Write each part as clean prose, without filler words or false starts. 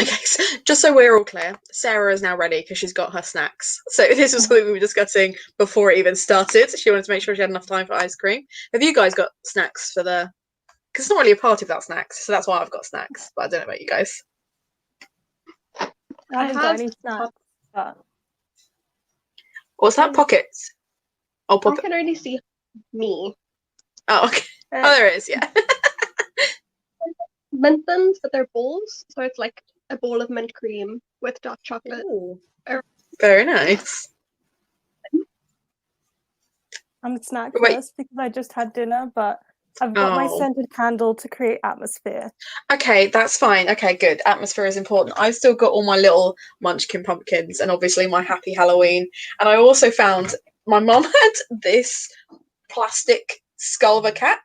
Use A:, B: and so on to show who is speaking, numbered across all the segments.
A: Okay, so just so we're all clear, Sarah is now ready because she's got her snacks. So this was something we were discussing before it even started. She wanted to make sure she had enough time for ice cream. Have you guys got snacks for the? Because it's not really a party without snacks, so that's why I've got snacks. But I don't know about you guys.
B: I haven't got any snacks, but
A: What's that? Pockets. Oh,
C: I can only see me.
A: Oh, okay. Oh, there it is. Yeah.
C: Mint thins, but they're balls, so it's like a ball of mint cream with dark chocolate.
A: Ooh. Very nice.
B: I'm snackless because I just had dinner, but I've got my scented candle to create atmosphere.
A: Okay, that's fine. Okay, good. Atmosphere is important. I've still got all my little munchkin pumpkins and obviously my happy Halloween. And I also found my mum had this plastic skull of a cat.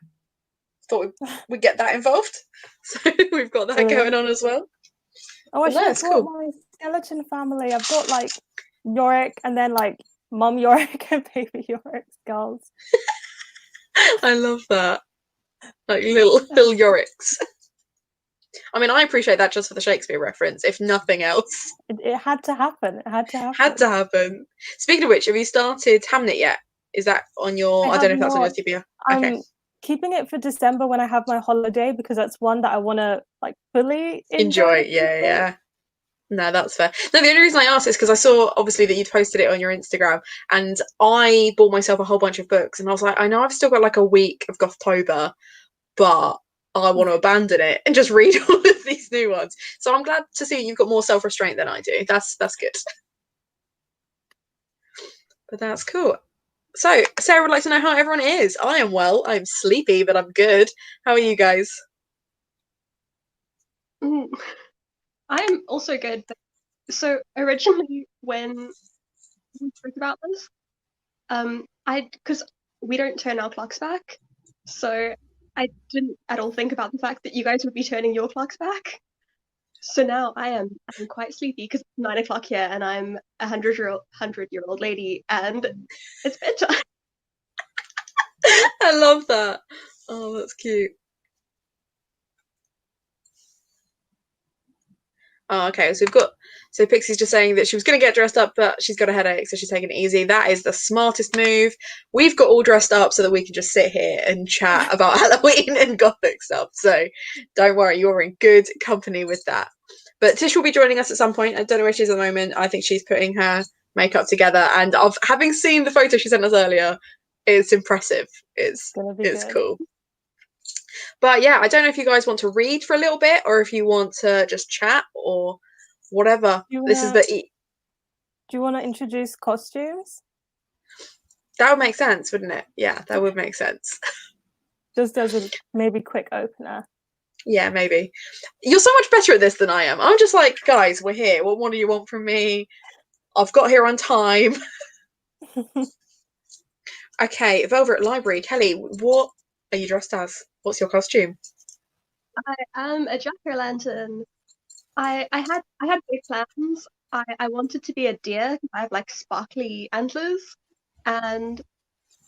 A: Thought we'd get that involved. So we've got that going on as well.
B: Oh, I should have brought my skeleton family. I've got like Yorick and then like Mum Yorick and baby Yorick skulls.
A: I love that. Like little Yoricks. I mean, I appreciate that just for the Shakespeare reference, if nothing else.
B: It had to happen. It had to happen.
A: Had to happen. Speaking of which, have you started Hamnet yet? Is that on your... I don't know if that's on your TBR. Okay.
B: I'm keeping it for December when I have my holiday because that's one that I want to like fully enjoy.
A: Yeah. No, that's fair. No, the only reason I asked is because I saw obviously that you'd posted it on your Instagram, and I bought myself a whole bunch of books, and I was like, I know I've still got like a week of Gothtober, but I want to abandon it and just read all of these new ones. So I'm glad to see you've got more self-restraint than I do. That's good. But that's cool. So Sarah would like to know how everyone is. I am well. I'm sleepy, but I'm good. How are you guys?
C: I'm also good. So originally when we spoke about this, because we don't turn our clocks back, so I didn't at all think about the fact that you guys would be turning your clocks back. So now I'm quite sleepy because it's 9 o'clock here and I'm a 100-year-old lady and it's bedtime.
A: I love that. Oh, that's cute. Oh, okay. So Pixie's just saying that she was going to get dressed up, but she's got a headache, so she's taking it easy. That is the smartest move. We've got all dressed up so that we can just sit here and chat about Halloween and Gothic stuff. So don't worry, you're in good company with that. But Tish will be joining us at some point. I don't know where she is at the moment. I think she's putting her makeup together. And having seen the photo she sent us earlier, it's impressive. It's cool. But yeah, I don't know if you guys want to read for a little bit or if you want to just chat or whatever. Do
B: you want to introduce costumes?
A: That would make sense, wouldn't it? Yeah, that would make sense.
B: Just as a maybe quick opener.
A: Yeah, maybe. You're so much better at this than I am. I'm just like, guys, we're here. What more do you want from me? I've got here on time. Okay, Velvet Library. Kelly, what are you dressed as? What's your costume?
C: I am a jack-o'-lantern. I had big plans. I wanted to be a deer because I have like sparkly antlers, and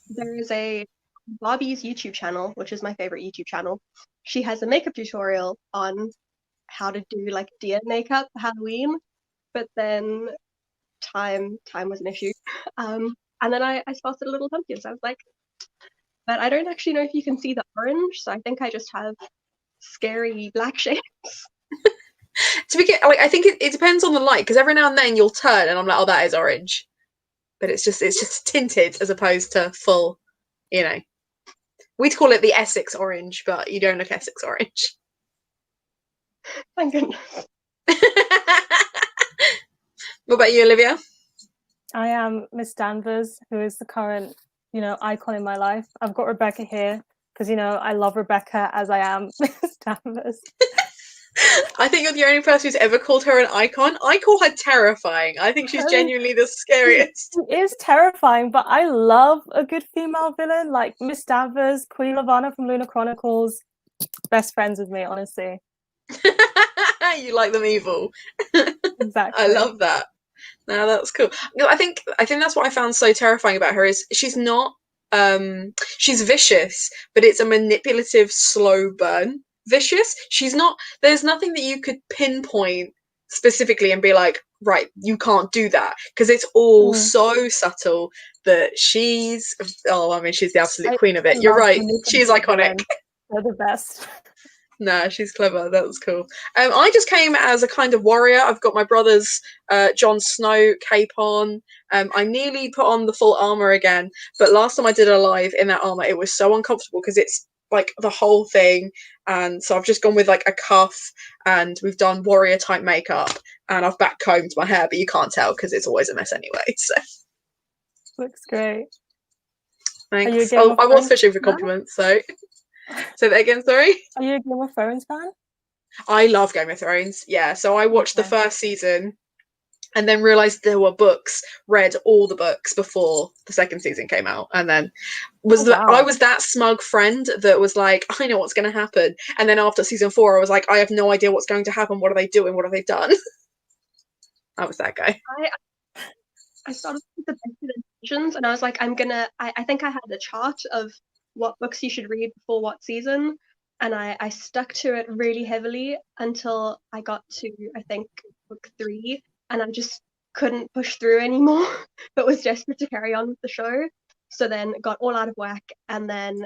C: there is a Bobby's YouTube channel, which is my favorite YouTube channel. She has a makeup tutorial on how to do like deer makeup for Halloween, but then time was an issue. And then I spotted a little pumpkin, so I was like, but I don't actually know if you can see the orange, so I think I just have scary black shades.
A: I think it depends on the light, because every now and then you'll turn and I'm like, oh, that is orange, but it's just tinted as opposed to full. We'd call it the Essex orange, but you don't look Essex orange.
C: Thank goodness.
A: What about you, Olivia?
B: I am Miss Danvers, who is the current, icon in my life. I've got Rebecca here because, I love Rebecca as I am Miss Danvers.
A: I think you're the only person who's ever called her an icon. I call her terrifying. I think she's genuinely the scariest.
B: She is terrifying, but I love a good female villain like Miss Danvers, Queen Lavanna from Lunar Chronicles. Best friends with me, honestly.
A: You like them evil.
B: Exactly.
A: I love that. No, that's cool. I think that's what I found so terrifying about her is she's not she's vicious, but it's a manipulative, slow burn vicious. She's not, there's nothing that you could pinpoint specifically and be like, right, you can't do that, because it's all so subtle that she's she's the absolute queen of it. You're right, she's iconic.
B: They're the best.
A: No, she's clever. That was cool. I just came as a kind of warrior. I've got my brother's Jon Snow cape on. I nearly put on the full armor again, but last time I did a live in that armor, it was so uncomfortable because it's like the whole thing. And so I've just gone with like a cuff, and we've done warrior type makeup, and I've back combed my hair, but you can't tell because it's always a mess anyway. So
B: looks great.
A: Thanks. I was fishing for compliments, so. Say that again, sorry?
B: Are you a Game of Thrones fan?
A: I love Game of Thrones, yeah. So I watched the first season and then realised there were books, read all the books before the second season came out, and then I was that smug friend that was like, I know what's going to happen. And then after season 4, I was like, I have no idea what's going to happen. What are they doing? What have they done? I was that guy.
C: I started with the best intentions, and I was like, I think I had a chart of what books you should read before what season, and I stuck to it really heavily until I got to, I think, book 3, and I just couldn't push through anymore, but was desperate to carry on with the show. So then got all out of whack, and then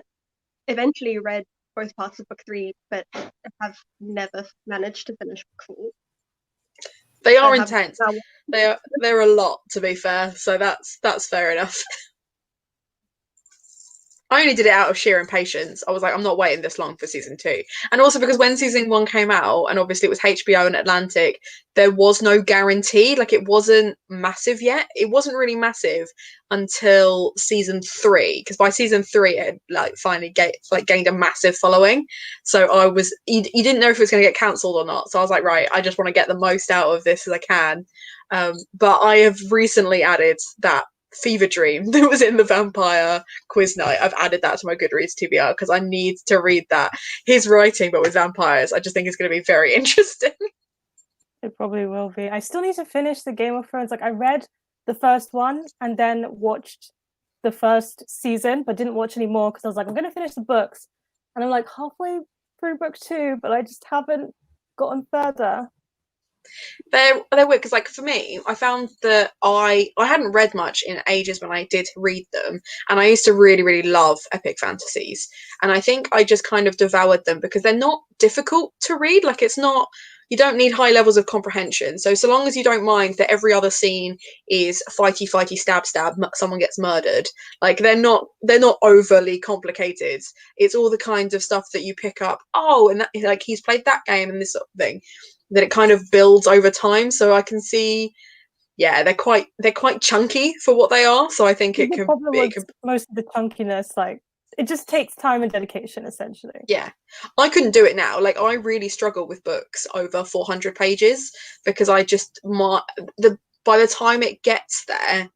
C: eventually read both parts of book 3, but have never managed to finish book 4.
A: They are intense. They're a lot, to be fair, so that's fair enough. I only did it out of sheer impatience. I was like, I'm not waiting this long for season 2. And also because when season 1 came out, and obviously it was HBO and Atlantic, there was no guarantee. Like, it wasn't massive yet. It wasn't really massive until season 3, because by season 3 it had like finally gained a massive following. So you didn't know if it was going to get cancelled or not. So I was like, right, I just want to get the most out of this as I can. But I have recently added that fever dream that was in the vampire quiz night. I've added that to my Goodreads TBR because I need to read that. His writing, but with vampires, I just think it's going to be very interesting.
B: It probably will be. I still need to finish the Game of Thrones. Like, I read the first one and then watched the first season, but didn't watch any more because I was like, I'm going to finish the books. And I'm like halfway through book 2, but I just haven't gotten further.
A: They're weird because, like, for me, I found that I hadn't read much in ages when I did read them, and I used to really, really love epic fantasies, and I think I just kind of devoured them because they're not difficult to read. Like, you don't need high levels of comprehension. So long as you don't mind that every other scene is fighty, stab, someone gets murdered, like, they're not overly complicated. It's all the kinds of stuff that you pick up. Oh, and that, like, he's played that game and this sort of thing. That it kind of builds over time, so I can see, yeah, they're quite chunky for what they are. So I think it can be
B: most of the chunkiness, like, it just takes time and dedication, essentially.
A: Yeah, I couldn't do it now. Like, I really struggle with books over 400 pages because I just by the time it gets there,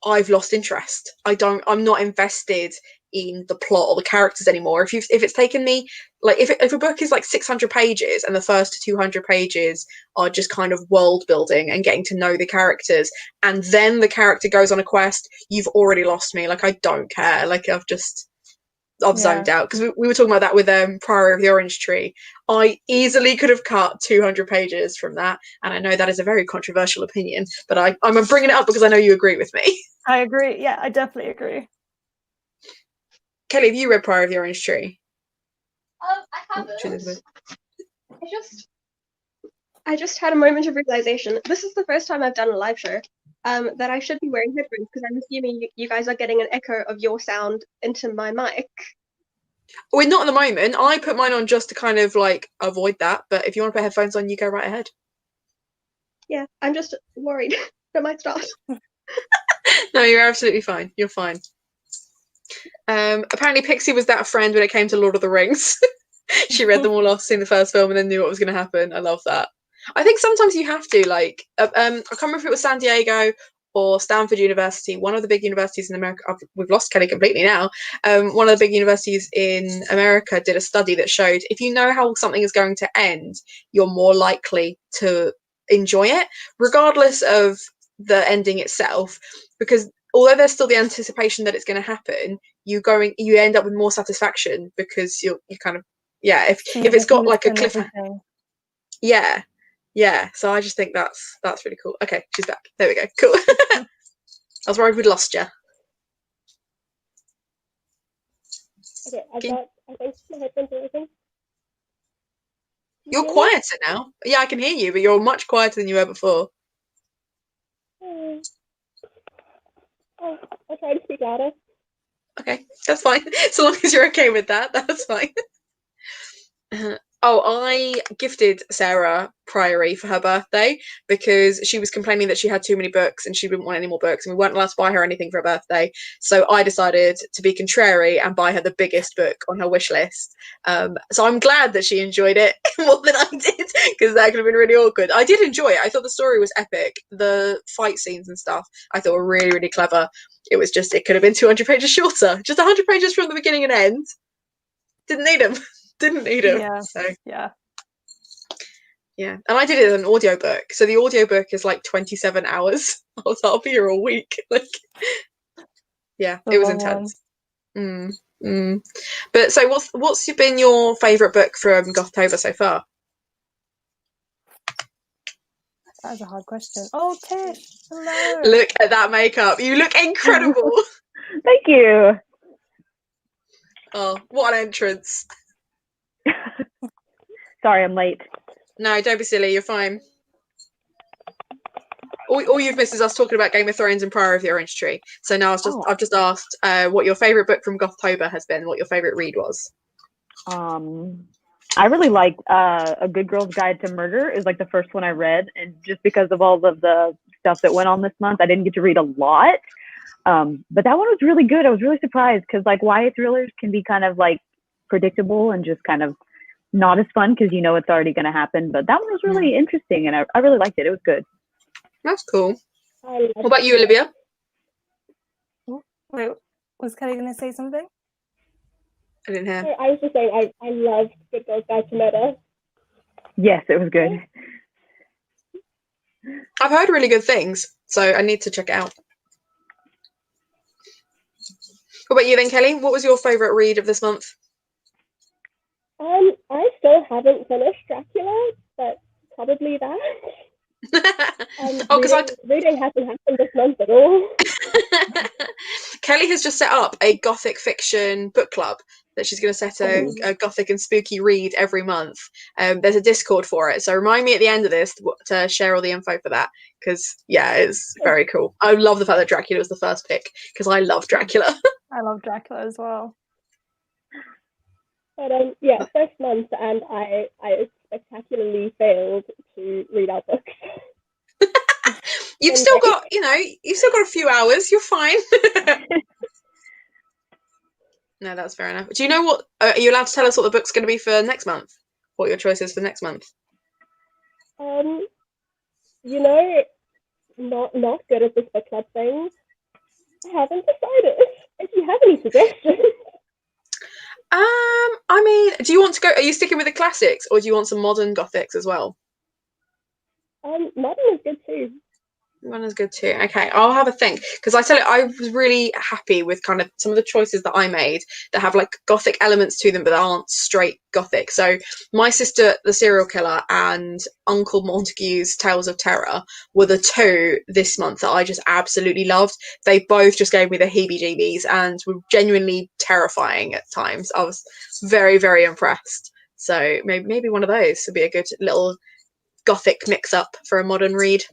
A: I've lost interest. I'm not invested in the plot or the characters anymore. If it's taken me, like, if a book is like 600 pages and the first 200 pages are just kind of world building and getting to know the characters, and then the character goes on a quest, you've already lost me. Like, I don't care. Like, I've zoned out, because we were talking about that with Priory of the Orange Tree. I easily could have cut 200 pages from that, and I know that is a very controversial opinion, but I'm bringing it up because I know you agree with me.
B: I agree. Yeah, I definitely agree.
A: Kelly, have you read Priory of the Orange Tree?
C: I haven't. I just had a moment of realization. This is the first time I've done a live show. That I should be wearing headphones because I'm assuming you guys are getting an echo of your sound into my mic.
A: We're not at the moment. I put mine on just to kind of like avoid that, but if you want to put headphones on, you go right ahead.
C: Yeah, I'm just worried that might start.
A: No, you're absolutely fine. You're fine. Apparently Pixie was that friend when it came to Lord of the Rings. She read them all off, seen the first film, and then knew what was going to happen. I love that. I think sometimes you have to, like, I can't remember if it was San Diego or Stanford University, one of the big universities in America. We've lost Kelly completely now. One of the big universities in America did a study that showed if you know how something is going to end, you're more likely to enjoy it, regardless of the ending itself, because although there's still the anticipation that it's going to happen, you end up with more satisfaction because you kind of, yeah, if it's got like a cliffhanger. Yeah, Yeah, so I just think that's really cool. Okay, she's back. There we go. Cool. I was worried we'd lost you.
D: Okay, I think my headphones are working.
A: You're quieter now. Yeah, I can hear you, but you're much quieter than you were before.
D: Oh, I'll try to speak louder.
A: Okay, that's fine. So long as you're okay with that, that's fine. Oh, I gifted Sarah Priory for her birthday because she was complaining that she had too many books and she didn't want any more books, and we weren't allowed to buy her anything for her birthday. So I decided to be contrary and buy her the biggest book on her wish list. So I'm glad that she enjoyed it more than I did, because that could have been really awkward. I did enjoy it. I thought the story was epic. The fight scenes and stuff I thought were really, really clever. It was just, it could have been 200 pages shorter. Just 100 pages from the beginning and end. Didn't need them. Didn't need them.
B: Yeah.
A: So
B: Yeah.
A: yeah, and I did it as an audiobook. So the audiobook is like 27 hours. I'll be here all week. Like, yeah, it was intense. But so what's been your favourite book from Gothtober so far?
B: That is a hard question. Oh, Tish, hello.
A: Look at that makeup. You look incredible.
E: Thank you.
A: Oh, what an entrance.
E: Sorry, I'm late.
A: No, don't be silly. You're fine. All you've missed is us talking about Game of Thrones and Priory of the Orange Tree. So now I've just asked what your favourite book from Gothtober has been, what your favourite read was.
E: I really liked A Good Girl's Guide to Murder is like the first one I read, and just because of all of the stuff that went on this month, I didn't get to read a lot. But that one was really good. I was really surprised because like YA thrillers can be kind of like predictable and just kind of not as fun because you know it's already going to happen. But that one was really interesting, and I really liked it. It was good.
A: That's cool. What about you, Olivia?
B: Wait, was Kelly going to say something?
A: I didn't hear.
D: I was just saying I loved Good Girls Guide to Murder.
E: Yes, it was good.
A: I've heard really good things, so I need to check it out. What about you then, Kelly? What was your favourite read of this month?
D: I still haven't finished Dracula, but probably that.
A: Oh, because
D: reading hasn't happened this month at all.
A: Kelly has just set up a Gothic fiction book club that she's going to set a Gothic and spooky read every month. There's a Discord for it, so remind me at the end of this to share all the info for that, because yeah, it's very cool. I love the fact that Dracula was the first pick because I love Dracula.
B: I love Dracula as well.
D: But yeah, first month, and I spectacularly failed to read our books.
A: You've still got a few hours. You're fine. No, that's fair enough. Do you know what? Are you allowed to tell us what the book's going to be for next month? What your choice is for next month?
D: Not good at this book club thing. I haven't decided. If you have any suggestions.
A: I mean, do you want to go? Are you sticking with the classics, or do you want some modern Gothics as well?
D: Modern is good too.
A: One is good too. Okay, I'll have a think, because I was really happy with kind of some of the choices that I made that have like Gothic elements to them but aren't straight Gothic. So My Sister the Serial Killer and Uncle Montague's Tales of Terror were the two this month that I just absolutely loved. They both just gave me the heebie-jeebies and were genuinely terrifying at times. I was very, very impressed. So maybe one of those would be a good little Gothic mix-up for a modern read.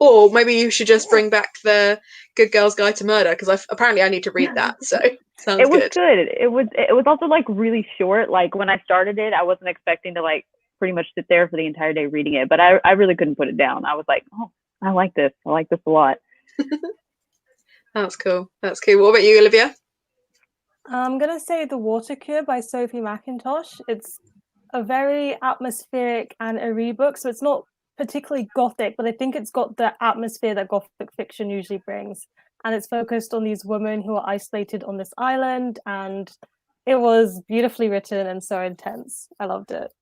A: Or maybe you should just bring back the Good Girl's Guide to Murder, because apparently I need to read that. So sounds
E: it was
A: good.
E: It was also like really short. Like when I started it, I wasn't expecting to like pretty much sit there for the entire day reading it, but I really couldn't put it down. I was like, oh, I like this. I like this a lot.
A: That's cool. That's cool. What about you, Olivia?
B: I'm gonna say The Water Cure by Sophie Mackintosh. It's a very atmospheric and airy book, so it's not particularly Gothic, but I think it's got the atmosphere that Gothic fiction usually brings. And it's focused on these women who are isolated on this island, and it was beautifully written and so intense. I loved it.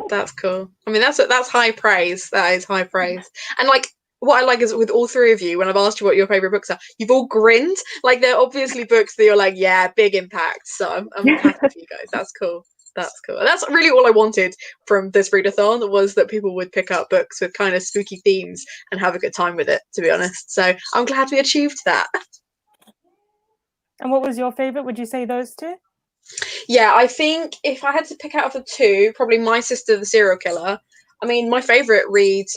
A: That's cool. I mean, that's high praise. That is high praise. And like, what I like is with all three of you, when I've asked you what your favourite books are, you've all grinned. Like, they're obviously books that you're like, yeah, big impact. So I'm happy for you guys. That's cool. That's cool. That's really all I wanted from this readathon, was that people would pick up books with kind of spooky themes and have a good time with it, to be honest. So I'm glad we achieved that.
B: And what was your favorite? Would you say those two?
A: Yeah, I think if I had to pick out of the two, probably My Sister the Serial Killer. I mean, my favourite read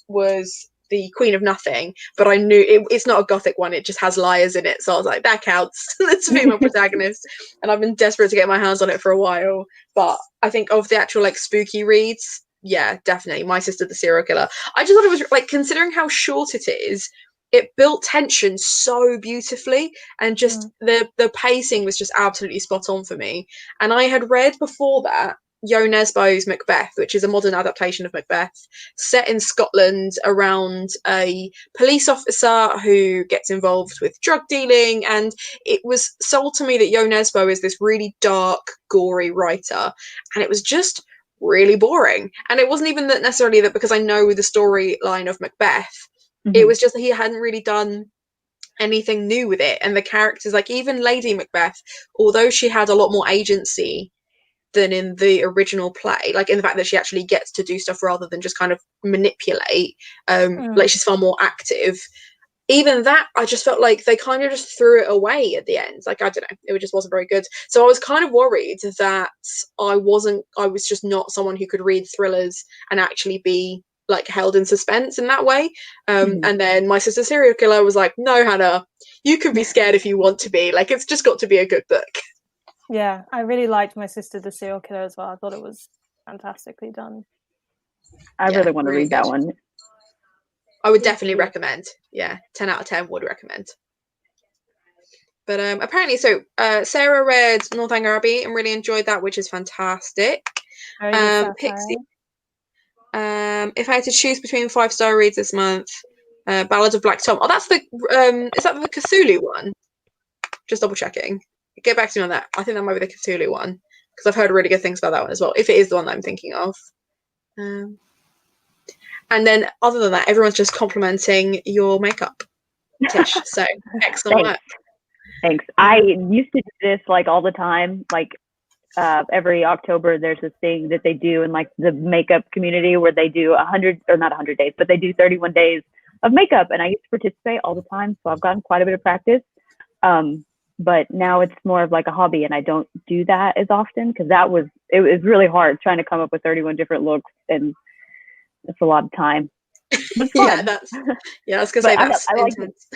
A: was The Queen of Nothing, but I knew it's not a Gothic one, it just has liars in it, so I was like, that counts. It's a female protagonist, and I've been desperate to get my hands on it for a while. But I think of the actual like spooky reads, yeah, definitely My Sister the Serial Killer. I just thought it was like, considering how short it is, it built tension so beautifully, and just the pacing was just absolutely spot on for me. And I had read before that Nesbo's Macbeth, which is a modern adaptation of Macbeth, set in Scotland around a police officer who gets involved with drug dealing, and it was sold to me that Nesbo is this really dark, gory writer, and it was just really boring. And it wasn't even that necessarily that because I know the storyline of Macbeth. It was just that he hadn't really done anything new with it. And the characters, like even Lady Macbeth, although she had a lot more agency than in the original play, like in the fact that she actually gets to do stuff rather than just kind of manipulate, like she's far more active. Even that, I just felt like they kind of just threw it away at the end. Like, I don't know, it just wasn't very good. So I was kind of worried that I was just not someone who could read thrillers and actually be like held in suspense in that way. And then My Sister Serial Killer was like, no, Hannah, you can be scared if you want to be. Like, it's just got to be a good book.
B: Yeah, I really liked My Sister the Serial Killer as well. I thought it was fantastically done.
E: I really want to read that one.
A: I would definitely recommend. Yeah, 10 out of 10 would recommend. But apparently, so Sarah read Northanger Abbey and really enjoyed that, which is fantastic. Pixie, if I had to choose between 5-star reads this month, Ballad of Black Tom. Oh, that's the is that the Cthulhu one? Just double checking. Get back to me on that. I think that might be the Cthulhu one, because I've heard really good things about that one as well, if it is the one that I'm thinking of. And then other than that, everyone's just complimenting your makeup, Tish. So excellent work.
E: Thanks. I used to do this like all the time. Like every October, there's this thing that they do in like the makeup community where they do 100, or not 100 days, but they do 31 days of makeup. And I used to participate all the time. So I've gotten quite a bit of practice. But now it's more of like a hobby, and I don't do that as often, because it was really hard trying to come up with 31 different looks, and it's a lot of time.
A: Yeah, I was gonna say that's intense.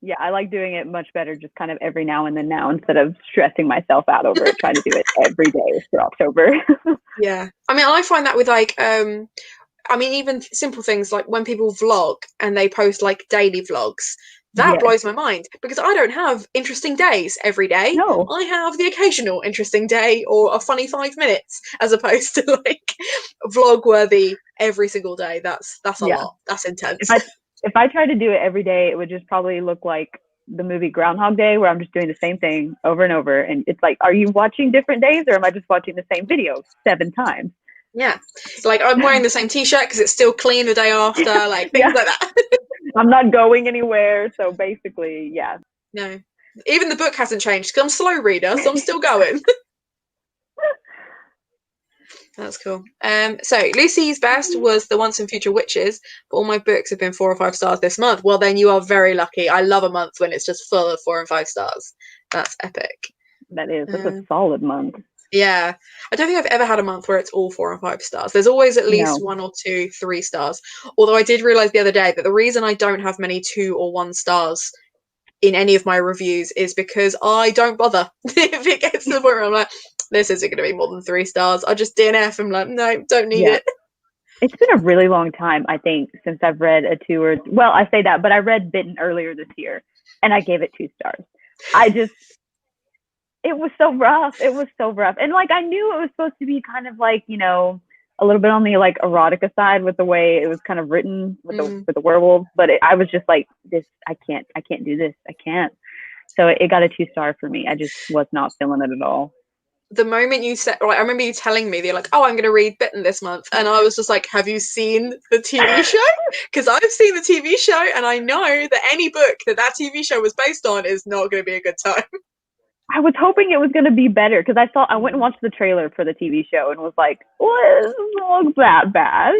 E: Yeah, I like doing it much better, just kind of every now and then now, instead of stressing myself out over it, trying to do it every day for October.
A: Yeah, I mean, I find that with like, I mean, even simple things like when people vlog and they post like daily vlogs. That blows my mind, because I don't have interesting days every day.
E: No.
A: I have the occasional interesting day or a funny 5 minutes, as opposed to like vlog worthy every single day. That's a lot. That's intense.
E: If I tried to do it every day, it would just probably look like the movie Groundhog Day, where I'm just doing the same thing over and over. And it's like, are you watching different days, or am I just watching the same video 7 times?
A: Yeah. Like, I'm wearing the same t-shirt because it's still clean the day after, like things like that.
E: I'm not going anywhere, so basically, yeah.
A: No. Even the book hasn't changed, because I'm a slow reader, so I'm still going. That's cool. So Lucy's best was The Once and Future Witches, but all my books have been 4 or 5 stars this month. Well, then you are very lucky. I love a month when it's just full of 4 and 5 stars. That's epic.
E: That's a solid month.
A: Yeah, I don't think I've ever had a month where it's all 4 and 5 stars. There's always at least 1 or 2 3 stars. Although I did realize the other day that the reason I don't have many 2 or 1 stars in any of my reviews is because I don't bother. If it gets to the point where I'm like, this isn't going to be more than 3 stars, I'll just DNF. I'm like, no, don't need it.
E: It's been a really long time, I think, since I've read a 2 or... Well, I say that, but I read Bitten earlier this year, and I gave it 2 stars. It was so rough. It was so rough. And like, I knew it was supposed to be kind of like, you know, a little bit on the like erotica side with the way it was kind of written with the werewolves, but I was just like, I can't do this. I can't. So it got a 2-star for me. I just was not feeling it at all.
A: The moment you said, like, I remember you telling me, they're like, oh, I'm going to read Bitten this month. And I was just like, have you seen the TV show? Because I've seen the TV show, and I know that any book that TV show was based on is not going to be a good time.
E: I was hoping it was going to be better because I went and watched the trailer for the TV show and was like, well, it doesn't look that bad.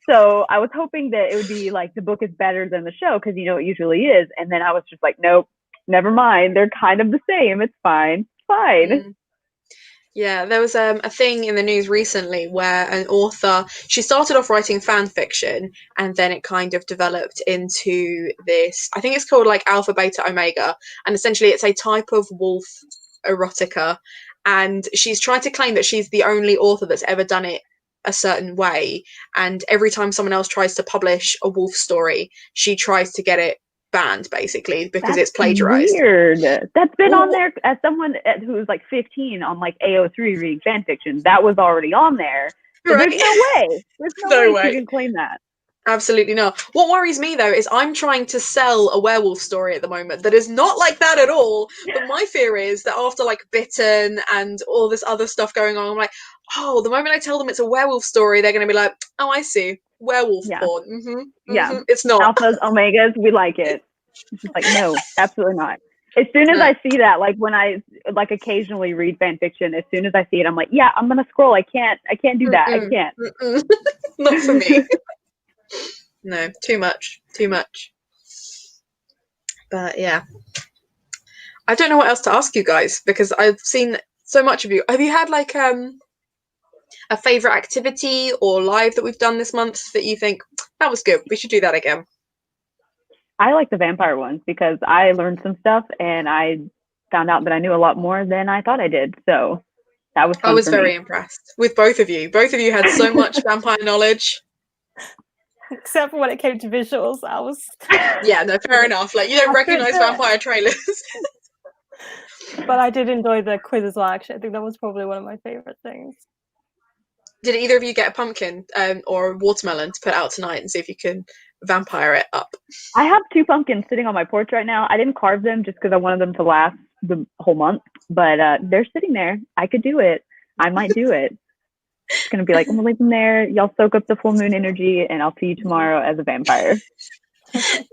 E: So I was hoping that it would be like the book is better than the show because you know it usually is. And then I was just like, nope, never mind. They're kind of the same. It's fine. It's fine.
A: Mm. Yeah, there was a thing in the news recently where an author, she started off writing fan fiction and then it kind of developed into this, I think it's called like Alpha, Beta, Omega, and essentially it's a type of wolf erotica, and she's trying to claim that she's the only author that's ever done it a certain way, and every time someone else tries to publish a wolf story, she tries to get it banned basically because it's plagiarized.
E: Weird. That's been on there as someone who was like 15 on like AO3 reading fan fiction. That was already on there. So
A: Right.
E: there's no way. There's no way she can claim that.
A: Absolutely not. What worries me though is I'm trying to sell a werewolf story at the moment that is not like that at all. But my fear is that after like Bitten and all this other stuff going on, I'm like, oh, the moment I tell them it's a werewolf story, they're going to be like, oh, I see, werewolf porn.
E: Yeah,
A: it's not.
E: Alphas, Omegas, we like it. It's just like, no, absolutely not. As soon as I see that, like when I like occasionally read fan fiction, as soon as I see it, I'm like, yeah, I'm gonna scroll. I can't do that. I can't.
A: Not for me. No, too much. But yeah, I don't know what else to ask you guys because I've seen so much of you. Have you had like a favorite activity or live that we've done this month that you think that was good? We should do that again.
E: I like the vampire ones because I learned some stuff and I found out that I knew a lot more than I thought I did. So that was fun.
A: I was
E: for
A: very
E: me.
A: impressed with both of you. Both of you had so much vampire knowledge.
B: Except for when it came to visuals, I was.
A: Yeah, no, fair enough. Like you don't recognize vampire trailers.
B: But I did enjoy the quiz as well. Actually, I think that was probably one of my favorite things.
A: Did either of you get a pumpkin or a watermelon to put out tonight and see if you can vampire it up?
E: I have 2 pumpkins sitting on my porch right now. I didn't carve them just because I wanted them to last the whole month, but they're sitting there. I could do it. I might do it. It's going to be like, I'm going to leave them there. Y'all soak up the full moon energy, and I'll see you tomorrow as a vampire.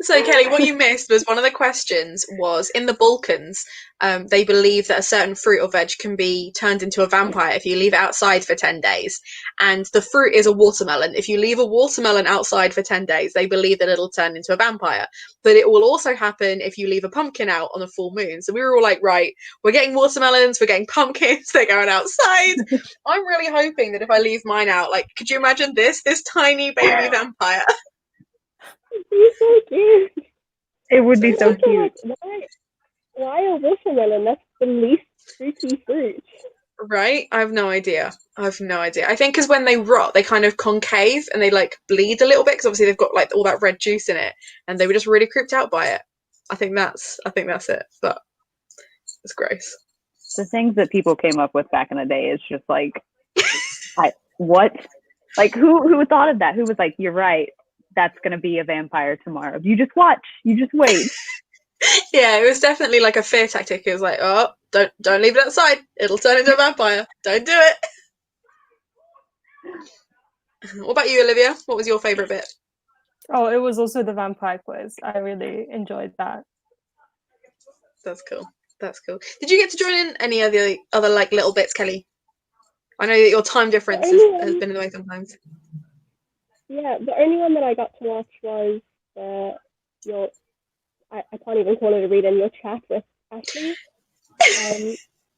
A: So Kelly, what you missed was one of the questions was in the Balkans, they believe that a certain fruit or veg can be turned into a vampire if you leave it outside for 10 days. And the fruit is a watermelon. If you leave a watermelon outside for 10 days, they believe that it'll turn into a vampire. But it will also happen if you leave a pumpkin out on a full moon. So we were all like, right, we're getting watermelons, we're getting pumpkins, they're going outside. I'm really hoping that if I leave mine out, like, could you imagine this tiny baby vampire?
D: It'd be so cute.
E: It would be so cute.
D: Like, why a watermelon? That's the least freaky fruit.
A: Right? I have no idea. I think because when they rot, they kind of concave and they like bleed a little bit because obviously they've got like all that red juice in it, and they were just really creeped out by it. I think that's it. But it's gross.
E: The things that people came up with back in the day is just like, what? Like who thought of that? Who was like, you're right. That's going to be a vampire tomorrow. You just watch. You just wait.
A: Yeah, it was definitely like a fear tactic. It was like, oh, don't leave it outside. It'll turn into a vampire. Don't do it. What about you, Olivia? What was your favourite bit?
B: Oh, it was also the vampire quiz. I really enjoyed that.
A: That's cool. Did you get to join in any of the other like little bits, Kelly? I know that your time difference has been in the way sometimes.
D: Yeah, the only one that I got to watch was I can't even call it a read in your chat with Ashley.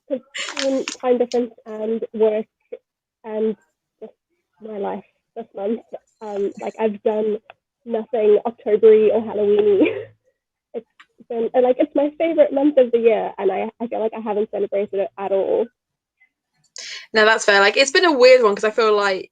D: Because time difference and work and just my life this month, like I've done nothing October-y or Halloween-y. It's been like it's my favorite month of the year, and I feel like I haven't celebrated it at all.
A: No, that's fair. Like, it's been a weird one because I feel like,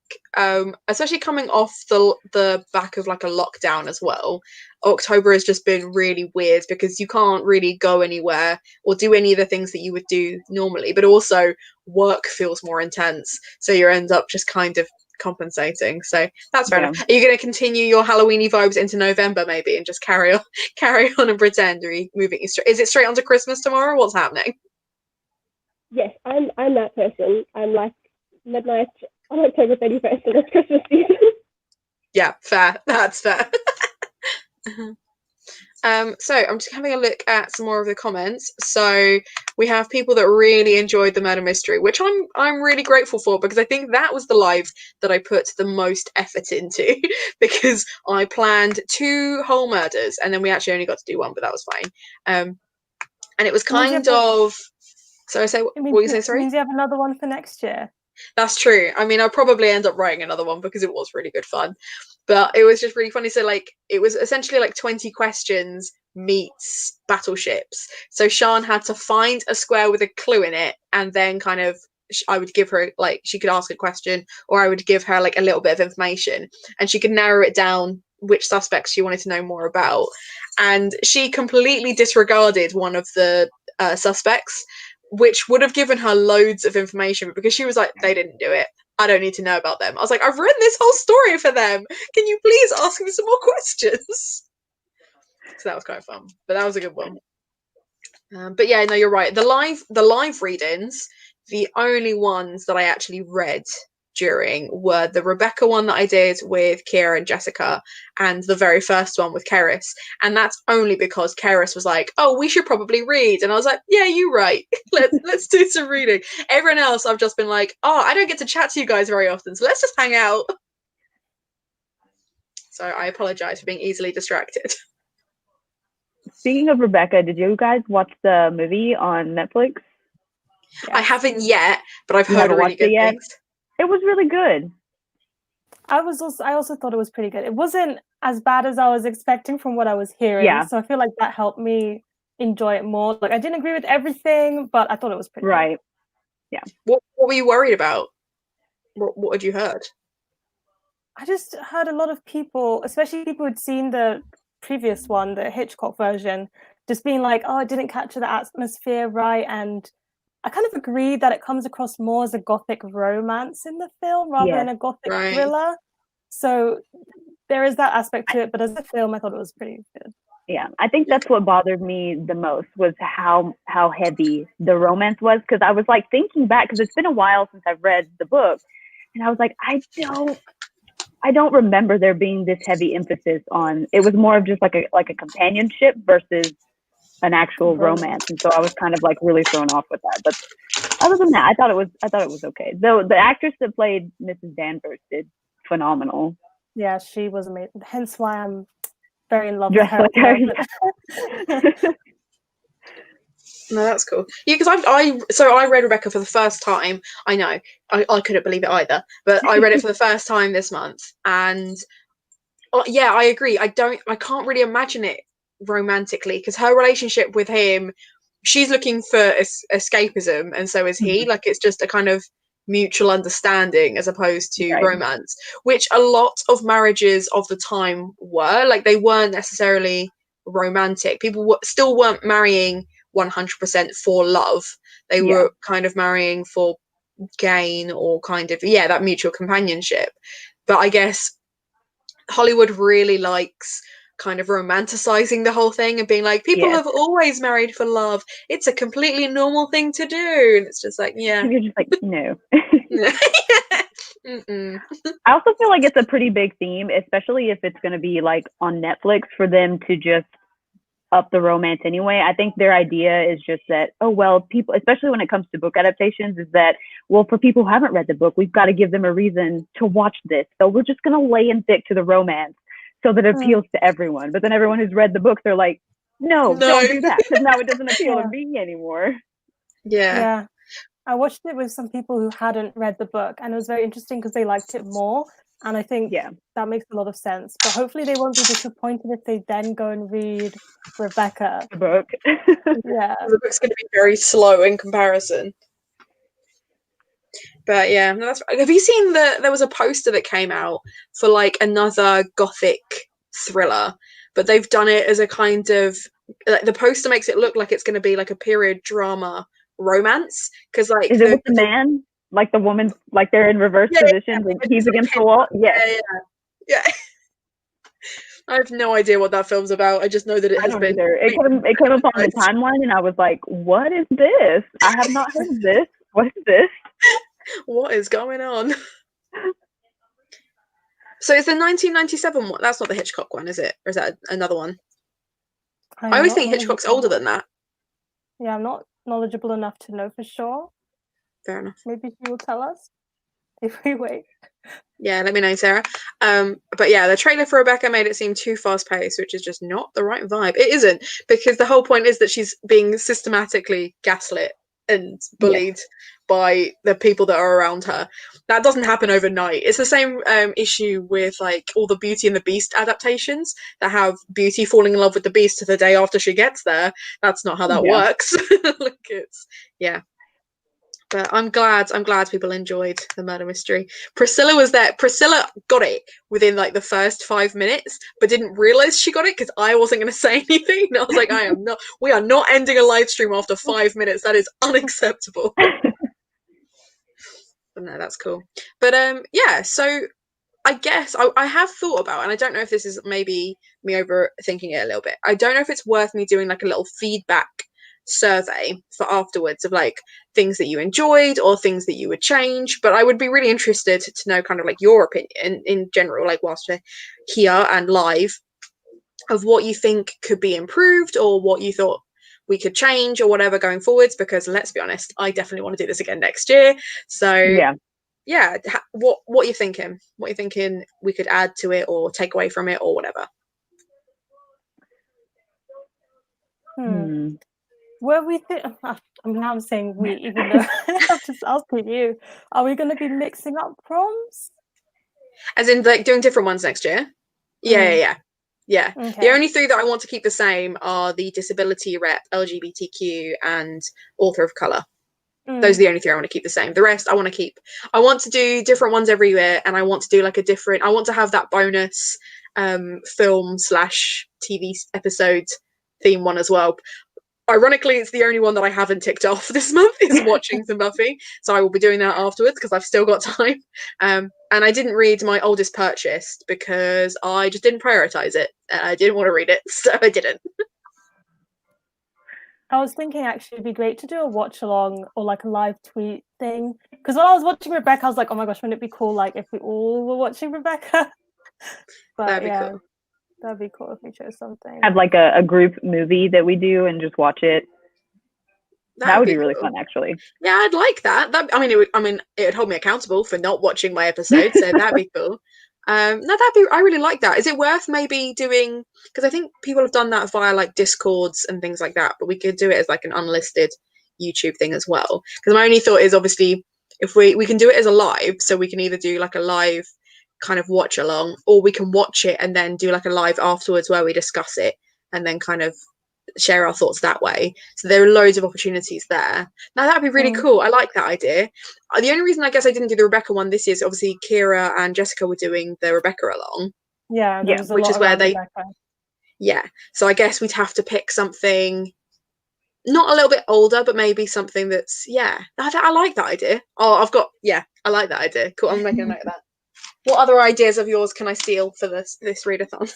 A: especially coming off the back of like a lockdown as well, October has just been really weird because you can't really go anywhere or do any of the things that you would do normally, but also work feels more intense, so you end up just kind of compensating. So that's fair enough. Are you going to continue your Halloweeny vibes into November maybe and just carry on and pretend? Or are you moving? Is it straight onto Christmas tomorrow? What's happening?
D: Yes, I'm that person. I'm like midnight on October 31st and it's Christmas season.
A: Yeah, fair. That's fair. So I'm just having a look at some more of the comments. So we have people that really enjoyed the murder mystery, which I'm really grateful for, because I think that was the live that I put the most effort into because I planned 2 whole murders and then we actually only got to do 1, but that was fine. And it was kind of. So I say, what were you saying? Sorry.
B: It means you have another one for next year.
A: That's true. I mean, I'll probably end up writing another one because it was really good fun. But it was just really funny. So, like, it was essentially like 20 questions meets battleships. So Sian had to find a square with a clue in it, and then kind of I would give her, like, she could ask a question, or I would give her like a little bit of information, and she could narrow it down which suspects she wanted to know more about. And she completely disregarded one of the suspects, which would have given her loads of information, but because she was like, they didn't do it, I don't need to know about them. I was like, I've written this whole story for them. Can you please ask me some more questions? So that was kind of fun, but that was a good one. But yeah, no, you're right. The live readings, the only ones that I actually read during were the Rebecca one that I did with Kira and Jessica, and the very first one with Keris. And that's only because Keris was like, "Oh, we should probably read," and I was like, "Yeah, you're right. let's do some reading." Everyone else, I've just been like, "Oh, I don't get to chat to you guys very often, so let's just hang out." So I apologize for being easily distracted.
E: Speaking of Rebecca, did you guys watch the movie on Netflix?
A: Yeah. I haven't yet, but I've heard really good things.
E: It was really good.
B: I also thought it was pretty good. It wasn't as bad as I was expecting from what I was hearing. Yeah. So I feel like that helped me enjoy it more. Like, I didn't agree with everything, but I thought it was pretty good.
E: Yeah.
A: What were you worried about? What had you heard?
B: I just heard a lot of people, especially people who'd seen the previous one, the Hitchcock version, just being like, "Oh, it didn't capture the atmosphere right," and I kind of agree that it comes across more as a Gothic romance in the film rather than a Gothic thriller. So there is that aspect to it, but as a film, I thought it was pretty good.
E: Yeah, I think that's what bothered me the most, was how heavy the romance was, because I was like thinking back, because it's been a while since I've read the book, and I was like, I don't remember there being this heavy emphasis on. It was more of just like a companionship versus an actual romance, and so I was kind of like really thrown off with that. But other than that, I thought it was okay. Though the actress that played Mrs. Danvers did phenomenal.
B: Yeah, she was amazing. Hence why I'm very in love with her.
A: No, that's cool. Yeah, because I read Rebecca for the first time. I know I couldn't believe it either, but I read it for the first time this month, and yeah, I agree. I can't really imagine it romantically, because her relationship with him, she's looking for escapism, and so is he. Like, it's just a kind of mutual understanding as opposed to romance, which a lot of marriages of the time were. Like, they weren't necessarily romantic. People still weren't marrying 100% for love. They were kind of marrying for gain, or kind of that mutual companionship. But I guess Hollywood really likes kind of romanticizing the whole thing and being like, people have always married for love. It's a completely normal thing to do. And it's just like,
E: you're just like, no. I also feel like it's a pretty big theme, especially if it's going to be like on Netflix, for them to just up the romance anyway. I think their idea is just that, oh, well, people, especially when it comes to book adaptations, is that, well, for people who haven't read the book, we've got to give them a reason to watch this. So we're just going to lay in thick to the romance so that it appeals to everyone. But then everyone who's read the book, they're like, no, don't do that, because now it doesn't appeal to me anymore.
B: Yeah. I watched it with some people who hadn't read the book, and it was very interesting because they liked it more. And I think that makes a lot of sense. But hopefully they won't be disappointed if they then go and read Rebecca.
E: The book.
A: The book's going to be very slow in comparison. But yeah, have you seen there was a poster that came out for like another Gothic thriller, but they've done it as a kind of, like, the poster makes it look like it's going to be like a period drama romance, because like,
E: is it with the man, like the woman, like they're in reverse positions and he's against the wall?
A: Yeah. I have no idea what that film's about. I just know that it has been.
E: Either. It came upon the timeline, and I was like, "What is this? I have not heard of this. What is this?
A: What is going on?" So it's the 1997 one. That's not the Hitchcock one, is it? Or is that another one? I always think Hitchcock's older than that.
B: Yeah, I'm not knowledgeable enough to know for sure.
A: Fair enough.
B: Maybe she will tell us if we wait.
A: Yeah, let me know, Sarah. But yeah, the trailer for Rebecca made it seem too fast-paced, which is just not the right vibe. It isn't, because the whole point is that she's being systematically gaslit and bullied by the people that are around her. That doesn't happen overnight. It's the same issue with like all the Beauty and the Beast adaptations that have Beauty falling in love with the Beast the day after she gets there. That's not how that works. Like but I'm glad people enjoyed the murder mystery. Priscilla was there. Priscilla got it within like the first 5 minutes, but didn't realize she got it because I wasn't going to say anything. And I was like, we are not ending a live stream after 5 minutes. That is unacceptable. But no, that's cool. But yeah, so I guess I have thought about, and I don't know if this is maybe me overthinking it a little bit. I don't know if it's worth me doing like a little feedback survey for afterwards of like things that you enjoyed or things that you would change, but I would be really interested to know kind of like your opinion in general, like whilst we're here and live, of what you think could be improved or what you thought we could change or whatever going forwards, because let's be honest, I definitely want to do this again next year. So yeah, what are you thinking? What are you thinking we could add to it or take away from it or whatever?
B: Were we I'm saying we, even though I'm just asking you, are we going to be mixing up proms?
A: As in like doing different ones next year? Yeah. Okay. The only three that I want to keep the same are the disability rep, LGBTQ, and author of color. Those are the only three I want to keep the same. The rest I want to keep. I want to do different ones every year, and I want to do like I want to have that bonus film/TV episode theme one as well. Ironically, it's the only one that I haven't ticked off this month is watching some Buffy. So I will be doing that afterwards because I've still got time. And I didn't read My Oldest Purchased because I just didn't prioritize it. I didn't want to read it, so I didn't.
B: I was thinking actually it'd be great to do a watch along or like a live tweet thing. Because when I was watching Rebecca, I was like, oh my gosh, wouldn't it be cool like if we all were watching Rebecca? But
A: that'd be cool.
B: That'd be cool if we chose something.
E: Have like a group movie that we do and just watch it. That would be really fun, actually.
A: Yeah, I'd like that. It would hold me accountable for not watching my episode, so that'd be cool. I really like that. Is it worth maybe doing, because I think people have done that via like Discords and things like that, but we could do it as like an unlisted YouTube thing as well. Because my only thought is obviously if we can do it as a live, so we can either do like a live kind of watch along, or we can watch it and then do like a live afterwards where we discuss it and then kind of share our thoughts that way. So there are loads of opportunities there. Now that'd be really cool. I like that idea. The only reason I guess I didn't do the Rebecca one this year is obviously Kira and Jessica were doing the Rebecca along.
B: Yeah, which is where they Rebecca.
A: Yeah, so I guess we'd have to pick something not a little bit older, but maybe something that's I like that idea. I like that idea. Cool. I'm making a note of that. What other ideas of yours can I steal for this readathon?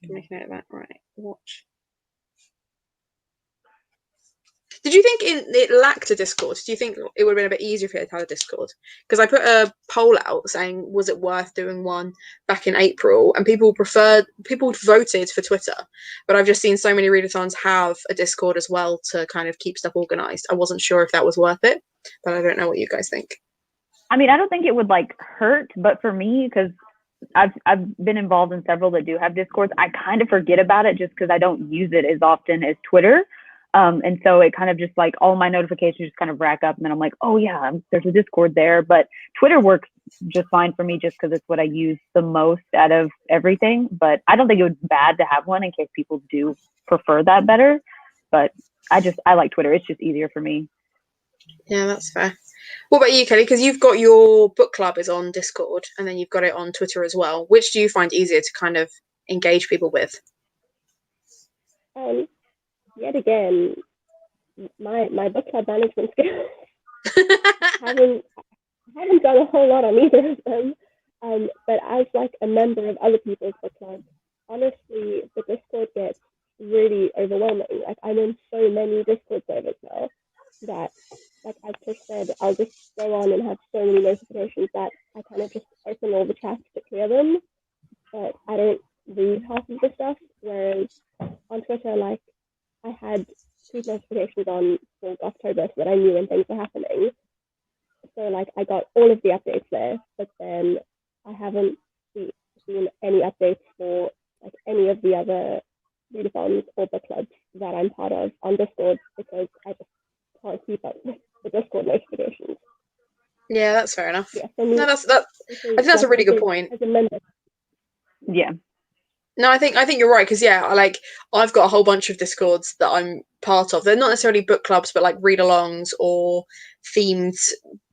A: Make a note of that. Right. Watch. Did you think it lacked a Discord? Do you think it would have been a bit easier if it had a Discord? Because I put a poll out saying, was it worth doing one back in April? And people voted for Twitter. But I've just seen so many readathons have a Discord as well to kind of keep stuff organized. I wasn't sure if that was worth it, but I don't know what you guys think.
E: I mean, I don't think it would like hurt, but for me, because I've been involved in several that do have Discords, I kind of forget about it just because I don't use it as often as Twitter. And so it kind of just like all my notifications just kind of rack up and then I'm like, oh yeah, there's a Discord there. But Twitter works just fine for me just because it's what I use the most out of everything. But I don't think it would be bad to have one in case people do prefer that better. But I like Twitter. It's just easier for me.
A: Yeah, that's fair. What about you, Kelly? Because you've got your book club is on Discord and then you've got it on Twitter as well. Which do you find easier to kind of engage people with?
D: Yet again, my book club management skills haven't done a whole lot on either of them. But as like a member of other people's book clubs, honestly, the Discord gets really overwhelming. Like I'm in so many Discord servers now that, like as Tish said, I'll just go on and have so many notifications that I kind of just open all the chats to clear them. But I don't So like I had tweet notifications on for Gothtober so that I knew when things were happening. So like I got all of the updates there, but then I haven't seen any updates for like any of the other readathons or book clubs that I'm part of on Discord because I just can't keep up with the Discord notifications.
A: Yeah, that's fair enough.
D: Yeah, for me,
A: No, that's that. I think that's a really good point.
D: As a member.
E: Yeah.
A: No, I think you're right because like I've got a whole bunch of Discords that I'm part of. They're not necessarily book clubs, but like read-alongs or themed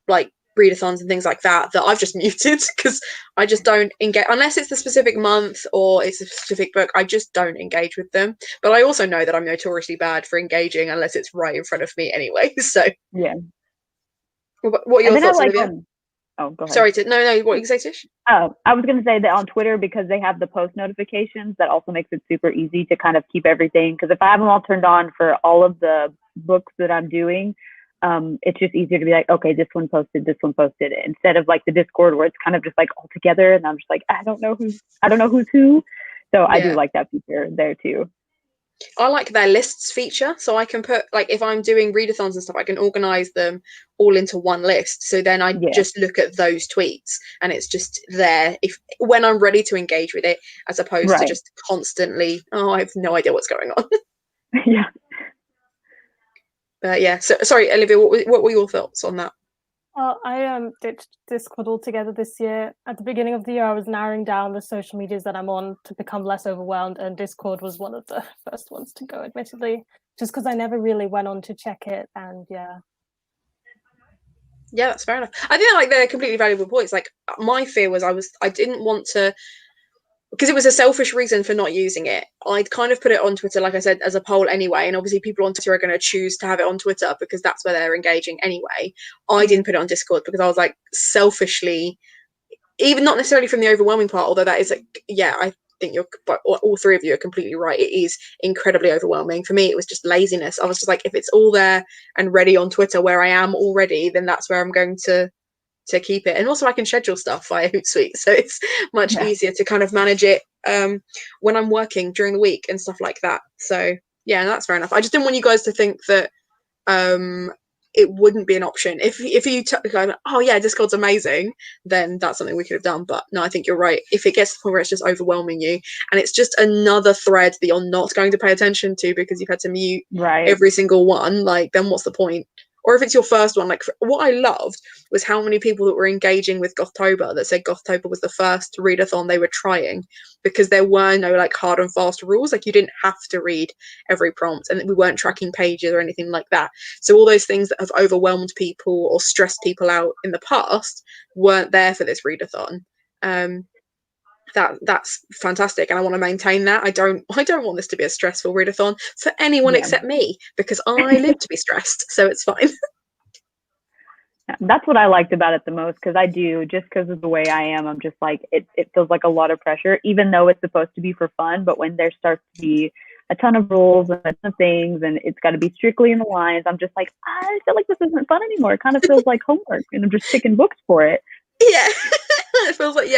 A: like readathons and things like that I've just muted because I just don't engage unless it's the specific month or it's a specific book. I just don't engage with them. But I also know that I'm notoriously bad for engaging unless it's right in front of me anyway. So
E: yeah.
A: What are your thoughts, Olivia?
E: Oh, go ahead.
A: Sorry, no. What did you say, Tish?
E: Oh, I was going to say that on Twitter, because they have the post notifications, that also makes it super easy to kind of keep everything. Because if I have them all turned on for all of the books that I'm doing, it's just easier to be like, okay, this one posted, instead of like the Discord where it's kind of just like all together, and I'm just like, I don't know who's who. So I do like that feature there too.
A: I like their lists feature, so I can put like if I'm doing readathons and stuff, I can organize them all into one list. So then I just look at those tweets, and it's just there if when I'm ready to engage with it, as opposed to just constantly, I have no idea what's going on.
E: Yeah.
A: But yeah, so sorry, Olivia, what were your thoughts on that?
B: Well, I ditched Discord altogether this year. At the beginning of the year, I was narrowing down the social medias that I'm on to become less overwhelmed, and Discord was one of the first ones to go, admittedly, just because I never really went on to check it, and yeah,
A: that's fair enough. I think like they're completely valuable points. Like my fear was I didn't want to, because it was a selfish reason for not using it. I'd kind of put it on Twitter, like I said, as a poll anyway. And obviously people on Twitter are going to choose to have it on Twitter because that's where they're engaging anyway. I didn't put it on Discord because I was like selfishly, even not necessarily from the overwhelming part, although that is like, I think all three of you are completely right. It is incredibly overwhelming. For me, it was just laziness. I was just like, if it's all there and ready on Twitter where I am already, then that's where I'm going to keep it. And also I can schedule stuff via Hootsuite, so it's much easier to kind of manage it when I'm working during the week and stuff like that. So that's fair enough. I just didn't want you guys to think that it wouldn't be an option. If you go, oh yeah, Discord's amazing, then that's something we could have done. But no, I think you're right. If it gets to the point where it's just overwhelming you and it's just another thread that you're not going to pay attention to because you've had to mute every single one, like then what's the point? Or if it's your first one, like what I loved was how many people that were engaging with Gothtober that said Gothtober was the first readathon they were trying, because there were no like hard and fast rules. Like you didn't have to read every prompt, and we weren't tracking pages or anything like that. So all those things that have overwhelmed people or stressed people out in the past weren't there for this readathon. That's fantastic, and I want to maintain that. I don't want this to be a stressful readathon for anyone except me, because I live to be stressed, so it's fine.
E: That's what I liked about it the most, because I do, just because of the way I am, I'm just like, it feels like a lot of pressure, even though it's supposed to be for fun. But when there starts to be a ton of rules and a ton of things, and it's got to be strictly in the lines, I'm just like, I feel like this isn't fun anymore. It kind of feels like homework, and I'm just picking books for it.
A: Yeah. It feels like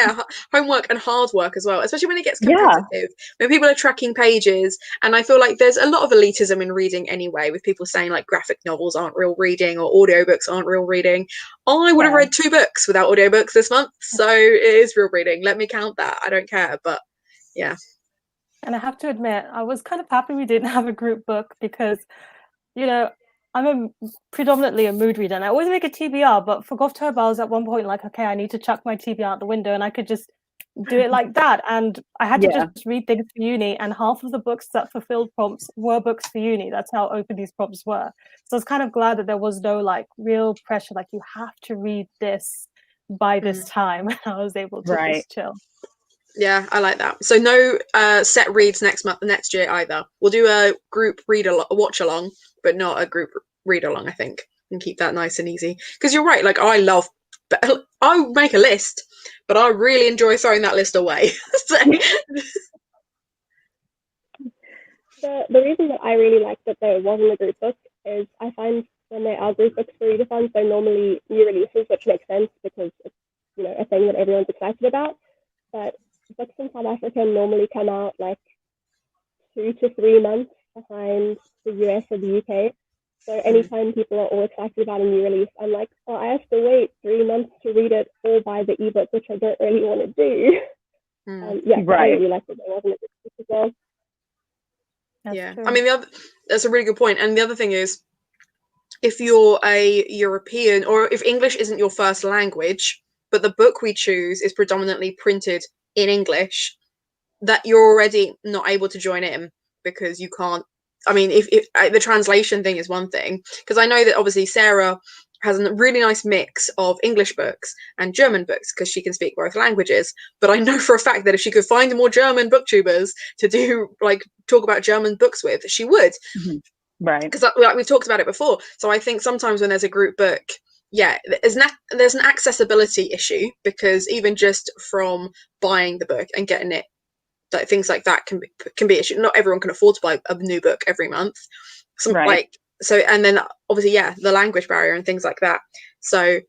A: homework and hard work as well, especially when it gets competitive, when people are tracking pages. And I feel like there's a lot of elitism in reading anyway, with people saying like graphic novels aren't real reading or audiobooks aren't real reading. I would have read 2 books without audiobooks this month, so it is real reading. Let me count that. I don't care. But yeah,
B: and I have to admit, I was kind of happy we didn't have a group book, because I'm predominantly a mood reader, and I always make a TBR, but for Gothtober, I was at one point like, okay, I need to chuck my TBR out the window, and I could just do it like that. And I had to just read things for uni, and half of the books that fulfilled prompts were books for uni. That's how open these prompts were. So I was kind of glad that there was no like real pressure, like you have to read this by this time. And I was able to just chill.
A: Yeah, I like that. So no set reads next year either. We'll do a group watch along, but not a group read along, I think, and keep that nice and easy. Because you're right, like I make a list, but I really enjoy throwing that list away.
D: The reason that I really like that there wasn't a group book is I find when there are group books for readathons, they're normally new releases, which makes sense because it's a thing that everyone's excited about. But books in South Africa normally come out like 2 to 3 months behind the US or the UK. So anytime people are all excited about a new release, I'm like, oh, I have to wait 3 months to read it or buy the ebook, which I don't really want to do. Yeah, I really like that there wasn't a good book as well.
A: Yeah, true. I mean, that's a really good point. And the other thing is, if you're a European, or if English isn't your first language, but the book we choose is predominantly printed in English, that you're already not able to join in because you can't. I mean, if the translation thing is one thing, because I know that obviously Sarah has a really nice mix of English books and German books because she can speak both languages. But I know for a fact that if she could find more German booktubers to do talk about German books with, she would.
E: Right.
A: Because we've talked about it before. So I think sometimes when there's a group book, yeah, there's an accessibility issue, because even just from buying the book and getting it, things like that can be an issue. Not everyone can afford to buy a new book every month. And then obviously, yeah, the language barrier and things like that. So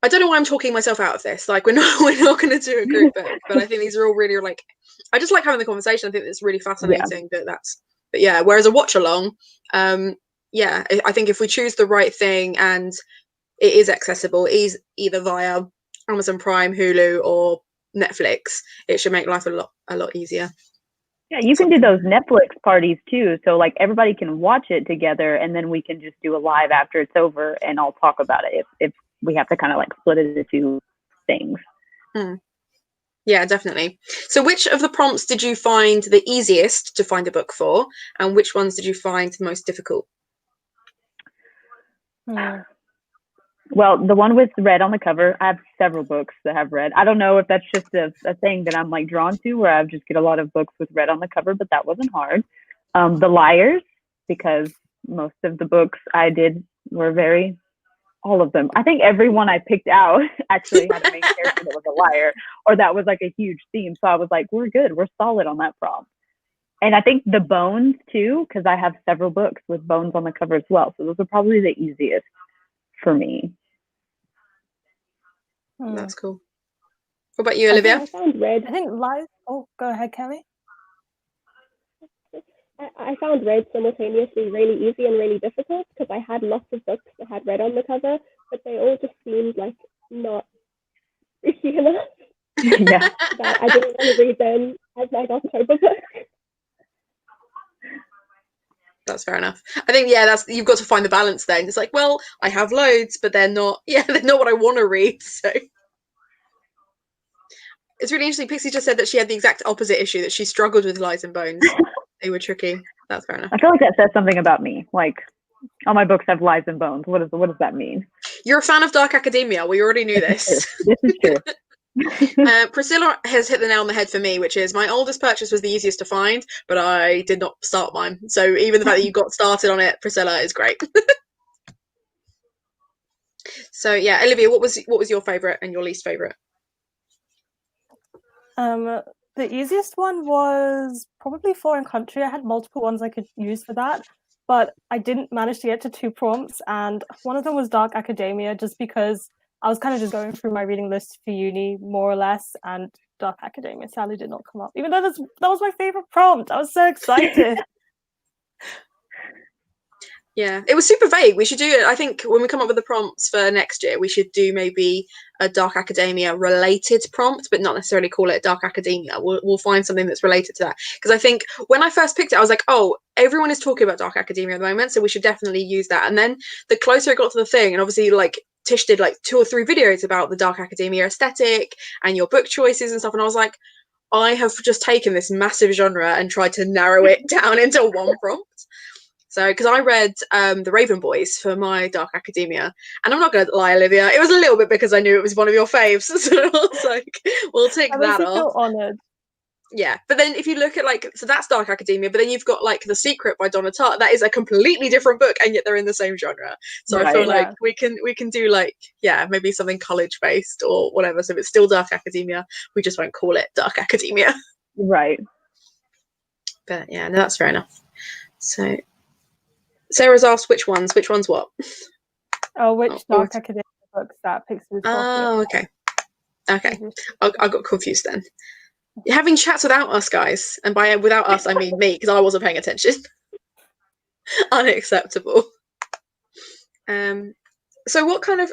A: I don't know why I'm talking myself out of this. We're not going to do a group book, but I think these are all really I just like having the conversation. I think it's really fascinating but yeah, whereas a watch along, yeah, I think if we choose the right thing and it is accessible, is either via Amazon Prime, Hulu, or Netflix, it should make life a lot easier.
E: Yeah, you can do those Netflix parties too. So everybody can watch it together, and then we can just do a live after it's over, and I'll talk about it if we have to kind of split it into two things.
A: Yeah, definitely. So which of the prompts did you find the easiest to find a book for, and which ones did you find the most difficult?
E: Well, the one with red on the cover, I have several books that have red. I don't know if that's just a thing that I'm drawn to, where I just get a lot of books with red on the cover, but that wasn't hard. The Liars, because most of the books I did were all of them. I think every one I picked out actually had a main character that was a liar, or that was a huge theme. So I was like, we're good. We're solid on that prompt. And I think the Bones too, because I have several books with bones on the cover as well. So those are probably the easiest for me.
A: That's cool. What about you, Olivia?
D: I found red.
B: I think live. Oh, go ahead, Kelly.
D: I found red simultaneously really easy and really difficult, because I had lots of books that had red on the cover, but they all just seemed not risky enough.
E: Yeah.
D: That I didn't want to read them as my Gothtober book.
A: That's fair enough. I think, yeah, you've got to find the balance then. It's well, I have loads, but they're not what I want to read. So it's really interesting. Pixie just said that she had the exact opposite issue, that she struggled with Lies and Bones. They were tricky. That's fair enough.
E: I feel like that says something about me. All my books have lies and bones. What does that mean?
A: You're a fan of Dark Academia. We already knew this.
E: This is true.
A: Priscilla has hit the nail on the head for me, which is my oldest purchase was the easiest to find, but I did not start mine. So even the fact that you got started on it, Priscilla, is great. So yeah, Olivia, what was your favourite and your least favourite?
B: The easiest one was probably Foreign Country. I had multiple ones I could use for that, but I didn't manage to get to 2 prompts, and one of them was Dark Academia, just because I was kind of just going through my reading list for uni, more or less, and Dark Academia sadly did not come up, even though that was my favourite prompt. I was so excited.
A: Yeah, it was super vague. We should do it. I think when we come up with the prompts for next year, we should do maybe a Dark Academia related prompt, but not necessarily call it Dark Academia. We'll find something that's related to that. Because I think when I first picked it, I was like, oh, everyone is talking about Dark Academia at the moment, so we should definitely use that. And then the closer it got to the thing, and obviously Tish did 2 or 3 videos about the Dark Academia aesthetic and your book choices and stuff, and I was like, I have just taken this massive genre and tried to narrow it down into one prompt. So, because I read The Raven Boys for my Dark Academia, and I'm not going to lie, Olivia, it was a little bit because I knew it was one of your faves, so I was like, we'll take that off.
B: I feel honoured.
A: Yeah, but then if you look at so that's Dark Academia, but then you've got The Secret by Donna Tartt. That is a completely different book, and yet they're in the same genre. So right, I feel like we can do maybe something college based or whatever. So if it's still Dark Academia, we just won't call it Dark Academia.
E: Right.
A: But yeah, no, that's fair enough. So Sarah's asked which ones what?
B: Oh, which Dark Academia books that Pixie was talking about.
A: Okay. I got confused then. having chats without us, guys, and by without us I mean me, because I wasn't paying attention. Unacceptable. So what kind of,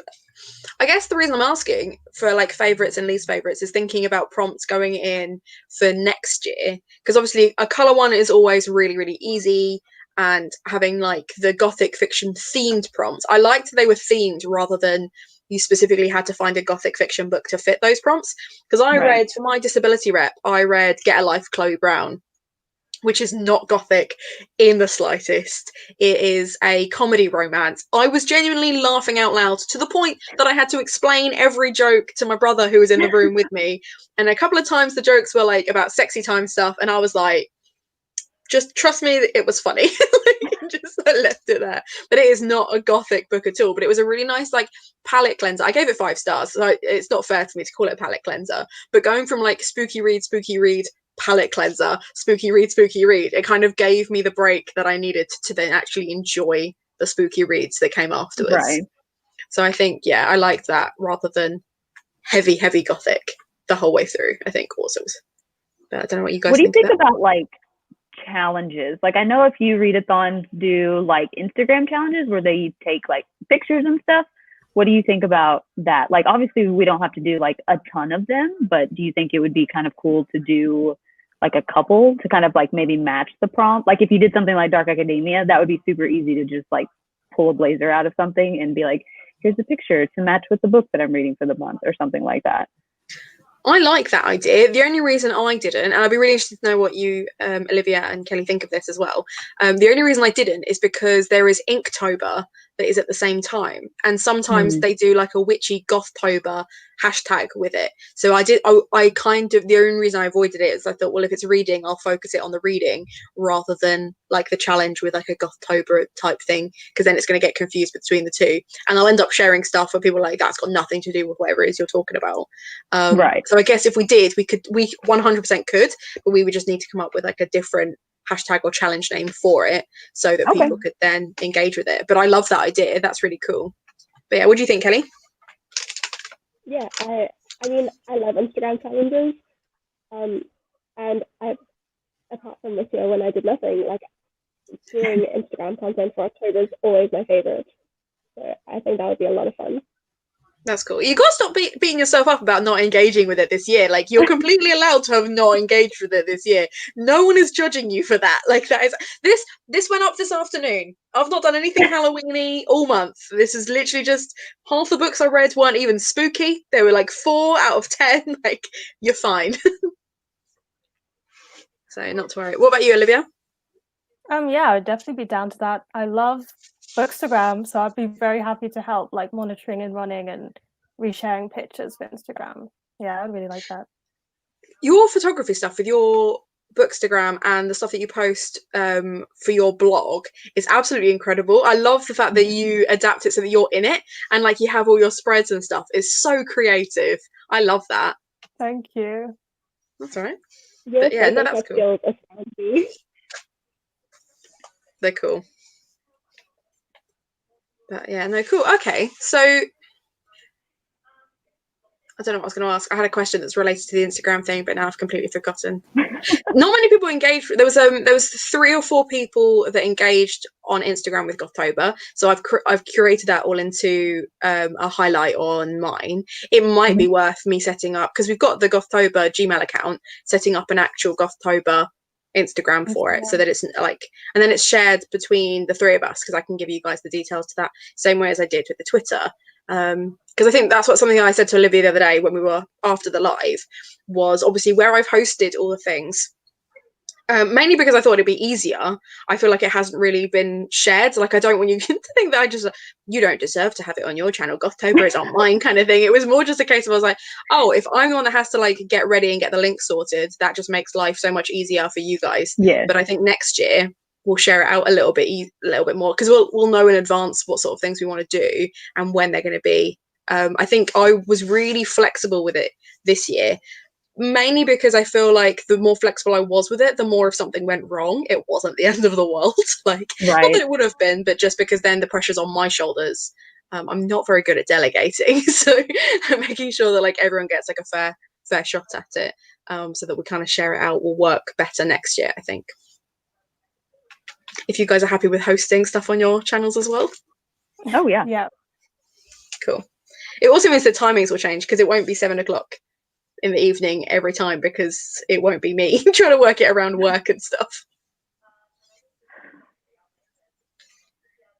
A: I guess the reason I'm asking for like favorites and least favorites is thinking about prompts going in for next year, because obviously a color one is always really, really easy, and having like the Gothic fiction themed prompts, I liked they were themed rather than you specifically had to find a Gothic fiction book to fit those prompts. Because I read, for my disability rep, I read Get a Life, Chloe Brown, which is not Gothic in the slightest. It is a comedy romance. I was genuinely laughing out loud to the point that I had to explain every joke to my brother who was in the room with me. And a couple of times the jokes were like about sexy time stuff, and I was like, just trust me, it was funny. Just I left it there. But it is not a Gothic book at all. But it was a really nice like palette cleanser. I gave it 5 stars. So it's not fair to me to call it a palette cleanser. But going from like spooky read, palette cleanser, spooky read, it kind of gave me the break that I needed to then actually enjoy the spooky reads that came afterwards.
E: Right.
A: So I think, yeah, I liked that rather than heavy Gothic the whole way through. I think also. But I don't know what you guys
E: think. What do you think
A: about
E: like challenges? Like, I know a few readathons do like Instagram challenges where they take like pictures and stuff. What do you think about that? Like, obviously we don't have to do like a ton of them, but do you think it would be kind of cool to do like a couple to kind of like maybe match the prompt? Like if you did something like Dark Academia, that would be super easy to just like pull a blazer out of something and be like, here's a picture to match with the book that I'm reading for the month or something like that.
A: I like that idea. The only reason I didn't, and I'd be really interested to know what you, Olivia and Kelly, think of this as well. The only reason I didn't is because there is Inktober that is at the same time, and sometimes they do like a witchy Gothtober hashtag with it. So I kind of, the only reason I avoided it is I thought, well, if it's reading, I'll focus it on the reading rather than like the challenge with like a Gothtober type thing, because then it's going to get confused between the two, and I'll end up sharing stuff where people are like, that's got nothing to do with whatever it is you're talking about.
E: Right.
A: So I guess if we did, we 100% could, but we would just need to come up with like a different hashtag or challenge name for it so that people could then engage with it. But I love that idea. That's really cool. But yeah, what do you think, Kelly?
D: Yeah, I mean, I love Instagram challenges. And apart from this year when I did nothing, like doing Instagram content for October is always my favorite. So I think that would be a lot of fun.
A: That's cool. You gotta stop beating yourself up about not engaging with it this year. Like, you're completely allowed to have not engaged with it this year. No one is judging you for that. Like, that is this went up this afternoon. I've not done anything Halloween-y all month. This is literally just half the books I read weren't even spooky. They were like 4 out of 10. Like, you're fine. So not to worry. What about you, Olivia?
B: Yeah, I'd definitely be down to that. I love Bookstagram, so I'd be very happy to help, like monitoring and running and resharing pictures for Instagram. Yeah, I'd really like that.
A: Your photography stuff with your Bookstagram and the stuff that you post for your blog is absolutely incredible. I love the fact that you adapt it so that you're in it and like you have all your spreads and stuff. It's so creative. I love that.
B: Thank you.
A: That's all right.
D: But
A: yeah, no, that's cool. They're cool. But yeah, no, cool. Okay, so I don't know what I was going to ask. I had a question that's related to the Instagram thing, but now I've completely forgotten. Not many people engaged. There was 3 or 4 people that engaged on Instagram with Gothtober. So I've curated that all into a highlight on mine. It might be worth me setting up, because we've got the Gothtober Gmail account, setting up an actual Gothtober Instagram for it, so that it's like, and then it's shared between the 3 of us, because I can give you guys the details to that, same way as I did with the Twitter. Because I think that's something I said to Olivia the other day when we were after the live, was obviously where I've hosted all the things, mainly because I thought it'd be easier. I feel like it hasn't really been shared. Like, I don't want you to think that you don't deserve to have it on your channel. Gothtober is on mine, kind of thing. It was more just a case of, I was like, oh, if I'm the one that has to like get ready and get the link sorted, that just makes life so much easier for you guys.
E: Yeah.
A: But I think next year we'll share it out a little bit more, because we'll know in advance what sort of things we want to do and when they're going to be. I think I was really flexible with it this year, mainly because I feel like the more flexible I was with it, the more if something went wrong, it wasn't the end of the world. Like, not that it would have been, but just because then the pressure's on my shoulders. I'm not very good at delegating, so I'm making sure that like everyone gets like a fair shot at it. so that we kind of share it out will work better next year, I think. If you guys are happy with hosting stuff on your channels as well.
E: Oh yeah.
B: Yeah.
A: Cool. It also means the timings will change because it won't be 7 o'clock in the evening every time, because it won't be me trying to work it around work and stuff.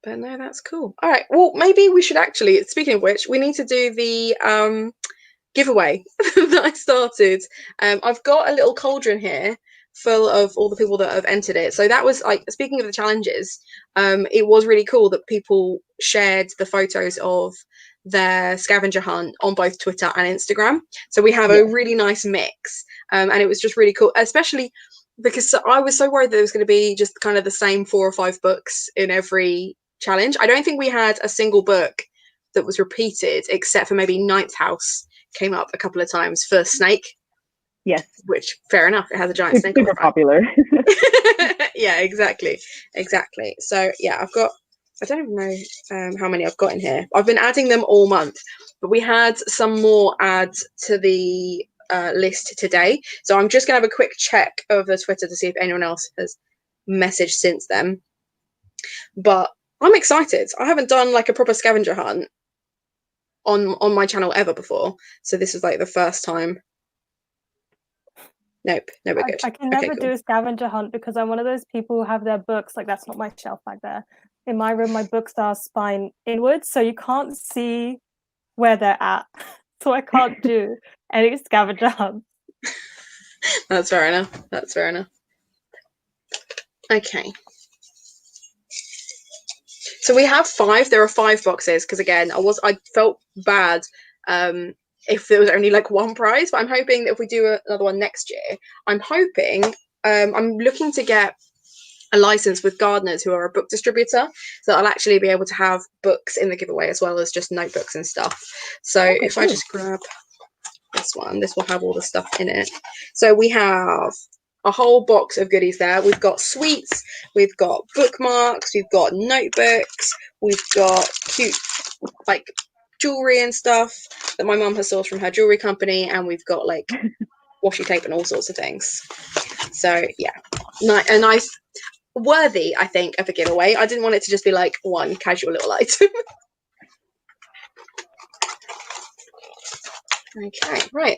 A: But no, that's cool. All right. Well, maybe we should actually, speaking of which, we need to do the giveaway that I started. I've got a little cauldron here full of all the people that have entered it. So that was like, speaking of the challenges, it was really cool that people shared the photos of their scavenger hunt on both Twitter and Instagram. So we have a really nice mix, and it was just really cool, especially because I was so worried that it was going to be just kind of the same 4 or 5 books in every challenge. I don't think we had a single book that was repeated, except for maybe Ninth House came up a couple of times for Snake.
E: Yes.
A: Which, fair enough, it has a giant
E: It's
A: snake.
E: super popular.
A: Yeah, exactly. So yeah, I've got, I don't even know how many I've got in here. I've been adding them all month, but we had some more ads to the list today. So I'm just gonna have a quick check of the Twitter to see if anyone else has messaged since then. But I'm excited. I haven't done like a proper scavenger hunt on my channel ever before, so this is like the first time. Nope, no, we're good.
B: I can
A: Okay,
B: never
A: cool.
B: do a scavenger hunt because I'm one of those people who have their books, like that's not my shelf back there. In my room, my books are spine inwards, so you can't see where they're at. So I can't do any scavenger hunts.
A: That's fair enough. That's fair enough. Okay. So we have 5. There are 5 boxes because again, I felt bad if there was only like one prize, but I'm hoping that if we do another one next year, I'm looking to get a license with Gardeners, who are a book distributor, so I'll actually be able to have books in the giveaway as well as just notebooks and stuff. So if I just grab this one, this will have all the stuff in it. So we have a whole box of goodies there. We've got sweets, we've got bookmarks, we've got notebooks, we've got cute like jewelry and stuff that my mum has sourced from her jewelry company, and we've got like washi tape and all sorts of things. So yeah, a nice, worthy, I think, of a giveaway. I didn't want it to just be like one casual little item. Okay, right.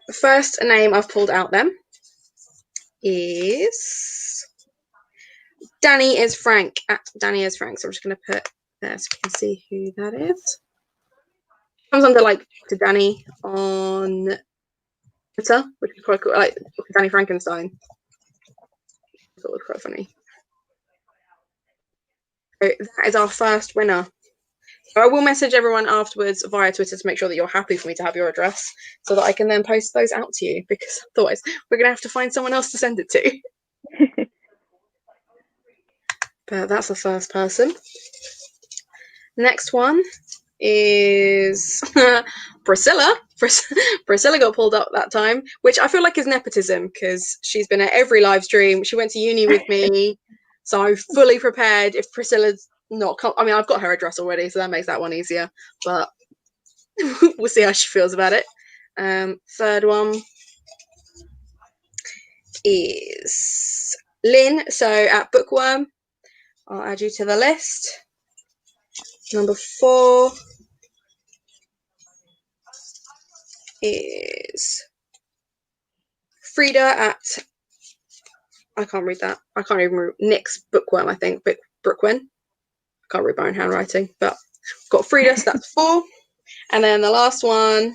A: The first name I've pulled out then is Danny is Frank, at Danny is Frank. So I'm just going to put there so you can see who that is. Comes under like to Danny on Twitter, which is quite cool, like Danny Frankenstein. I thought it was quite funny. So that is our first winner. So I will message everyone afterwards via Twitter to make sure that you're happy for me to have your address, so that I can then post those out to you, because otherwise we're going to have to find someone else to send it to. But that's the first person. Next one is Priscilla. Priscilla got pulled up that time, which I feel like is nepotism because she's been at every live stream. She went to uni with me, so I'm fully prepared if Priscilla's not I mean, I've got her address already, so that makes that one easier, but we'll see how she feels about it. Third one is Lynn, so at Bookworm. I'll add you to the list. Number 4 is Frida at, I can't read that. I can't even read Nick's Bookworm, I think. Brookwyn. I can't read my own handwriting, but got Frida, so that's 4. And then the last one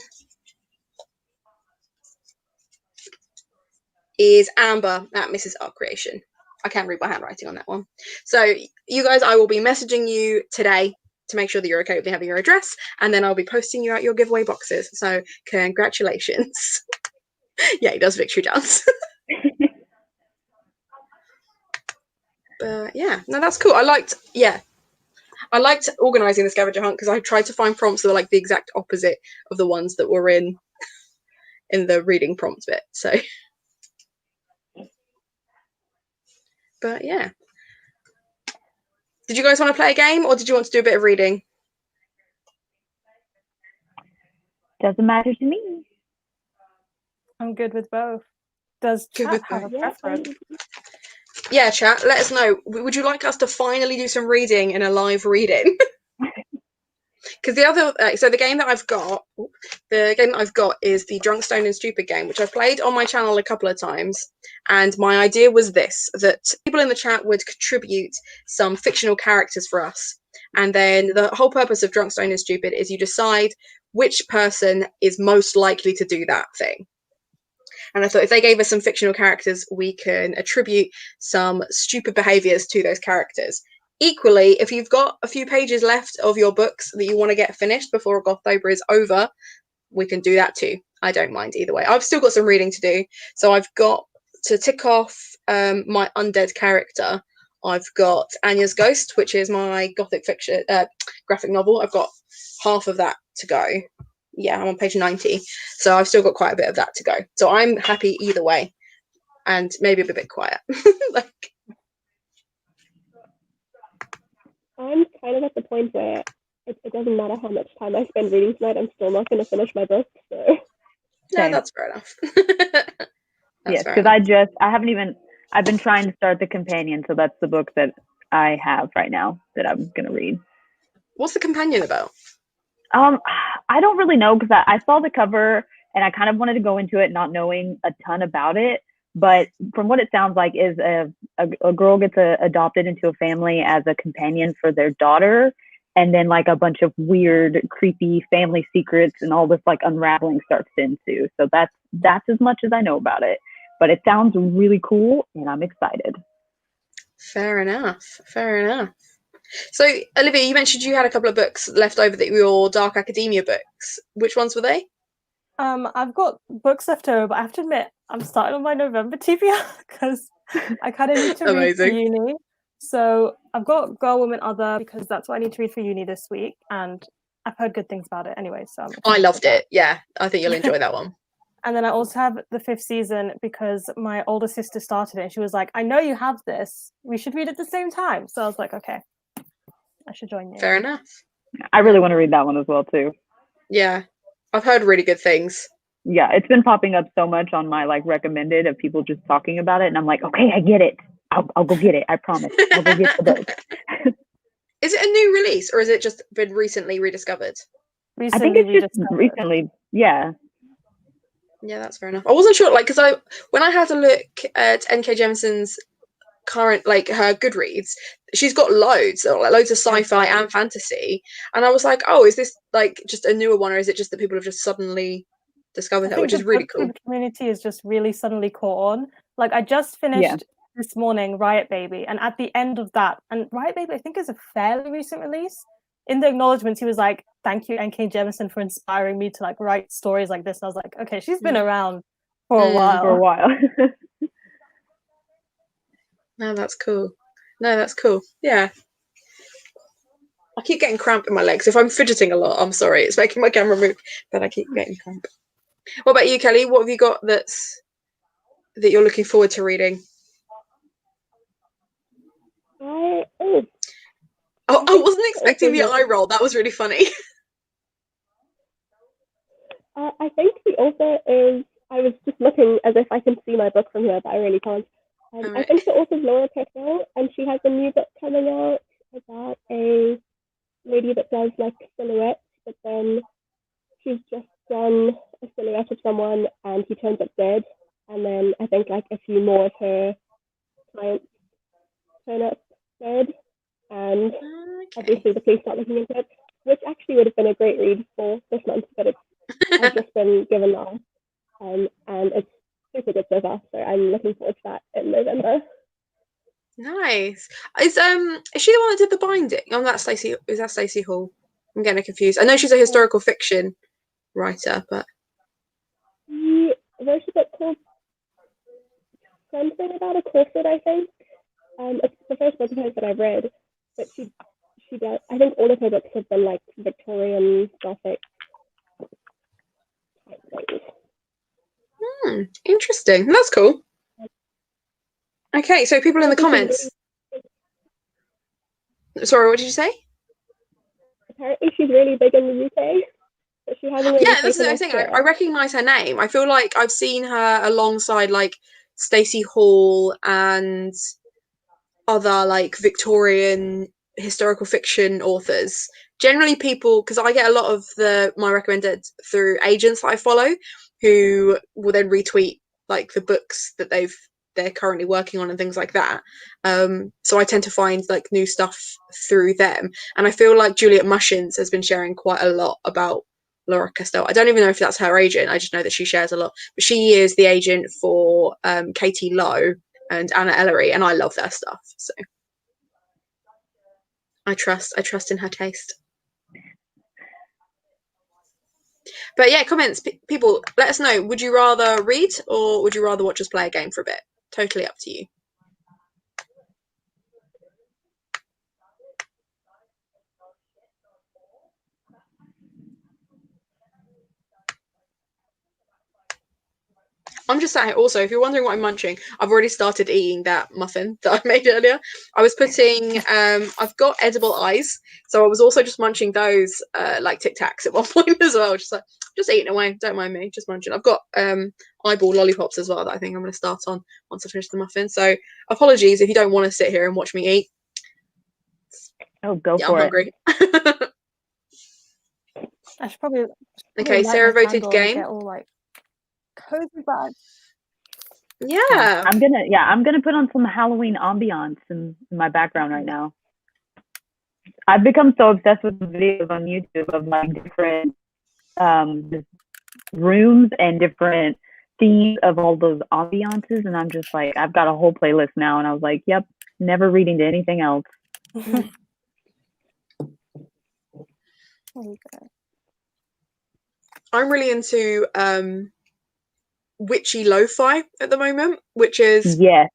A: is Amber at Mrs. Art Creation. I can't read my handwriting on that one. So you guys, I will be messaging you today to make sure that you're okay with me having your address, and then I'll be posting you out your giveaway boxes. So congratulations. Yeah, he does victory dance. But yeah, no, that's cool. I liked organising the scavenger hunt because I tried to find prompts that were like the exact opposite of the ones that were in the reading prompts bit. So, but yeah. Did you guys want to play a game, or did you want to do a bit of reading?
E: Doesn't matter to me.
B: I'm good with both. Does
A: Good
B: chat
A: with
B: have a
A: both.
B: preference?
A: Yeah, chat, let us know. Would you like us to finally do some reading in a live reading? Because the other, so the game that I've got is the Drunk, Stoned and Stupid game, which I've played on my channel a couple of times. And my idea was this, that people in the chat would contribute some fictional characters for us. And then the whole purpose of Drunk, Stoned and Stupid is you decide which person is most likely to do that thing. And I thought if they gave us some fictional characters, we can attribute some stupid behaviors to those characters. Equally, if you've got a few pages left of your books that you want to get finished before Gothtober is over, we can do that too. I don't mind either way. I've still got some reading to do. So I've got to tick off my undead character. I've got Anya's Ghost, which is my Gothic fiction graphic novel. I've got half of that to go. Yeah, I'm on page 90. So I've still got quite a bit of that to go. So I'm happy either way. And maybe a bit quiet. Like,
D: I'm kind of at the point where it doesn't matter how much time I spend reading tonight, I'm still not going to finish my book. So.
A: No, that's fair enough.
E: Yes, because I've been trying to start the companion, so that's the book that I have right now that I'm going to read.
A: What's the companion about?
E: I don't really know, because I saw the cover and I kind of wanted to go into it not knowing a ton about it. But from what it sounds like is a girl gets adopted into a family as a companion for their daughter. And then like a bunch of weird, creepy family secrets and all this like unraveling starts to ensue. So that's as much as I know about it. But it sounds really cool and I'm excited.
A: Fair enough. Fair enough. So, Olivia, you mentioned you had a couple of books left over that were your Dark Academia books. Which ones were they?
B: I've got books left over, but I have to admit, I'm starting on my November TBR because I kind of need to read for uni. So I've got Girl, Woman, Other because that's what I need to read for uni this week, and I've heard good things about it anyway. So
A: I loved it. Yeah, I think you'll enjoy that one.
B: And then I also have the 5th season because my older sister started it, and she was like, "I know you have this. We should read at the same time." So I was like, "Okay, I should join you."
A: Fair enough.
E: I really want to read that one as well too.
A: Yeah, I've heard really good things.
E: Yeah, it's been popping up so much on my like recommended of people just talking about it, and I'm like, okay, I get it. I'll go get it. I promise. I'll go get the book.
A: Is it a new release or is it just been recently rediscovered?
E: I think it's just recently. Yeah.
A: Yeah, that's fair enough. I wasn't sure, like, because when I had a look at N.K. Jemisin's current, like, her Goodreads, she's got loads of sci-fi and fantasy, and I was like, oh, is this like just a newer one, or is it just that people have just suddenly discovered her, which is really cool.
B: The community is just really suddenly caught on. Like, I just finished this morning Riot Baby, and at the end of that, and Riot Baby I think is a fairly recent release. In the acknowledgements, he was like, "Thank you, N.K. Jemisin, for inspiring me to like write stories like this." And I was like, "Okay, she's been around for a while."
E: For a while.
A: No, that's cool. Yeah. I keep getting cramp in my legs. If I'm fidgeting a lot, I'm sorry. It's making my camera move, but I keep getting cramp. What about you, Kelly? What have you got that you're looking forward to reading? I wasn't expecting the eye roll. That was really funny.
D: I think the author is. I was just looking as if I can see my book from here, but I really can't. I think the author's Laura Purcell, and she has a new book coming out about a lady that does like silhouettes, but then she's just done a silhouette of someone and he turns up dead, and then I think like a few more of her clients turn up dead, and obviously the police start looking into it, which actually would have been a great read for this month, but I've just been given that, and it's super good so far, so I'm looking forward to that in November.
A: Nice. Is she the one that did the binding? Oh, that's Stacey. Is that Stacey Hall? I'm getting confused. I know she's a historical fiction writer, but
D: there's a book called something about a corset, I think. It's the first book of hers that I've read, but she does. I think all of her books have been like Victorian Gothic type things.
A: Interesting. That's cool. Okay, so people in the comments. Sorry, what did you say?
D: Apparently, she's really big in the UK. but she hasn't really
A: Yeah, this is
D: taken
A: the
D: us
A: thing. I
D: there.
A: recognize her name. I feel like I've seen her alongside like Stacey Hall and other like Victorian historical fiction authors. Generally, people, because I get a lot of my recommended through agents that I follow, who will then retweet like the books that they're currently working on and things like that. So I tend to find like new stuff through them, and I feel like Juliet Mushins has been sharing quite a lot about Laura Castell. I don't even know if that's her agent. I just know that she shares a lot. But she is the agent for Katie Lowe and Anna Ellery, and I love their stuff. So I trust in her taste. But yeah, comments, people, let us know. Would you rather read or would you rather watch us play a game for a bit? Totally up to you. I'm just sat here. Also, if you're wondering what I'm munching, I've already started eating that muffin that I made earlier. I was putting, I've got edible eyes, so I was also just munching those like Tic Tacs at one point as well. Just eating away. Don't mind me, just munching. I've got eyeball lollipops as well that I think I'm going to start on once I finish the muffin. So apologies if you don't want to sit here and watch me eat.
E: Oh, go
A: Yeah,
E: for
A: I'm
E: it.
A: hungry.
B: I should probably
A: Okay,
B: light
A: Sarah
B: my
A: voted
B: candle and
A: game.
B: get all like cozy back.
A: Yeah.
E: I'm gonna put on some Halloween ambiance in my background right now. I've become so obsessed with the videos on YouTube of like different rooms and different themes of all those ambiances, and I'm just like, I've got a whole playlist now, and I was like, yep, never reading to anything else.
A: I'm really into witchy lo-fi at the moment, which is
E: Yes.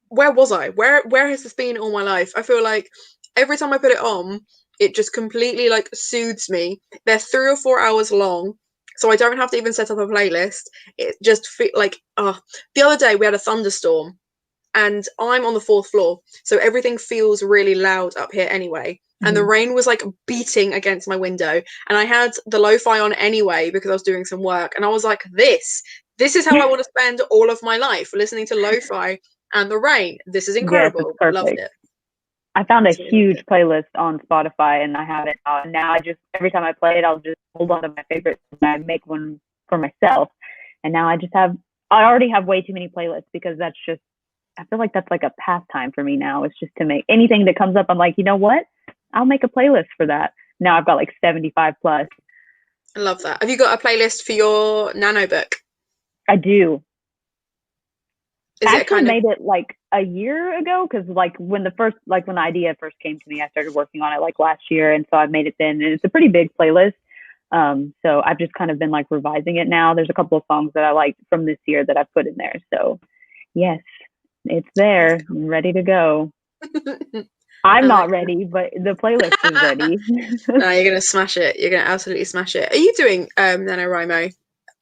A: Where was I? Where has this been all my life? I feel like every time I put it on, it just completely like soothes me. They're 3 or 4 hours long, so I don't have to even set up a playlist. It just like the other day we had a thunderstorm, and I'm on the 4th floor, so everything feels really loud up here anyway. And the rain was like beating against my window, and I had the lo-fi on anyway because I was doing some work, and I was like, this is how I want to spend all of my life, listening to lo-fi and the rain. This is incredible.
E: Yes, it's perfect.
A: Loved it.
E: I found a huge playlist on Spotify, and I have it now. And now I just, every time I play it, I'll just hold on to my favorites and I make one for myself. And now I already have way too many playlists because I feel like that's like a pastime for me now. It's just to make anything that comes up. I'm like, you know what? I'll make a playlist for that. Now I've got like 75 plus.
A: I love that. Have you got a playlist for your Nano book?
E: I do.
A: Is
E: I
A: it
E: actually made it like a year ago because like when the idea first came to me, I started working on it like last year, and so I made it then, and it's a pretty big playlist. So I've just kind of been like revising it now. There's a couple of songs that I liked from this year that I've put in there. So yes, it's there, ready to go. I'm not ready, but the playlist is ready.
A: No, you're gonna smash it. You're gonna absolutely smash it. Are you doing NaNoWriMo,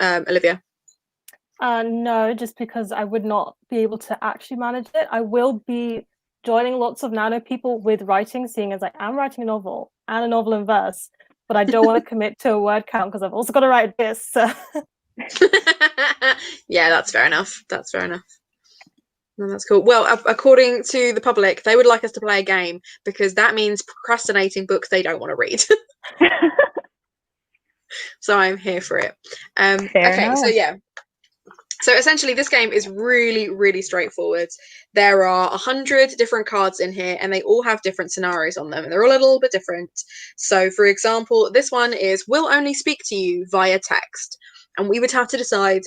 A: Olivia?
B: No, just because I would not be able to actually manage it. I will be joining lots of nano people with writing, seeing as I am writing a novel and a novel in verse, but I don't want to commit to a word count because I've also got to write this. So.
A: Yeah, that's fair enough. That's fair enough. No, that's cool. Well, according to the public, they would like us to play a game because that means procrastinating books they don't want to read. So I'm here for it. Okay,
E: enough.
A: so yeah. So essentially, this game is really, really straightforward. There are 100 different cards in here, and they all have different scenarios on them, and they're all a little bit different. So, for example, this one is, will only speak to you via text. And we would have to decide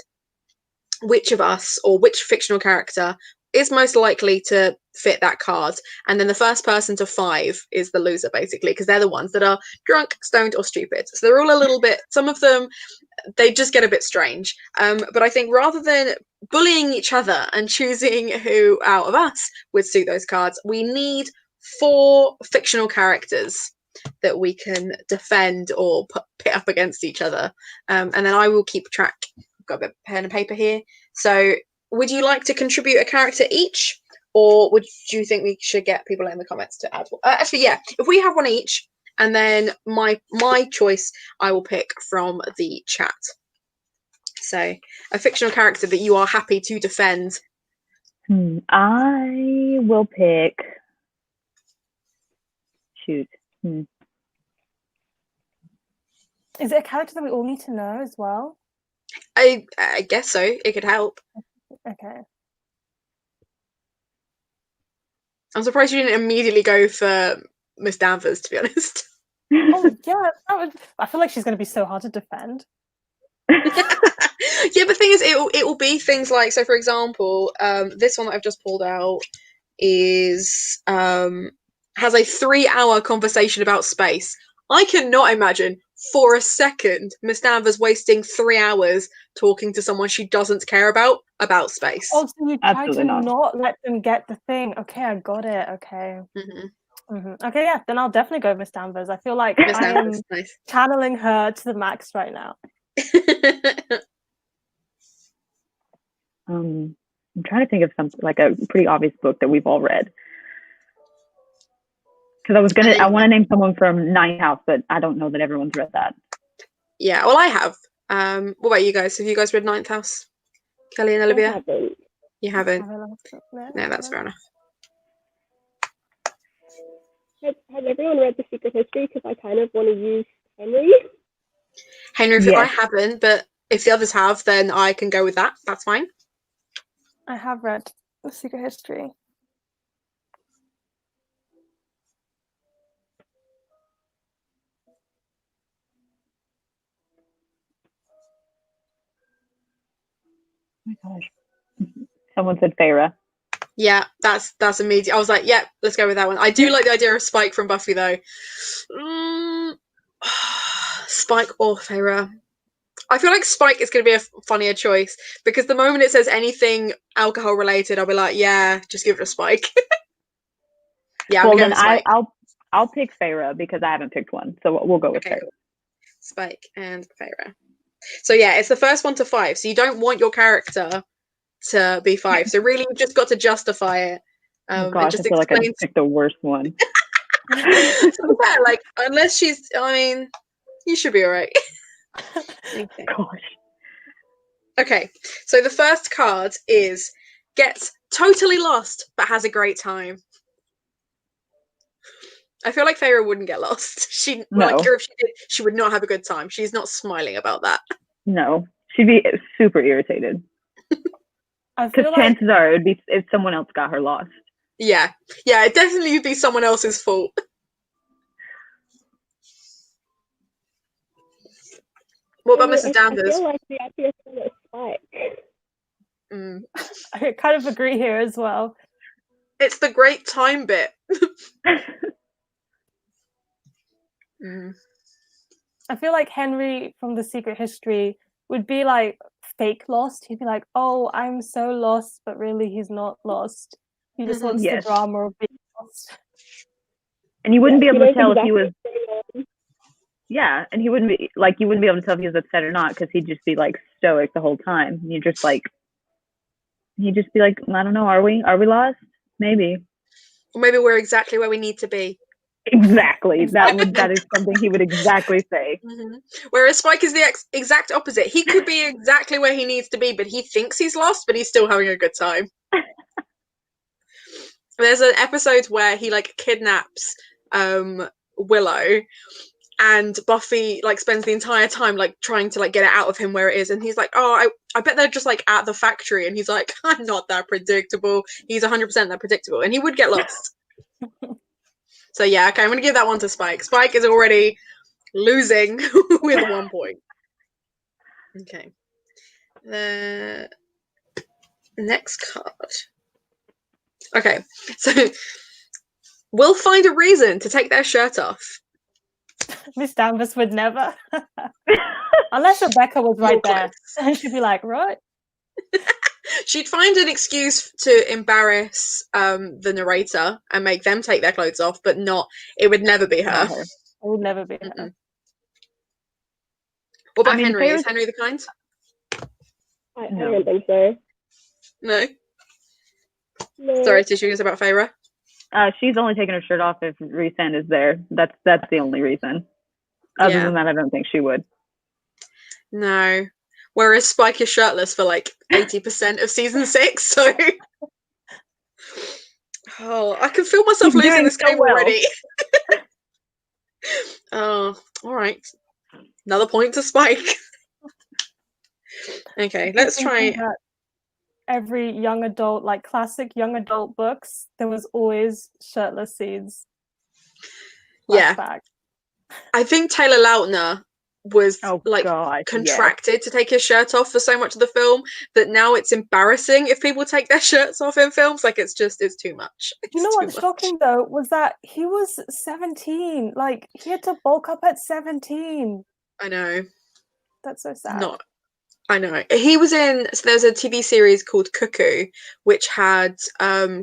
A: which of us or which fictional character is most likely to fit that card. And then the first person to 5 is the loser, basically, because they're the ones that are drunk, stoned, or stupid. So they're all a little bit, some of them, they just get a bit strange. But I think rather than bullying each other and choosing who out of us would suit those cards, we need 4 fictional characters that we can defend or pit up against each other. And then I will keep track. I've got a bit of pen and paper here. So would you like to contribute a character each? Or do you think we should get people in the comments to add one? Actually, yeah, if we have one each, And then my choice I will pick from the chat. So, a fictional character that you are happy to defend.
E: I will pick. Shoot.
B: Is it a character that we all need to know as well?
A: I guess so. It could help.
B: Okay.
A: I'm surprised you didn't immediately go for Miss Danvers, to be honest.
B: Oh yeah, I feel like she's going to be so hard to defend.
A: Yeah, but the thing is, it will be things like, so for example, this one that I've just pulled out is has a 3-hour conversation about space. I cannot imagine for a second Miss Danvers wasting 3 hours talking to someone she doesn't care about space.
B: Oh, so you try to
E: Absolutely
B: not let them get the thing. Okay, I got it. Okay.
A: Mm-hmm.
B: Okay, yeah, then I'll definitely go with Miss Danvers. I feel like
A: Miss
B: I am
A: Danvers, nice.
B: channeling her to the max right now.
E: I'm trying to think of something like a pretty obvious book that we've all read. Because I want to name someone from Ninth House, but I don't know that everyone's read that.
A: Yeah, well, I have. What about you guys? Have you guys read Ninth House? Kelly and
D: I
A: Olivia?
D: haven't.
A: You haven't?
B: No,
A: No, that's fair enough.
D: Has everyone read The Secret History? Because I kind of want to use Henry.
A: Henry,
E: Yes.
A: I haven't, but if the others have, then I can go with that. That's fine.
B: I have read The Secret History.
E: Oh my gosh. Someone said Feyre.
A: Yeah, that's immediate. I was like, yeah, let's go with that one. I do like the idea of Spike from Buffy, though. Spike or Feyre. I feel like Spike is going to be a funnier choice because the moment it says anything alcohol related, I'll be like, yeah, just give it a Spike. Yeah,
E: well,
A: I'm
E: then
A: going with Spike.
E: I'll pick Feyre because I haven't picked one, so we'll go with Feyre.
A: Cool. Spike and Feyre. So yeah, it's the first one to 5. So you don't want your character to be 5. So really, you've just got to justify it.
E: Oh gosh,
A: just
E: I feel like I picked the worst one.
A: Yeah, like unless she's, I mean, you should be all right. Okay.
E: Gosh.
A: Okay, so the first card is gets totally lost but has a great time. I feel like Feyre wouldn't get lost.
E: No.
A: Or if she did, she would not have a good time. She's not smiling about that.
E: No, she'd be super irritated. Because chances are it would be if someone else got her lost.
A: Yeah, it definitely would be someone else's fault. What about Mrs. Danvers?
D: I feel like the idea is Spike.
B: I kind of agree here as well.
A: It's the great time bit.
B: I feel like Henry from The Secret History would be like fake lost. He'd be like, oh, I'm so lost, but really he's not lost. He just wants the drama of being lost.
E: And you wouldn't be able to tell if he was... Yeah, and he wouldn't be, like, you wouldn't be able to tell if he was upset or not, because he'd just be, like, stoic the whole time. And he'd just be like, I don't know, are we lost? Maybe.
A: Or maybe we're exactly where we need to be.
E: Exactly. That is something he would exactly say.
A: Whereas Spike is the exact opposite. He could be exactly where he needs to be, but he thinks he's lost, but he's still having a good time. There's an episode where he, like, kidnaps Willow, and Buffy, like, spends the entire time, like, trying to, like, get it out of him where it is, and he's like, oh, I bet they're just, like, at the factory, and he's like, I'm not that predictable. He's 100% that predictable, and he would get lost. So yeah, okay, I'm gonna give that one to Spike. Spike is already losing with 1 point. Okay. The next card. Okay, so we'll find a reason to take their shirt off.
B: Miss Danvers would never. Unless Rebecca was right there. And she'd be like, right.
A: She'd find an excuse to embarrass the narrator and make them take their clothes off, but it would never be her.
B: It would never be her.
A: What about Henry? Is Henry the kind?
D: I don't think so.
A: No? Sorry, did you say about Feyre?
E: She's only taking her shirt off if Rhysand is there. That's the only reason. Other than that, I don't think she would.
A: No. Whereas Spike is shirtless for like 80% of season 6, so I can feel myself
E: He's
A: losing
E: doing
A: this
E: so
A: game
E: well.
A: already. Oh, all right. Another point to Spike. Okay, let's try.
B: That every young adult, like classic young adult books, there was always shirtless scenes.
A: Yeah.
B: Flashback.
A: I think Taylor Lautner was contracted to take his shirt off for so much of the film that now it's embarrassing if people take their shirts off in films. Like it's too much.
B: You know what's shocking though was that he was 17. Like he had to bulk up at 17.
A: I know.
B: That's so sad.
A: I know. He was in, so there's a TV series called Cuckoo, which had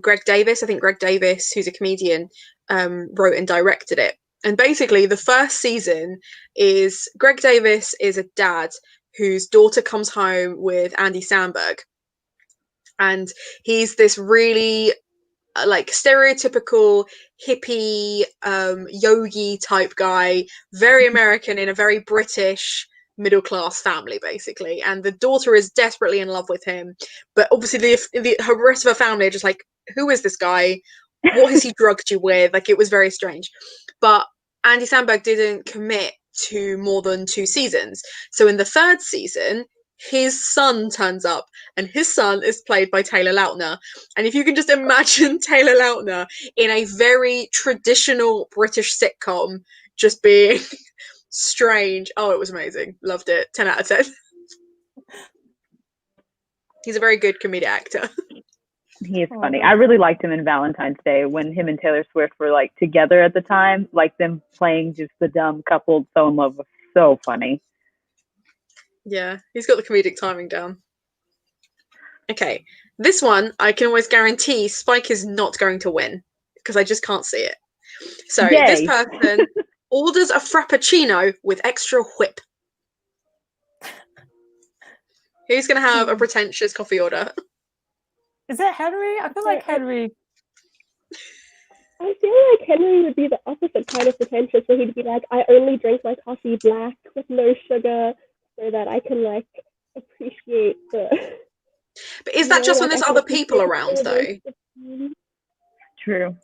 A: Greg Davis. I think Greg Davis, who's a comedian, wrote and directed it. And basically the first season is Greg Davis is a dad whose daughter comes home with Andy Samberg. And he's this really like stereotypical hippie yogi type guy, very American in a very British middle class family basically, and the daughter is desperately in love with him, but obviously the rest of her family are just like, who is this guy, what has he drugged you with? Like it was very strange. But Andy Samberg didn't commit to more than 2 seasons, so in the 3rd season his son turns up, and his son is played by Taylor Lautner. And if you can just imagine Taylor Lautner in a very traditional British sitcom just being strange. Oh, it was amazing. Loved it. 10 out of 10. He's a very good comedic actor.
E: He is funny. I really liked him in Valentine's Day when him and Taylor Swift were like together at the time. Like them playing just the dumb couple so in love was so funny.
A: Yeah, he's got the comedic timing down. Okay, this one I can always guarantee Spike is not going to win because I just can't see it. So
E: Yay.
A: This person orders a frappuccino with extra whip. Who's going to have a pretentious coffee order?
B: Is it Henry? I feel like Henry.
D: I feel like Henry would be the opposite kind of pretentious, where he'd be like, I only drink my coffee black with no sugar so that I can like appreciate the...
A: But is that just when there's other people around though?
E: True.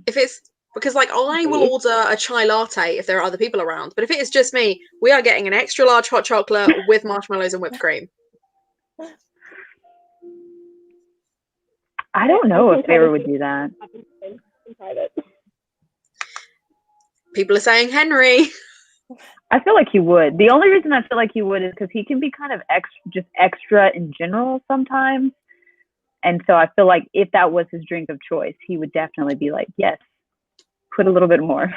A: If it's because like I will order a chai latte if there are other people around, but if it is just me, we are getting an extra large hot chocolate with marshmallows and whipped cream.
E: I don't know if Sarah would do that.
A: People are saying Henry.
E: I feel like he would. The only reason I feel like he would is because he can be kind of extra in general sometimes. And so I feel like if that was his drink of choice, he would definitely be like, yes, put a little bit more.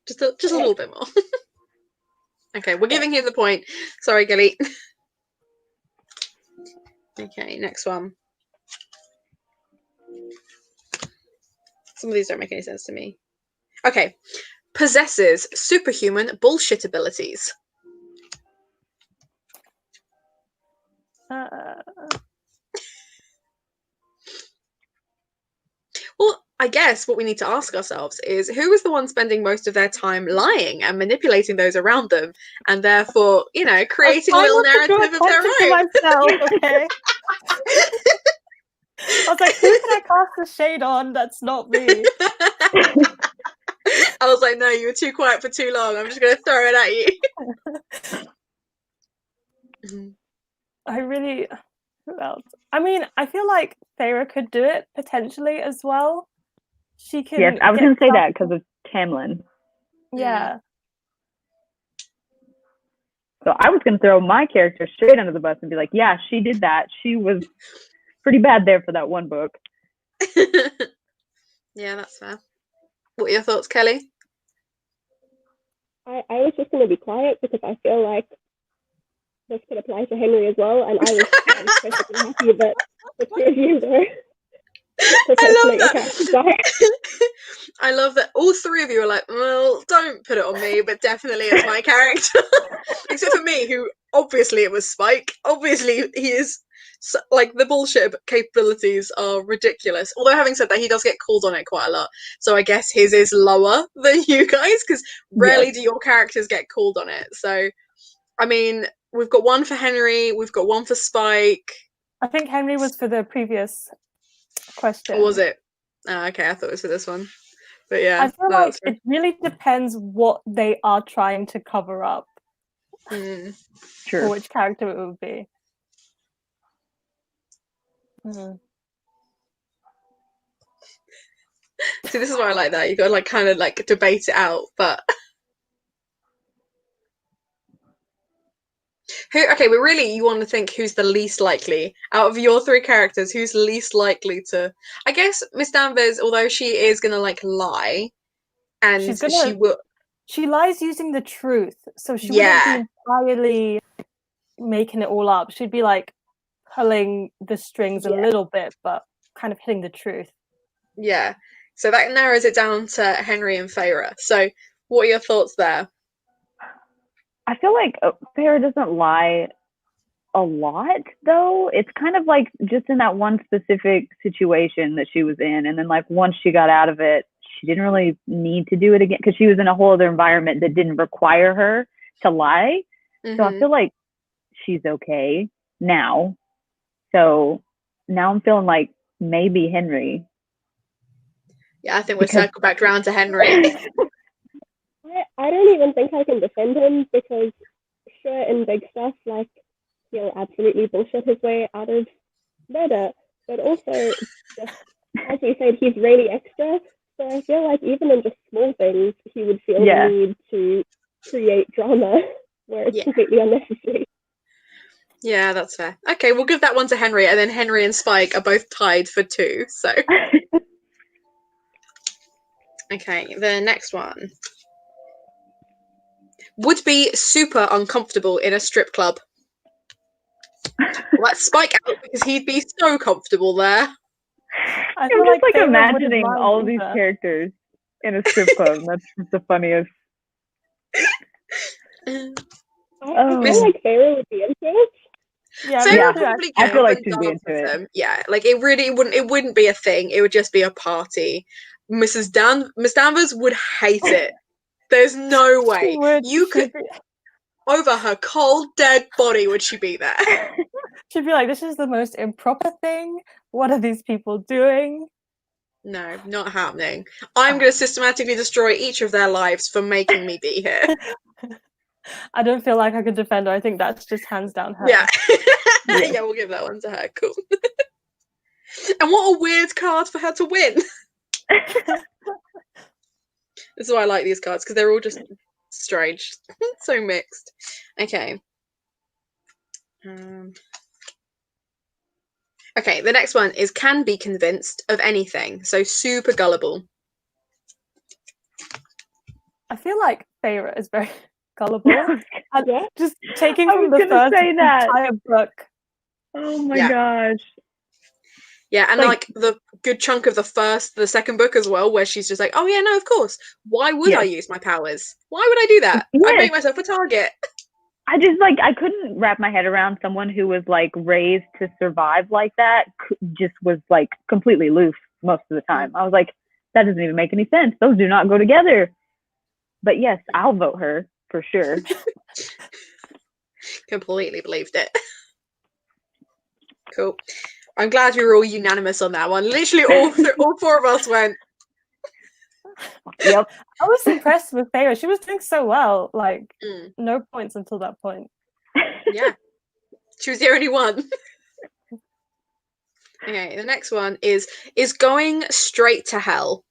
A: Just a little bit more. Okay, we're giving him the point. Sorry, Gilly. Okay, next one. Some of these don't make any sense to me. Okay. Possesses superhuman bullshit abilities. Well, I guess what we need to ask ourselves is who is the one spending most of their time lying and manipulating those around them, and therefore, you know, creating a little narrative of their own.
B: Myself, okay? I was like, who can I cast the shade on that's not me?
A: I was like, no, you were too quiet for too long. I'm just going to throw it at you.
B: Who else? I mean, I feel like Feyre could do it potentially as well. She can.
E: Yes, I was going to say that because of Tamlin.
B: Yeah.
E: So I was going to throw my character straight under the bus and be like, yeah, she did that. She was pretty bad there for that one book.
A: Yeah, that's fair. What are your thoughts, Kelly?
D: I was just going to be quiet because I feel like this could apply to Henry as well, and I was perfectly happy that the two of you were.
A: I love that. I love that all 3 of you are like, well, don't put it on me, but definitely it's my character. Except for me, who obviously it was Spike. Obviously he is so, like, the bullshit capabilities are ridiculous. Although, having said that, he does get called on it quite a lot. So I guess his is lower than you guys, because rarely do your characters get called on it. So, I mean, we've got one for Henry, we've got one for Spike.
B: I think Henry was for the previous question.
A: Or was it? Oh, okay, I thought it was for this one. But yeah.
B: I feel like it really depends what they are trying to cover up.
A: Mm.
B: Or which character it would be.
A: See, this is why I like that. You got to, like, kind of, like, debate it out, but... Okay, but really, you want to think who's the least likely out of your three characters. Who's least likely to? I guess Miss Danvers, although she is gonna like lie, and she will.
B: She lies using the truth, so she wouldn't be entirely making it all up. She'd be like pulling the strings a little bit, but kind of hitting the truth.
A: Yeah. So that narrows it down to Henry and Feyre. So, what are your thoughts there?
E: I feel like Feyre doesn't lie a lot, though. It's kind of like just in that one specific situation that she was in. And then, like, once she got out of it, she didn't really need to do it again because she was in a whole other environment that didn't require her to lie. So I feel like she's okay now. So now I'm feeling like maybe Henry.
A: Yeah, I think we'll circle back around to Henry.
D: I don't even think I can defend him because sure, in big stuff, like, he'll absolutely bullshit his way out of murder. But also, just, as you said, he's really extra. So I feel like even in just small things, he would feel the need to create drama where it's completely unnecessary.
A: Yeah, that's fair. Okay, we'll give that one to Henry, and then Henry and Spike are both tied for 2, so... Okay, the next one. Would be super uncomfortable in a strip club. Let Spike out because he'd be so comfortable there.
E: I'm just like imagining all of these characters in a strip club. That's just the funniest.
D: I feel like Feyre would be into it.
A: Yeah, probably
E: I feel like she'd be into it.
A: Them. Yeah, like it wouldn't be a thing. It would just be a party. Miss Danvers would hate it. There's no way you could. Over her cold, dead body would she be there?
B: She'd be like, "This is the most improper thing. What are these people doing?"
A: No, not happening. I'm going to systematically destroy each of their lives for making me be here.
B: I don't feel like I could defend her. I think that's just hands down her.
A: Yeah. Yeah, we'll give that one to her. Cool. And what a weird card for her to win. This is why I like these cards, because they're all just strange. So mixed. Okay. Okay, the next one is can be convinced of anything. So super gullible.
B: I feel like Feyre is very gullible. Just taking from the first entire book.
E: Oh my gosh.
A: Yeah, and like the good chunk of the second book as well, where she's just like, oh yeah, no, of course. Why would I use my powers? Why would I do that? I make myself a target.
E: I just like, I couldn't wrap my head around someone who was like raised to survive like that, just was like completely aloof most of the time. I was like, that doesn't even make any sense. Those do not go together. But yes, I'll vote her for sure.
A: Completely believed it. Cool. I'm glad we were all unanimous on that one. Literally all 4 of us went.
E: Yep.
B: I was impressed with Feyre. She was doing so well. Like, no points until that point.
A: Yeah. She was the only one. Okay, the next one is going straight to hell.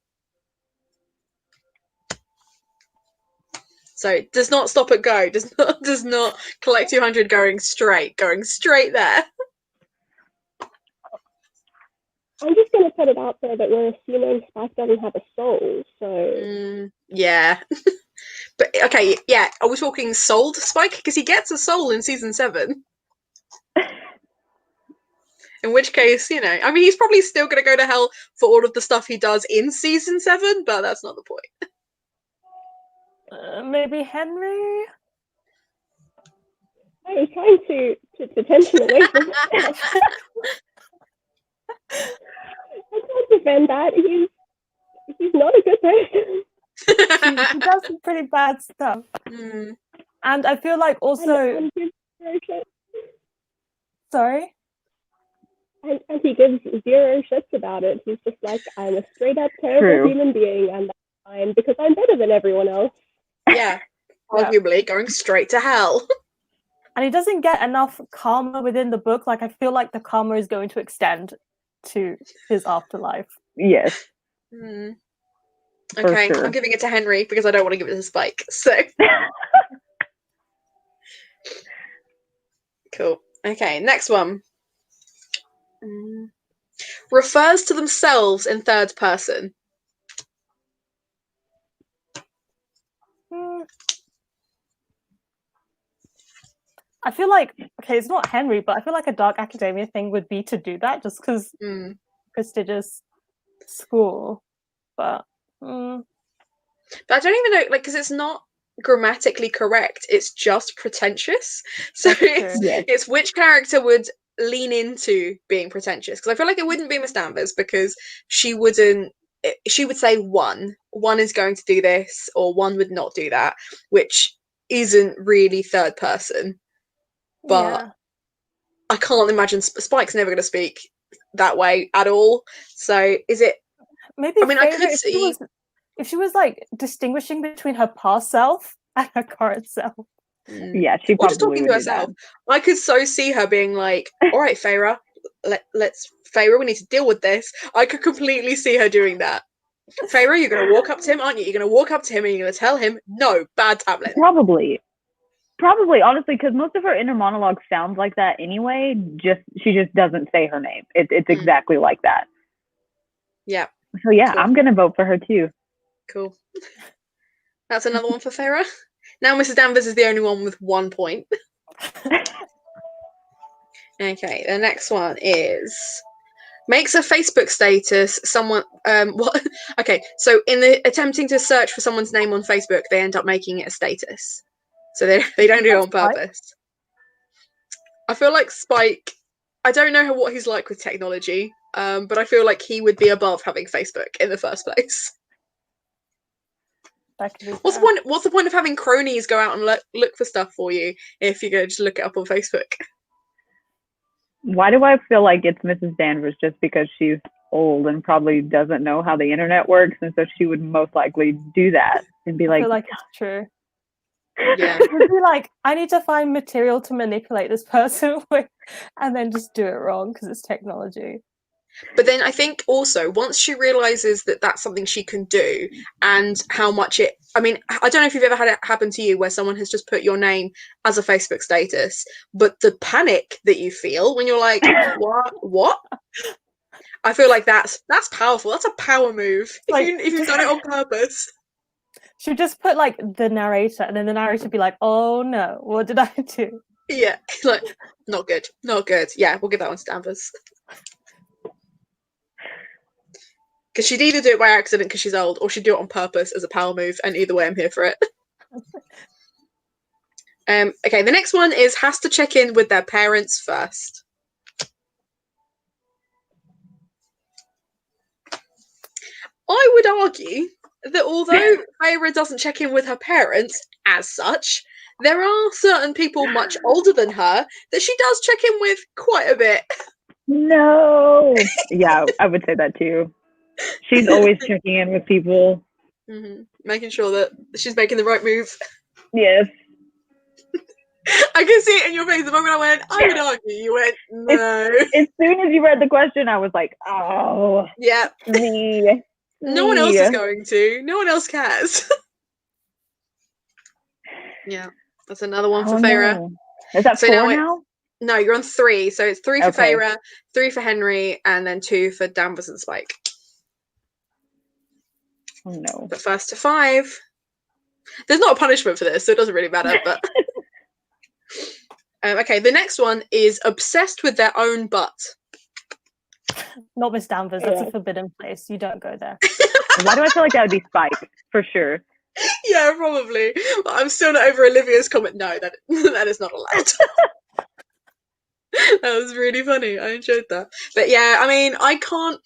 A: So does not stop at go. Does not collect 200 going straight there.
D: I'm just going to put it out there that we're assuming Spike doesn't have a soul, so...
A: yeah. But, okay, yeah, are we talking soul to Spike? Because he gets a soul in Season 7. In which case, you know, I mean, he's probably still going to go to hell for all of the stuff he does in Season 7, but that's not the point.
B: Maybe Henry?
D: I was trying to the tension away from myself. I can't defend that. He's not a good person.
B: She does some pretty bad stuff.
A: Mm.
B: And I feel like also...
D: And gives zero shit.
B: Sorry?
D: And he gives zero shits about it. He's just like, I'm a straight up terrible human being, and that's fine because I'm better than everyone else.
A: Yeah, arguably going straight to hell.
B: And he doesn't get enough karma within the book. Like, I feel like the karma is going to extend to his afterlife.
E: Yes.
A: Mm. Okay,
E: sure.
A: I'm giving it to Henry because I don't want to give it to Spike. So cool. Okay, next one. Refers to themselves in third person.
B: I feel like, okay, it's not Henry, but I feel like a Dark Academia thing would be to do that just because prestigious school. But
A: I don't even know, like, because it's not grammatically correct. It's just pretentious. So it's which character would lean into being pretentious. Because I feel like it wouldn't be Miss Danvers because she would say one is going to do this or one would not do that, which isn't really third person. But I can't imagine Spike's never going to speak that way at all. So is it?
B: Maybe
A: I mean, I could see
B: if she was like distinguishing between her past self and her current self.
E: Yeah, she probably
A: just talking
E: would
A: to
E: do
A: herself.
E: that.
A: I could so see her being like, "All right, Feyre, let's Feyre, we need to deal with this." I could completely see her doing that. Feyre, you're going to walk up to him, aren't you? You're going to walk up to him and you're going to tell him, "No, bad tablet."
E: Probably, honestly, because most of her inner monologue sounds like that anyway. She just doesn't say her name. It's exactly like that.
A: Yeah.
E: So yeah, cool. I'm gonna vote for her too.
A: Cool. That's another one for Feyre. Now Mrs. Danvers is the only one with 1 point. Okay, the next one is makes a Facebook status someone what okay, so in the attempting to search for someone's name on Facebook, they end up making it a status. So they don't do it on purpose. I feel like Spike, I don't know what he's like with technology, but I feel like he would be above having Facebook in the first place. What's the point of having cronies go out and look for stuff for you if you go just look it up on Facebook?
E: Why do I feel like it's Mrs. Danvers just because she's old and probably doesn't know how the internet works, and so she would most likely do that and be like, I feel
B: like it's true.
A: Yeah.
B: It would be like, I need to find material to manipulate this person with, and then just do it wrong because it's technology.
A: But then I think also once she realizes that that's something she can do and how much I mean, I don't know if you've ever had it happen to you where someone has just put your name as a Facebook status, but the panic that you feel when you're like, what? I feel like that's powerful. That's a power move. Like, if you've done it on purpose.
B: She just put like the narrator, and then the narrator would be like, "Oh no, what did I do?"
A: Yeah, like not good. Yeah, we'll give that one to Danvers. Because she'd either do it by accident because she's old, or she'd do it on purpose as a power move, and either way I'm here for it. Okay, the next one is has to check in with their parents first. I would argue that although Feyre doesn't check in with her parents as such, there are certain people much older than her that she does check in with quite a bit.
E: No. Yeah, I would say that too. She's always checking in with people.
A: Making sure that she's making the right move.
E: Yes.
A: I can see it in your face the moment I went, I would argue. You went, no.
E: As soon as you read the question, I was like, oh.
A: Yeah.
E: Me.
A: No one else is going to. No one else cares. Yeah. That's another one for Feyre.
E: No. Is that so 4 now?
A: No, you're on 3. So it's 3 for Feyre, 3 for Henry, and then 2 for Danvers and Spike.
E: Oh no.
A: But first to 5. There's not a punishment for this, so it doesn't really matter, but okay, the next one is obsessed with their own butt.
B: Not Miss Danvers, that's a forbidden place. You don't go there.
E: Why do I feel like that would be Spike? For sure.
A: Yeah, probably. But I'm still not over Olivia's comment. No, that that is not allowed. That was really funny. I enjoyed that. But yeah, I mean, I can't.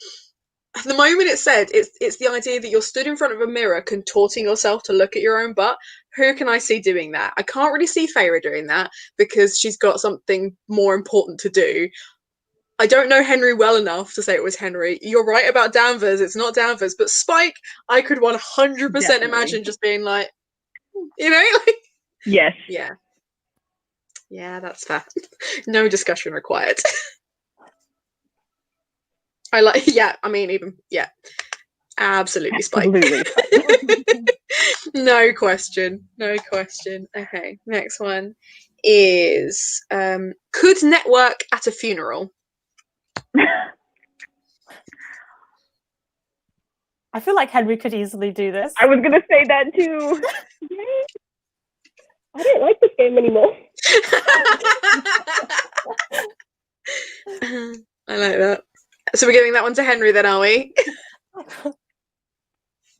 A: The moment it said it's the idea that you're stood in front of a mirror contorting yourself to look at your own butt. Who can I see doing that? I can't really see Feyre doing that because she's got something more important to do. I don't know Henry well enough to say it was Henry. You're right about Danvers. It's not Danvers, but Spike, I could 100%
E: Definitely.
A: imagine just being like, you know, like,
E: Yes.
A: yeah. Yeah, that's fair. No discussion required. I like, yeah, I mean, even, yeah. Absolutely, Spike.
E: Absolutely.
A: No question. No question. Okay, next one is could network at a funeral?
B: I feel like Henry could easily do this.
E: I was gonna say that too.
D: I don't like this game anymore.
A: I like that. So we're giving that one to Henry then, are we?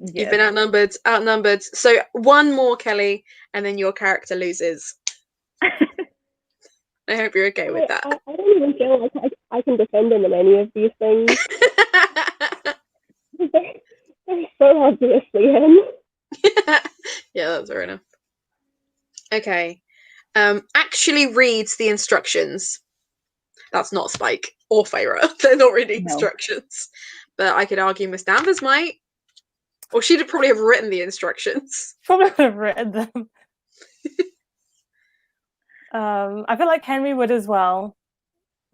A: You've
E: Yes.
A: been outnumbered. Outnumbered. So one more, Kelly, and then your character loses. I hope you're okay with that.
D: I don't even feel like I can defend him in any of these things. They're so obviously him.
A: Yeah, that's fair enough. Okay. Actually reads the instructions. That's not Spike or Feyre. They're not reading
E: No.
A: instructions. But I could argue Miss Danvers might. Or she'd probably have written the instructions.
B: Probably would have written them. I feel like Henry would as well.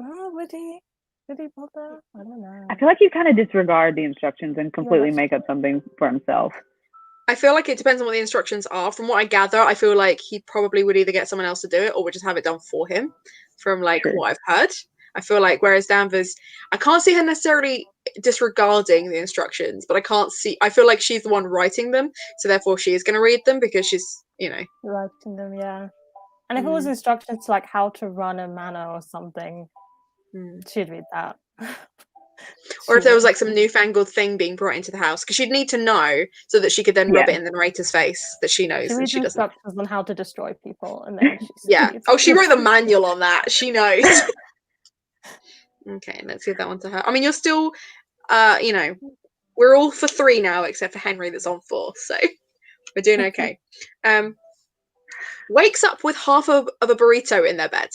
B: Oh, would he? Would he bother? I don't know.
E: I feel like he'd kind of disregard the instructions and completely
B: that's
E: make up something for himself.
A: I feel like it depends on what the instructions are. From what I gather, I feel like he probably would either get someone else to do it or would just have it done for him. From like
E: True.
A: what I've heard, I feel like whereas Danvers, I can't see her necessarily disregarding the instructions, but I feel like she's the one writing them, so therefore she is going to read them because she's, you know,
B: Writing them, yeah. And if it was
A: Mm.
B: instructions to like how to run a manor or something, she'd read that.
A: or if there was like some newfangled thing being brought into the house, because she'd need to know so that she could then rub
E: Yeah.
A: it in the narrator's face that she knows
B: She
A: and
B: reads
A: she doesn't.
B: instructions on how to destroy people, and then she
A: Yeah.
B: reads
A: Oh, she
B: them.
A: wrote the manual on that. She knows. Okay, let's give that one to her. I mean, you're still, you know, we're all for 3 now, except for Henry that's on 4, so we're doing okay. Wakes up with half of a burrito in their bed.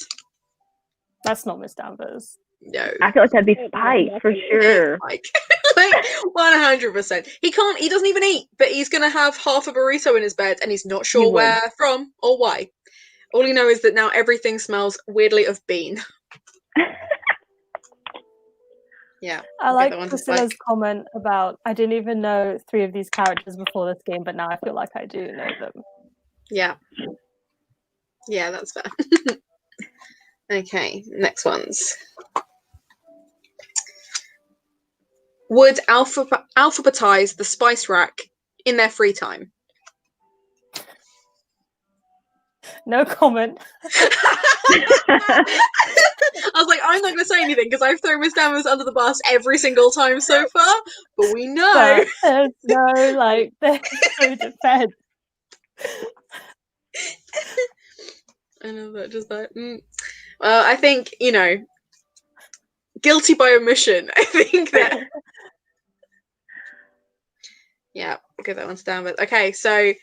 B: That's not Miss Danvers.
A: No.
E: I feel like that'd be Spike for sure.
A: Like 100%. He doesn't even eat, but he's gonna have half a burrito in his bed and he's not sure
E: would.
A: where from or why. All you know is that now everything smells weirdly of bean. Yeah.
B: I
A: Okay, that
B: like
A: one's
B: Priscilla's
A: Spike.
B: comment about I didn't even know 3 of these characters before this game, but now I feel like I do know them.
A: Yeah. Yeah, that's fair. Okay, next ones. Would alphabetize the spice rack in their free time?
B: No comment.
A: I was like, I'm not going to say anything because I've thrown Miss Danvers under the bus every single time so far, but we know.
B: But there's no like there's no defense.
A: I know that just like. Well, I think, you know, guilty by omission. I think that. Yeah, I'll give that one to Danvers. Okay, so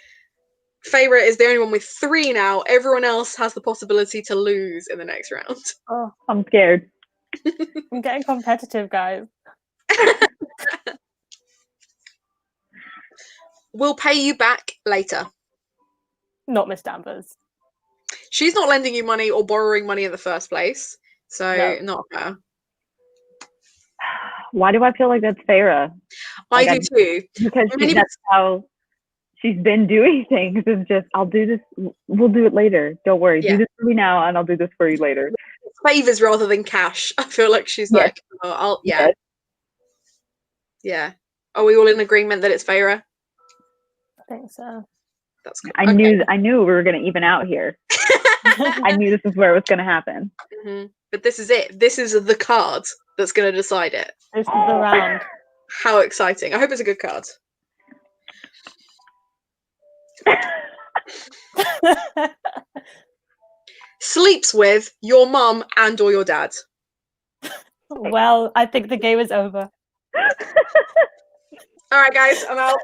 A: Feyre is the only one with 3 now. Everyone else has the possibility to lose in the next round.
B: Oh,
E: I'm scared.
B: I'm getting competitive, guys.
A: We'll pay you back later.
B: Not Miss Danvers.
A: She's not lending you money or borrowing money in the first place, so
B: No.
A: not her.
E: Why do I feel like that's Feyre?
A: I
E: Like,
A: do too.
E: Because
A: Many-
E: that's how she's been doing things. Is just, I'll do this. We'll do it later. Don't worry.
A: Yeah.
E: Do this for me now, and I'll do this for you later.
A: Favors rather than cash. I feel like she's
E: Yes.
A: like, oh, yeah.
E: Yes.
A: Yeah. Are we all in agreement that it's Feyre?
B: I think so.
A: That's cool.
E: I knew we were going to even out here. I knew this is where it was going to happen.
A: But this is it. This is the card that's going to decide it.
B: This is the round.
A: How exciting. I hope it's a good card. Sleeps with your mum and or your dad.
B: Well, I think the game is over.
A: All right, guys, I'm out.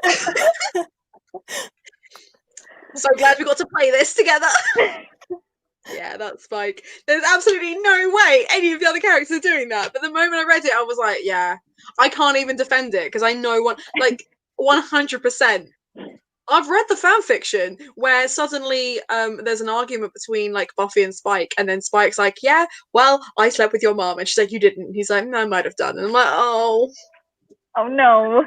A: So glad we got to play this together. Yeah, that's Spike. There's absolutely no way any of the other characters are doing that. But the moment I read it, I was like, yeah, I can't even defend it because I know 100%. I've read the fan fiction where suddenly there's an argument between like Buffy and Spike, and then Spike's like, yeah, well, I slept with your mom, and she's like, you didn't. And he's like, no, I might have done. And I'm like, oh
E: no.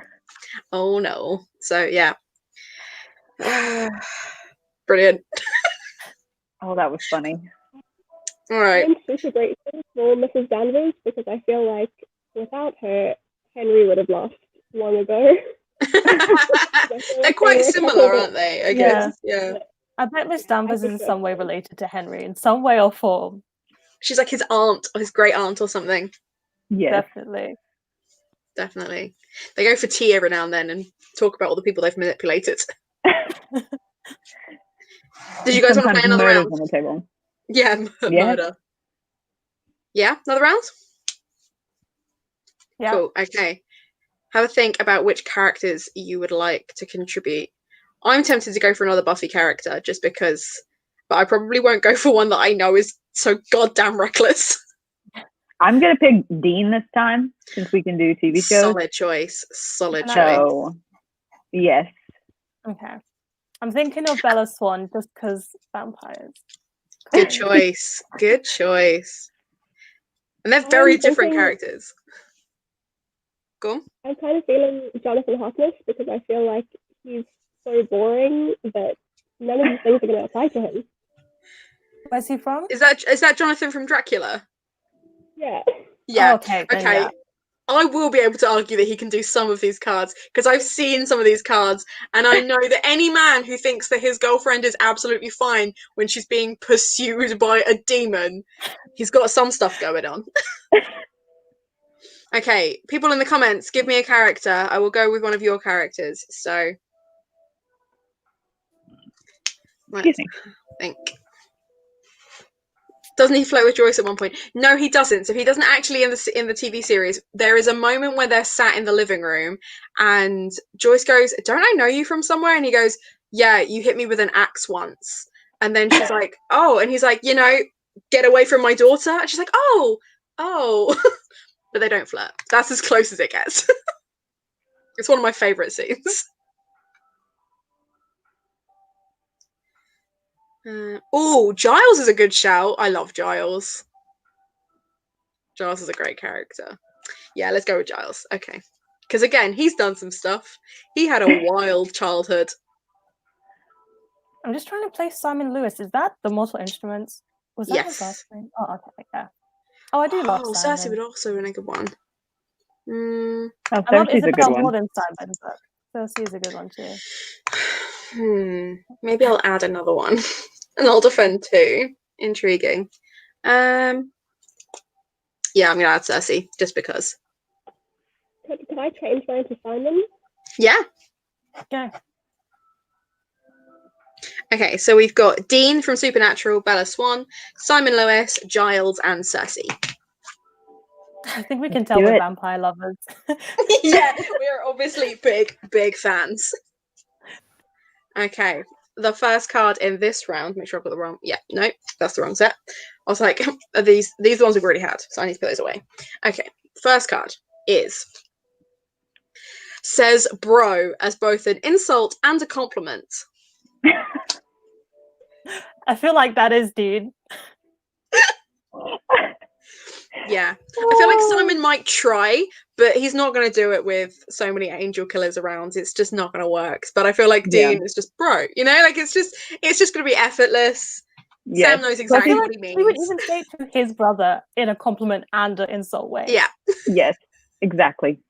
A: Oh no. So yeah. Brilliant.
E: Oh, that was funny.
A: All right.
D: I'm super grateful for Mrs. Danvers because I feel like without her, Henry would have lost long ago.
A: They're quite similar, aren't they? I guess. Yeah.
B: I bet Miss Danvers is in some way related to Henry, in some way or form.
A: She's like his aunt or his great aunt or something.
E: Yeah.
A: Definitely. They go for tea every now and then and talk about all the people they've manipulated. Did you guys want to play another round?
E: On the table.
A: Yeah, murder. Yeah, another round?
B: Yeah.
A: Cool, okay. Have a think about which characters you would like to contribute. I'm tempted to go for another Buffy character just because, but I probably won't go for one that I know is so goddamn reckless.
E: I'm going to pick Dean this time since we can do TV shows.
A: Solid choice.
E: So, yes.
B: Okay. I'm thinking of Bella Swan just because vampires.
A: Good choice. Good choice. And they're very different characters. Go on.
D: I'm kind of feeling Jonathan Harkness because I feel like he's so boring that none of these things are going to apply to him.
B: Where's he from?
A: Is that Jonathan from Dracula?
D: Yeah.
A: Yeah.
B: Oh, okay. Yeah.
A: I will be able to argue that he can do some of these cards because I've seen some of these cards and I know that any man who thinks that his girlfriend is absolutely fine when she's being pursued by a demon, he's got some stuff going on. Okay, people in the comments, give me a character. I will go with one of your characters. So, let's think. Doesn't he flirt with Joyce at one point? No, he doesn't. So he doesn't actually in the TV series. There is a moment where they're sat in the living room, and Joyce goes, "Don't I know you from somewhere?" And he goes, "Yeah, you hit me with an axe once." And then she's like, "Oh," and he's like, "Get away from my daughter." And she's like, "Oh." But they don't flirt. That's as close as it gets. It's one of my favorite scenes. Giles is a good shout. I love Giles. Giles is a great character. Yeah, let's go with Giles. Okay. Because again, he's done some stuff. He had a wild childhood.
B: I'm just trying to place Simon Lewis. Is that the Mortal Instruments? Was that his last name? Oh, okay. Yeah. Oh, I do love Simon.
A: Cersei would also be a good one.
B: I love Isabel more than Simon, but Cersei is a good one too.
A: Maybe I'll add another one. And I'll defend two. Intriguing. Yeah, I'm going to add Cersei, just because.
D: Can I change mine to Simon?
A: Yeah.
B: Yeah.
A: Okay, so we've got Dean from Supernatural, Bella Swan, Simon Lewis, Giles, and Cersei.
B: I think we can tell we're vampire lovers.
A: Yeah, we're obviously big fans. Okay, the first card in this round, make sure I've got the wrong, no, that's the wrong set. I was like, are these are the ones we've already had, so I need to put those away. Okay, first card is, says bro as both an insult and a compliment.
B: I feel like that is Dean.
A: Yeah, I feel like Simon might try, but he's not going to do it with so many angel killers around. It's just not going to work. But I feel like Dean is just bro, like it's just going to be effortless. Yes. Sam knows exactly what he means.
B: He would even say to his brother in a compliment and an insult way.
A: Yeah.
E: Yes, exactly.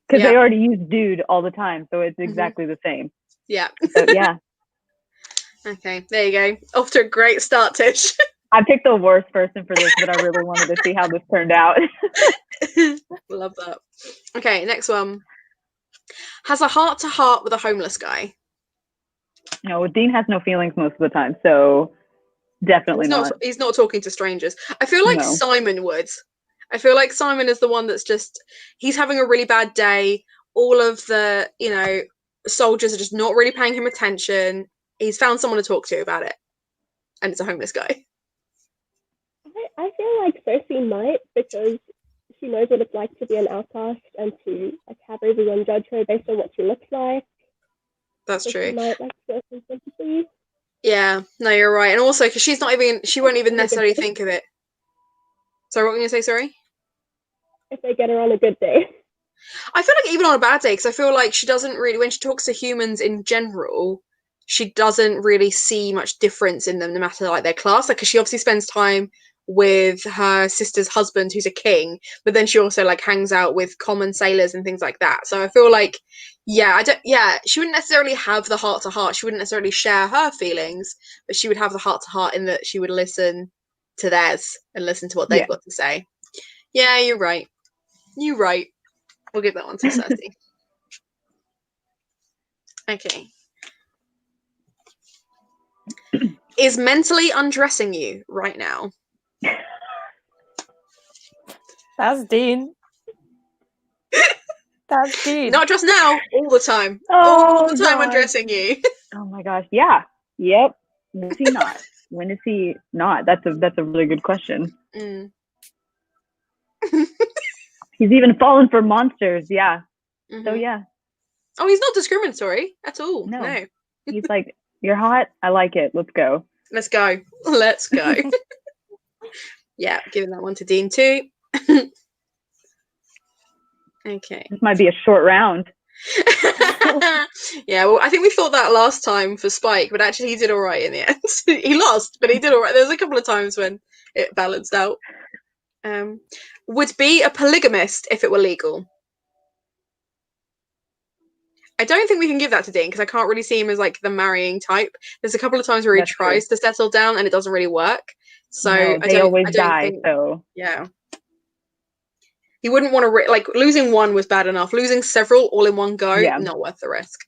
E: Because they already use dude all the time, so it's exactly the same.
A: Yeah.
E: So, yeah.
A: Okay, there you go. Off to a great start, Tish.
E: I picked the worst person for this, but I really wanted to see how this turned out.
A: Love that. Okay, next one. Has a heart-to-heart with a homeless guy.
E: No, Dean has no feelings most of the time, so definitely not.
A: He's not talking to strangers. I feel like
E: No.
A: Simon would. I feel like Simon is the one that's just, he's having a really bad day. All of the, soldiers are just not really paying him attention. He's found someone to talk to about it. And it's a homeless guy.
D: I feel like Cersei might, because she knows what it's like to be an outcast and to have everyone judge her based on what she looks like.
A: That's
D: so
A: true.
D: She might show some sympathy.
A: Yeah, no, you're right. And also, because she won't even necessarily think of it. Sorry, what were you going to say, sorry?
D: If they get her on a good day.
A: I feel like even on a bad day, because I feel like she doesn't really, when she talks to humans in general, she doesn't really see much difference in them, no matter like their class. Like, because she obviously spends time with her sister's husband, who's a king, but then she also like hangs out with common sailors and things like that. So I feel like, she wouldn't necessarily have the heart to heart. She wouldn't necessarily share her feelings, but she would have the heart to heart in that she would listen to theirs and listen to what they've got to say. Yeah, you're right. You're right. We'll give that one to Cersei. Okay. Is mentally undressing you right now?
B: That's Dean. That's Dean.
A: Not just now, all the time.
E: Oh,
A: all the time
E: God.
A: undressing you.
E: Oh my gosh, yeah. Yep. When is he not? When is he not? That's a really good question.
A: Mm.
E: He's even fallen for monsters, yeah.
A: Mm-hmm.
E: So yeah.
A: Oh, he's not discriminatory at all. No.
E: He's like, you're hot, I like it, let's go.
A: Let's go. Let's go. Yeah, giving that one to Dean too. Okay.
E: This might be a short round.
A: Yeah, well, I think we thought that last time for Spike, but actually he did all right in the end. He lost, but he did all right. There was a couple of times when it balanced out. Would be a polygamist if it were legal. I don't think we can give that to Dean because I can't really see him as like the marrying type. There's a couple of times where he tries to settle down and it doesn't really work. So
E: no, they always die. So
A: yeah, he wouldn't want to like losing one was bad enough. Losing several all in one go, not worth the risk.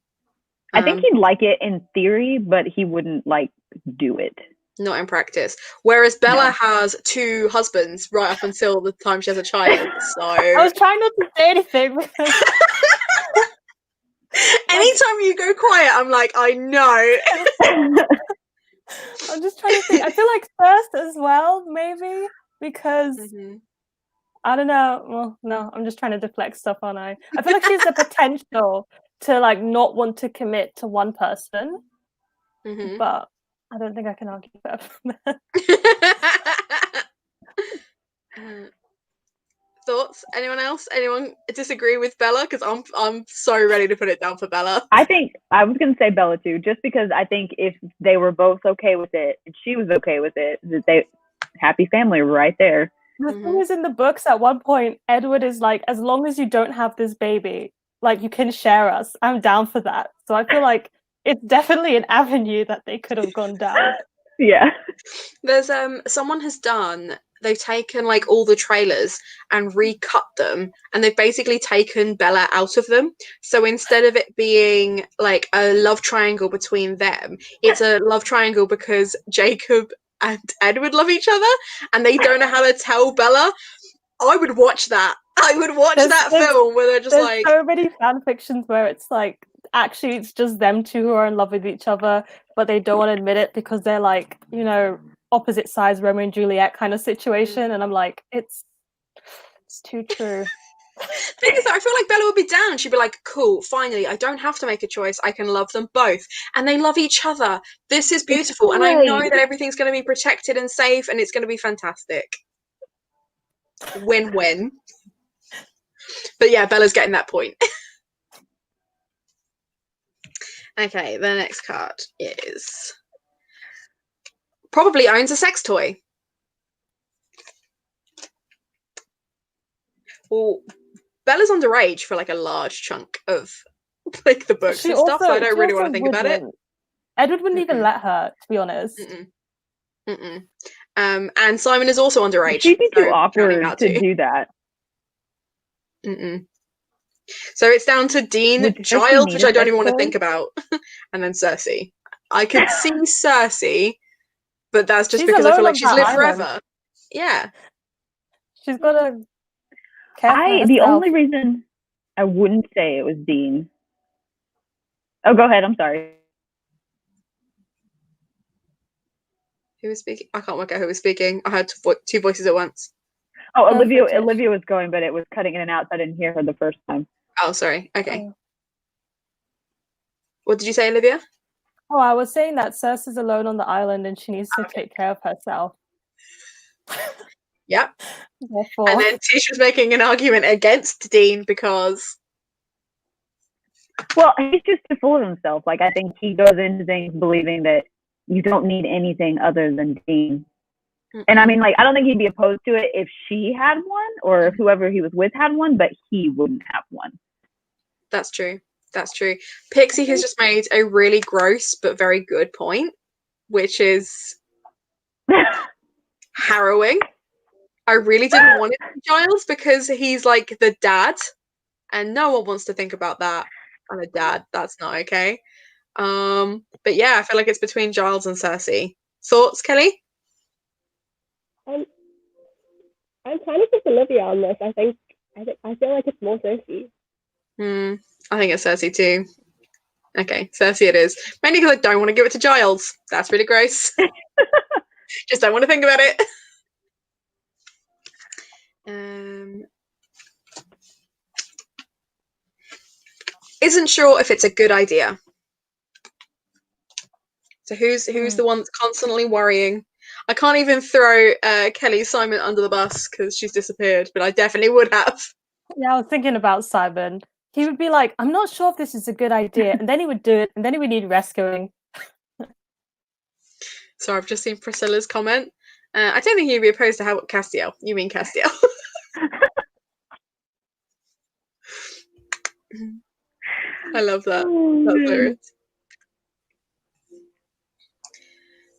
E: I think he'd like it in theory, but he wouldn't like do it.
A: Not in practice. Whereas Bella has 2 husbands right up until the time she has a child. So
B: I was trying not to say anything.
A: Anytime you go quiet, I'm like, I know.
B: I'm just trying to think. I feel like first as well, maybe, because I don't know. Well, no, I'm just trying to deflect stuff, aren't I? I feel like she has the potential to like not want to commit to one person, but I don't think I can argue that from that.
A: Thoughts? Anyone else? Anyone disagree with Bella? Because I'm so ready to put it down for Bella.
E: I think I was gonna say Bella too, just because I think if they were both okay with it and she was okay with it, that they happy family right there.
B: The thing is, in the books, at one point, Edward is like, as long as you don't have this baby, like you can share us. I'm down for that. So I feel like it's definitely an avenue that they could have gone down.
E: Yeah.
A: There's someone has done. They've taken like all the trailers and recut them, and they've basically taken Bella out of them. So instead of it being like a love triangle between them, it's a love triangle because Jacob and Edward love each other, and they don't know how to tell Bella. I would watch that. I would watch that film where they're just like.
B: So many fan fictions where it's like actually it's just them two who are in love with each other, but they don't want to admit it because they're like, opposite sides Romeo and Juliet kind of situation, and I'm like, it's too true.
A: Thing is that I feel like Bella would be down. She'd be like, cool, finally, I don't have to make a choice. I can love them both. And they love each other. This is beautiful. And I know that everything's going to be protected and safe and it's going to be fantastic. Win-win. But yeah, Bella's getting that point. Okay, the next card is... probably owns a sex toy. Well, Bella's underage for like a large chunk of like the books and stuff, so I don't really want to think about it.
B: Edward wouldn't even let her, to be honest.
A: And Simon is also underage.
E: She'd be too awkward to do that.
A: So it's down to Dean, Giles, which I don't even want to think about, and then Cersei. I could see Cersei, but that's just
B: She's
A: because I feel
B: alone
A: like
B: on
A: she's
B: that
A: lived
B: island.
A: forever. Yeah.
B: She's got to care for herself.
E: The only reason I wouldn't say it was Dean. Oh, go ahead. I'm sorry.
A: Who was speaking? I can't work out who was speaking. I heard two voices at once.
E: Oh,
B: Go for it, Tish.
E: Olivia was going, but it was cutting in and out, so I didn't hear her the first time.
A: Oh, sorry. Okay.
B: Oh.
A: What did you say, Olivia?
B: Oh, I was saying that Cersei's alone on the island and she needs to
A: Okay.
B: take care of herself.
A: Yep.
B: Therefore,
A: And then Tish was making an argument against Dean because...
E: Well, he's just too full of himself. Like, I think he goes into things believing that you don't need anything other than Dean. And I mean, like, I don't think he'd be opposed to it if she had one or if whoever he was with had one, but he wouldn't have one.
A: That's true. That's true. Pixie has just made a really gross but very good point, which is harrowing. I really didn't want it to be Giles because he's like the dad, and no one wants to think about that. And a dad, that's not okay. But yeah, I feel like it's between Giles and Cersei. Thoughts, Kelly?
D: I'm kind of with Olivia on this. I feel like it's more Cersei.
A: I think it's Cersei too. Okay, Cersei it is. Mainly because I don't want to give it to Giles. That's really gross. Just don't want to think about it. Isn't sure if it's a good idea. So who's the one that's constantly worrying? I can't even throw Kelly Simon under the bus because she's disappeared, but I definitely would have.
B: yeah, I was thinking about Simon. He would be like, I'm not sure if this is a good idea. And then he would do it, and then he would need rescuing.
A: So I've just seen Priscilla's comment. I don't think you'd be opposed to how Castiel. You mean Castiel. I love that. That's hilarious.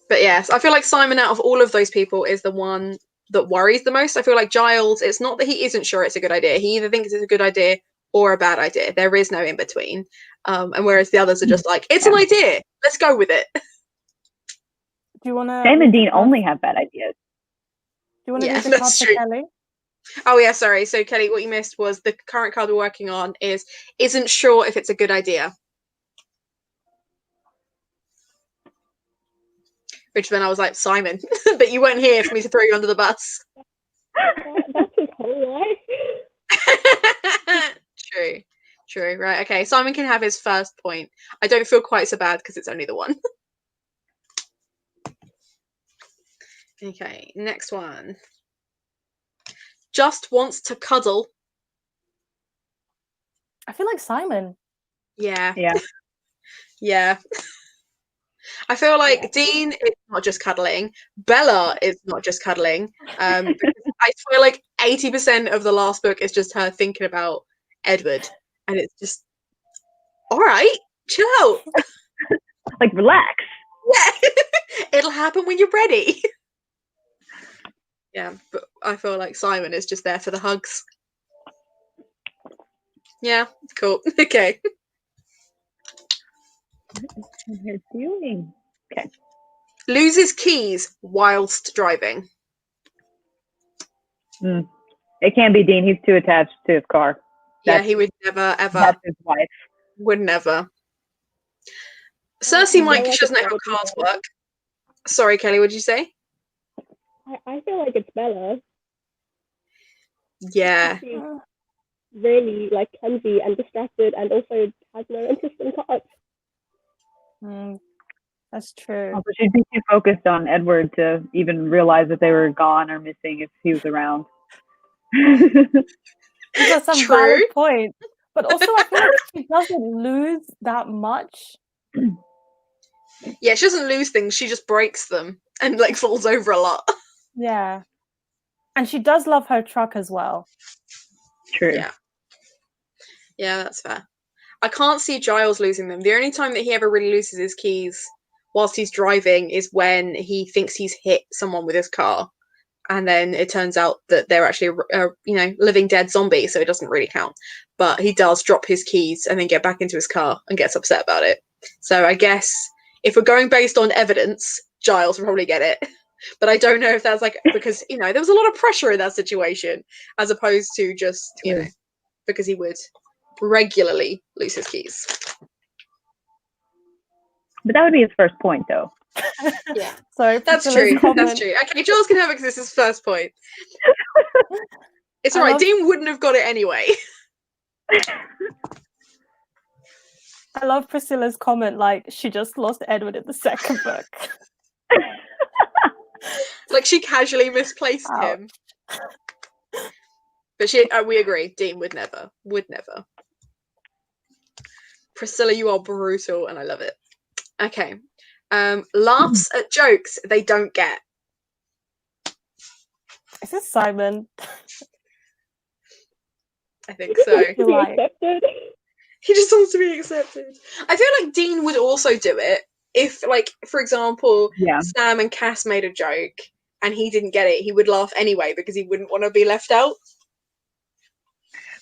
A: But yes, I feel like Simon out of all of those people is the one that worries the most. I feel like Giles, it's not that he isn't sure it's a good idea. He either thinks it's a good idea or a bad idea. There is no in between. And whereas the others are just like, it's an idea. Let's go with it.
B: Do you want to?
E: Sam and Dean only have bad ideas.
B: Do you want to read the card
A: that's
B: for
A: true.
B: Kelly?
A: Oh yeah, sorry. So Kelly, what you missed was the current card we're working on isn't sure if it's a good idea. Which then I was like, Simon, but you weren't here for me to throw you under the bus.
D: That's his whole life.
A: True. Right, okay. Simon can have his first point. I don't feel quite so bad because it's only the one. Okay, next one. Just wants to cuddle.
B: I feel like Simon.
A: Yeah.
E: Yeah.
A: I feel like Dean is not just cuddling. Bella is not just cuddling. I feel like 80% of the last book is just her thinking about Edward. And it's just, all right, chill out.
E: Like, relax.
A: Yeah. It'll happen when you're ready. Yeah, but I feel like Simon is just there for the hugs. Yeah, cool. Okay.
E: What you're doing? Okay.
A: Loses keys whilst driving.
E: It can't be Dean. He's too attached to his car.
A: Yeah, he would never, ever.
E: That's his wife.
A: Would never. Cersei might, she doesn't know how cars work. Sorry, Kelly, what did you say?
D: I feel like it's Bella.
A: Yeah.
D: She's really like clumsy and distracted, and also has no interest in cards.
B: That's true.
E: Also, she'd be too focused on Edward to even realize that they were gone or missing if he was around.
B: These are some valid points. But also, I feel like she doesn't lose that much.
A: Yeah, she doesn't lose things. She just breaks them and like falls over a lot.
B: Yeah. And she does love her truck as well.
E: True.
A: Yeah, that's fair. I can't see Giles losing them. The only time that he ever really loses his keys whilst he's driving is when he thinks he's hit someone with his car. And then it turns out that they're actually a living dead zombie, so it doesn't really count. But he does drop his keys and then get back into his car and gets upset about it. So I guess if we're going based on evidence, Giles will probably get it. But I don't know if that's like because there was a lot of pressure in that situation, as opposed to just because he would regularly lose his keys.
E: But that would be his first point, though.
A: Yeah,
B: Sorry,
A: that's
B: Priscilla's
A: true.
B: comment.
A: That's true. Okay, Giles can have it because it's his first point. It's
B: I
A: alright.
B: love-
A: Dean wouldn't have got it anyway.
B: I love Priscilla's comment, like, she just lost Edward in the second book.
A: Like she casually misplaced him. But we agree. Dean would never. Priscilla, you are brutal, and I love it. Okay. Laughs at jokes they don't get.
B: Is this Simon?
A: I think so.
D: Accepted.
A: He just wants to be accepted. I feel like Dean would also do it if, like, for example, Sam and Cass made a joke and he didn't get it. He would laugh anyway because he wouldn't want to be left out.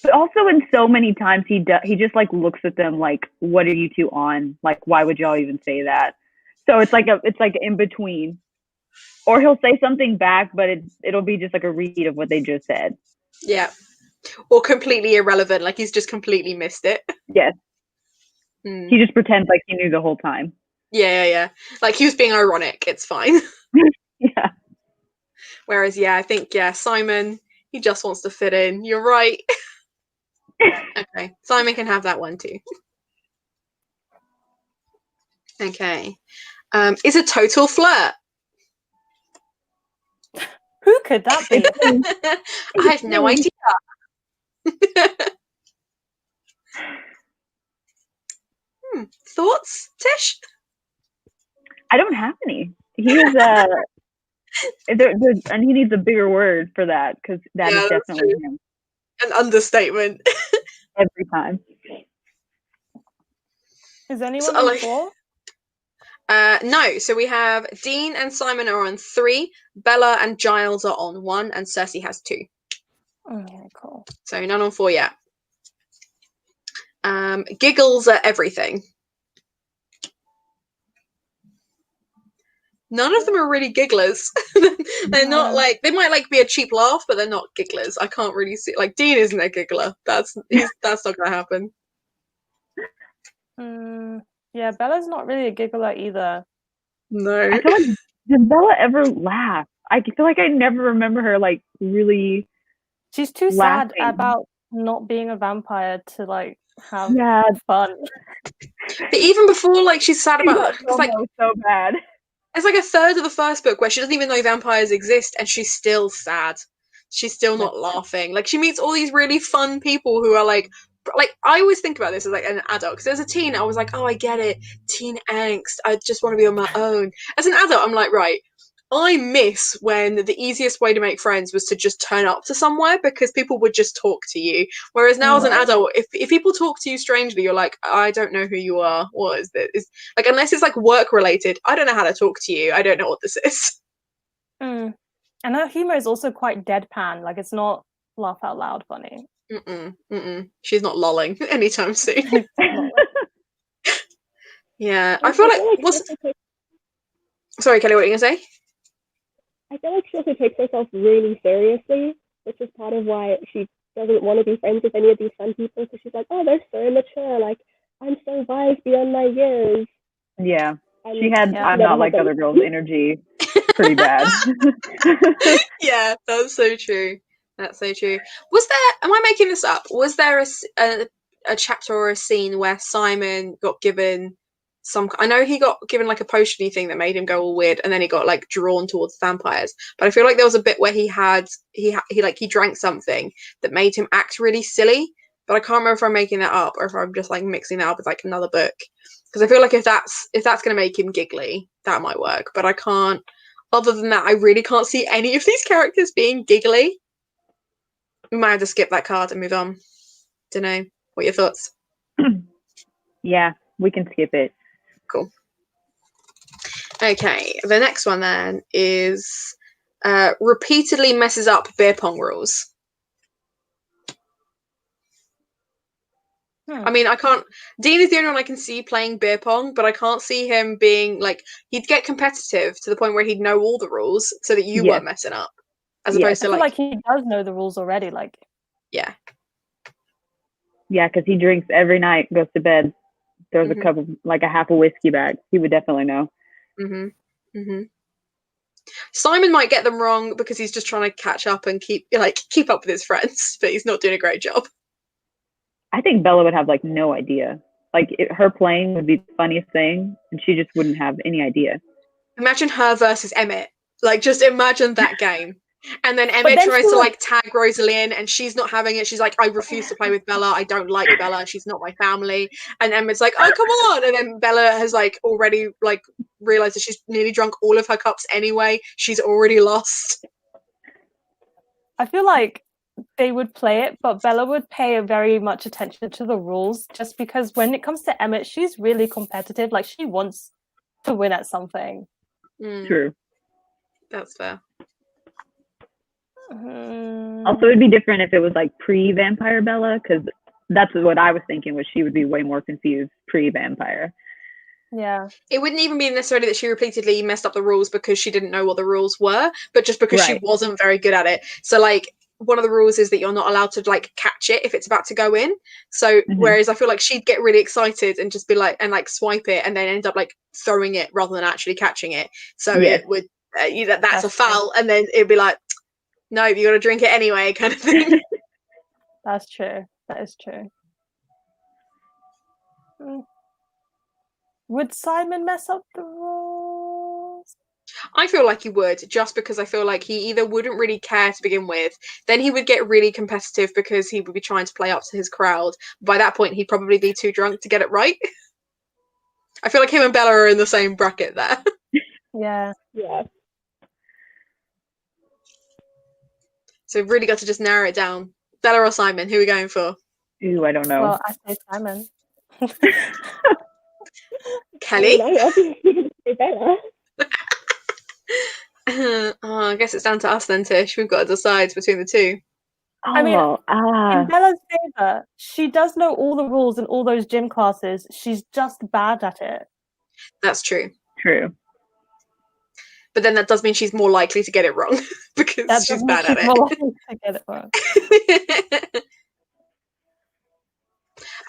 E: But also, in so many times, he just like looks at them like, "What are you two on? Like, why would y'all even say that?" So it's like in between, or he'll say something back, but it'll be just like a read of what they just said.
A: Yeah. Or completely irrelevant, like he's just completely missed it.
E: Yes. He just pretends like he knew the whole time.
A: Yeah. Like he was being ironic. It's fine.
E: Yeah.
A: Whereas, I think, Simon, he just wants to fit in. You're right. Okay. Simon can have that one too. Okay. Is a total flirt.
B: Who could that be?
A: I have no idea. Thoughts, Tish?
E: I don't have any. He is and he needs a bigger word for that because that is definitely him.
A: An understatement.
E: Every time.
B: Is anyone on 4?
A: No. So we have Dean and Simon are on 3. Bella and Giles are on 1, and Cersei has 2.
B: Okay, cool.
A: So none on 4 yet. Giggles at everything. None of them are really gigglers. They're not like, they might like be a cheap laugh, but they're not gigglers. I can't really see, like, Dean isn't a giggler. That's not gonna happen.
B: Yeah, Bella's not really a giggler either.
A: No.
E: I feel like, did Bella ever laugh? I feel like I never remember her like really.
B: She's too
E: laughing.
B: sad about not being a vampire to like have fun.
A: But even before, like, she's sad about
E: it's like so bad.
A: It's like a third of the first book where she doesn't even know vampires exist, and she's still sad. She's still not laughing. Like, she meets all these really fun people who are like I always think about this as like an adult, because as a teen I was like, oh, I get it, teen angst, I just want to be on my own. As an adult I'm like, right, I miss when the easiest way to make friends was to just turn up to somewhere because people would just talk to you. Whereas now as an adult, if people talk to you strangely, you're like, I don't know who you are. What is this? Like, unless it's like work related, I don't know how to talk to you. I don't know what this is.
B: And her humor is also quite deadpan. Like, it's not laugh out loud funny.
A: She's not lolling anytime soon. Yeah, I feel like sorry, Kelly, what are you gonna say?
D: I feel like she also takes herself really seriously, which is part of why she doesn't want to be friends with any of these fun people, because she's like, oh, they're so immature, like, I'm so wise beyond my years.
E: Yeah. She had I'm not like other girls energy pretty bad.
A: Yeah, that's so true. That's so true. Was there, am I making this up? Was there a chapter or a scene where Simon got given I know he got given like a potion-y thing that made him go all weird, and then he got like drawn towards vampires. But I feel like there was a bit where he drank something that made him act really silly. But I can't remember if I'm making that up or if I'm just like mixing that up with like another book. Because I feel like if that's gonna make him giggly, that might work. But I can't. Other than that, I really can't see any of these characters being giggly. We might have to skip that card and move on. Don't know. What are your thoughts?
E: Yeah, we can skip it.
A: Cool. Okay, the next one then is repeatedly messes up beer pong rules. I mean, I can't. Dean is the only one I can see playing beer pong, but I can't see him being like he'd get competitive to the point where he'd know all the rules so that you
E: Yes.
A: weren't messing up, as
E: Yes.
A: opposed
B: I
A: to
B: feel like he does know the rules already. Like,
A: yeah.
E: Yeah, because he drinks every night, goes to bed, throws a cup of like a half a whiskey back. He would definitely know.
A: Simon might get them wrong because he's just trying to catch up and keep up with his friends, but he's not doing a great job.
E: I think Bella would have like no idea. Like her playing would be the funniest thing, and she just wouldn't have any idea.
A: Imagine her versus Emmett. Like, just imagine that game. And then Emmett
B: then
A: tries
B: she
A: to
B: would-
A: like tag Rosalind, and she's not having it. She's like, I refuse to play with Bella. I don't like Bella. She's not my family. And Emmett's like, oh, come on. And then Bella has like already like realized that she's nearly drunk all of her cups anyway. She's already lost.
B: I feel like they would play it, but Bella would pay very much attention to the rules, just because when it comes to Emmett, she's really competitive. Like, she wants to win at something.
E: True.
A: That's fair.
E: Also, it'd be different if it was like pre-vampire Bella, because that's what I was thinking. Was she would be way more confused pre-vampire.
B: Yeah.
A: It wouldn't even be necessarily that she repeatedly messed up the rules because she didn't know what the rules were, but just because she wasn't very good at it. So like one of the rules is that you're not allowed to like catch it if it's about to go in. So whereas I feel like she'd get really excited and just be like and like swipe it and then end up like throwing it rather than actually catching it. So it would that's a foul, and then it'd be like, no, you got to drink it anyway, kind of thing.
B: That's true. That is true. Would Simon mess up the rules?
A: I feel like he would, just because I feel like he either wouldn't really care to begin with, then he would get really competitive because he would be trying to play up to his crowd. By that point, he'd probably be too drunk to get it right. I feel like him and Bella are in the same bracket there.
B: Yeah.
D: Yeah.
A: So we've really got to just narrow it down. Bella or Simon, who are we going for?
E: Ooh, I don't know.
B: Well, I say Simon.
A: Kelly?
D: I obviously say Bella.
A: I guess it's down to us then, Tish. We've got to decide between the two.
B: I mean, in Bella's favor, she does know all the rules in all those gym classes. She's just bad at it.
A: That's true.
E: True.
A: But then that does mean she's more likely to get it wrong because she's bad at it.
B: More likely to get it wrong.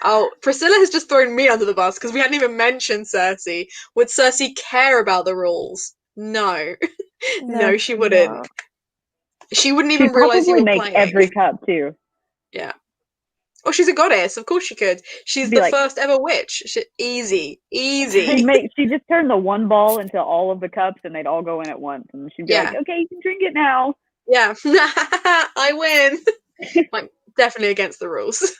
A: Oh, Priscilla has just thrown me under the bus because we hadn't even mentioned Cersei. Would Cersei care about the rules? No. No, she wouldn't.
B: No.
A: She wouldn't even realize you were
E: make
A: playing.
E: every cup too.
A: Yeah. Oh, she's a goddess. Of course she could. She's the first ever witch. Easy.
E: She just turned the one ball into all of the cups, and they'd all go in at once. And she'd be like, "Okay, you can drink it now."
A: Yeah, I win. Like, definitely against the rules.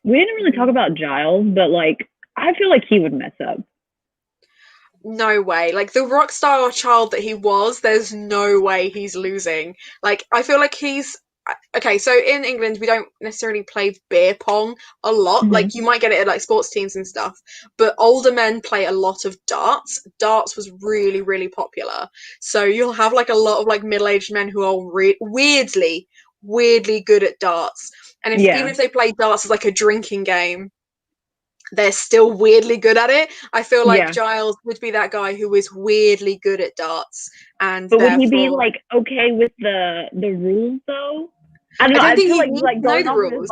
E: We didn't really talk about Giles, but like, I feel like he would mess up.
A: No way. Like, the rock star child that he was, there's no way he's losing. Like, I feel like he's... Okay, so in England, we don't necessarily play beer pong a lot. Like, you might get it at, like, sports teams and stuff. But older men play a lot of darts. Darts was really, really popular. So you'll have, like, a lot of, like, middle-aged men who are weirdly good at darts. And even if they play darts as, like, a drinking game, they're still weirdly good at it. I feel like Giles would be that guy who is weirdly good at darts, but
E: would he be like okay with the rules though? I don't know. I feel like going off of his,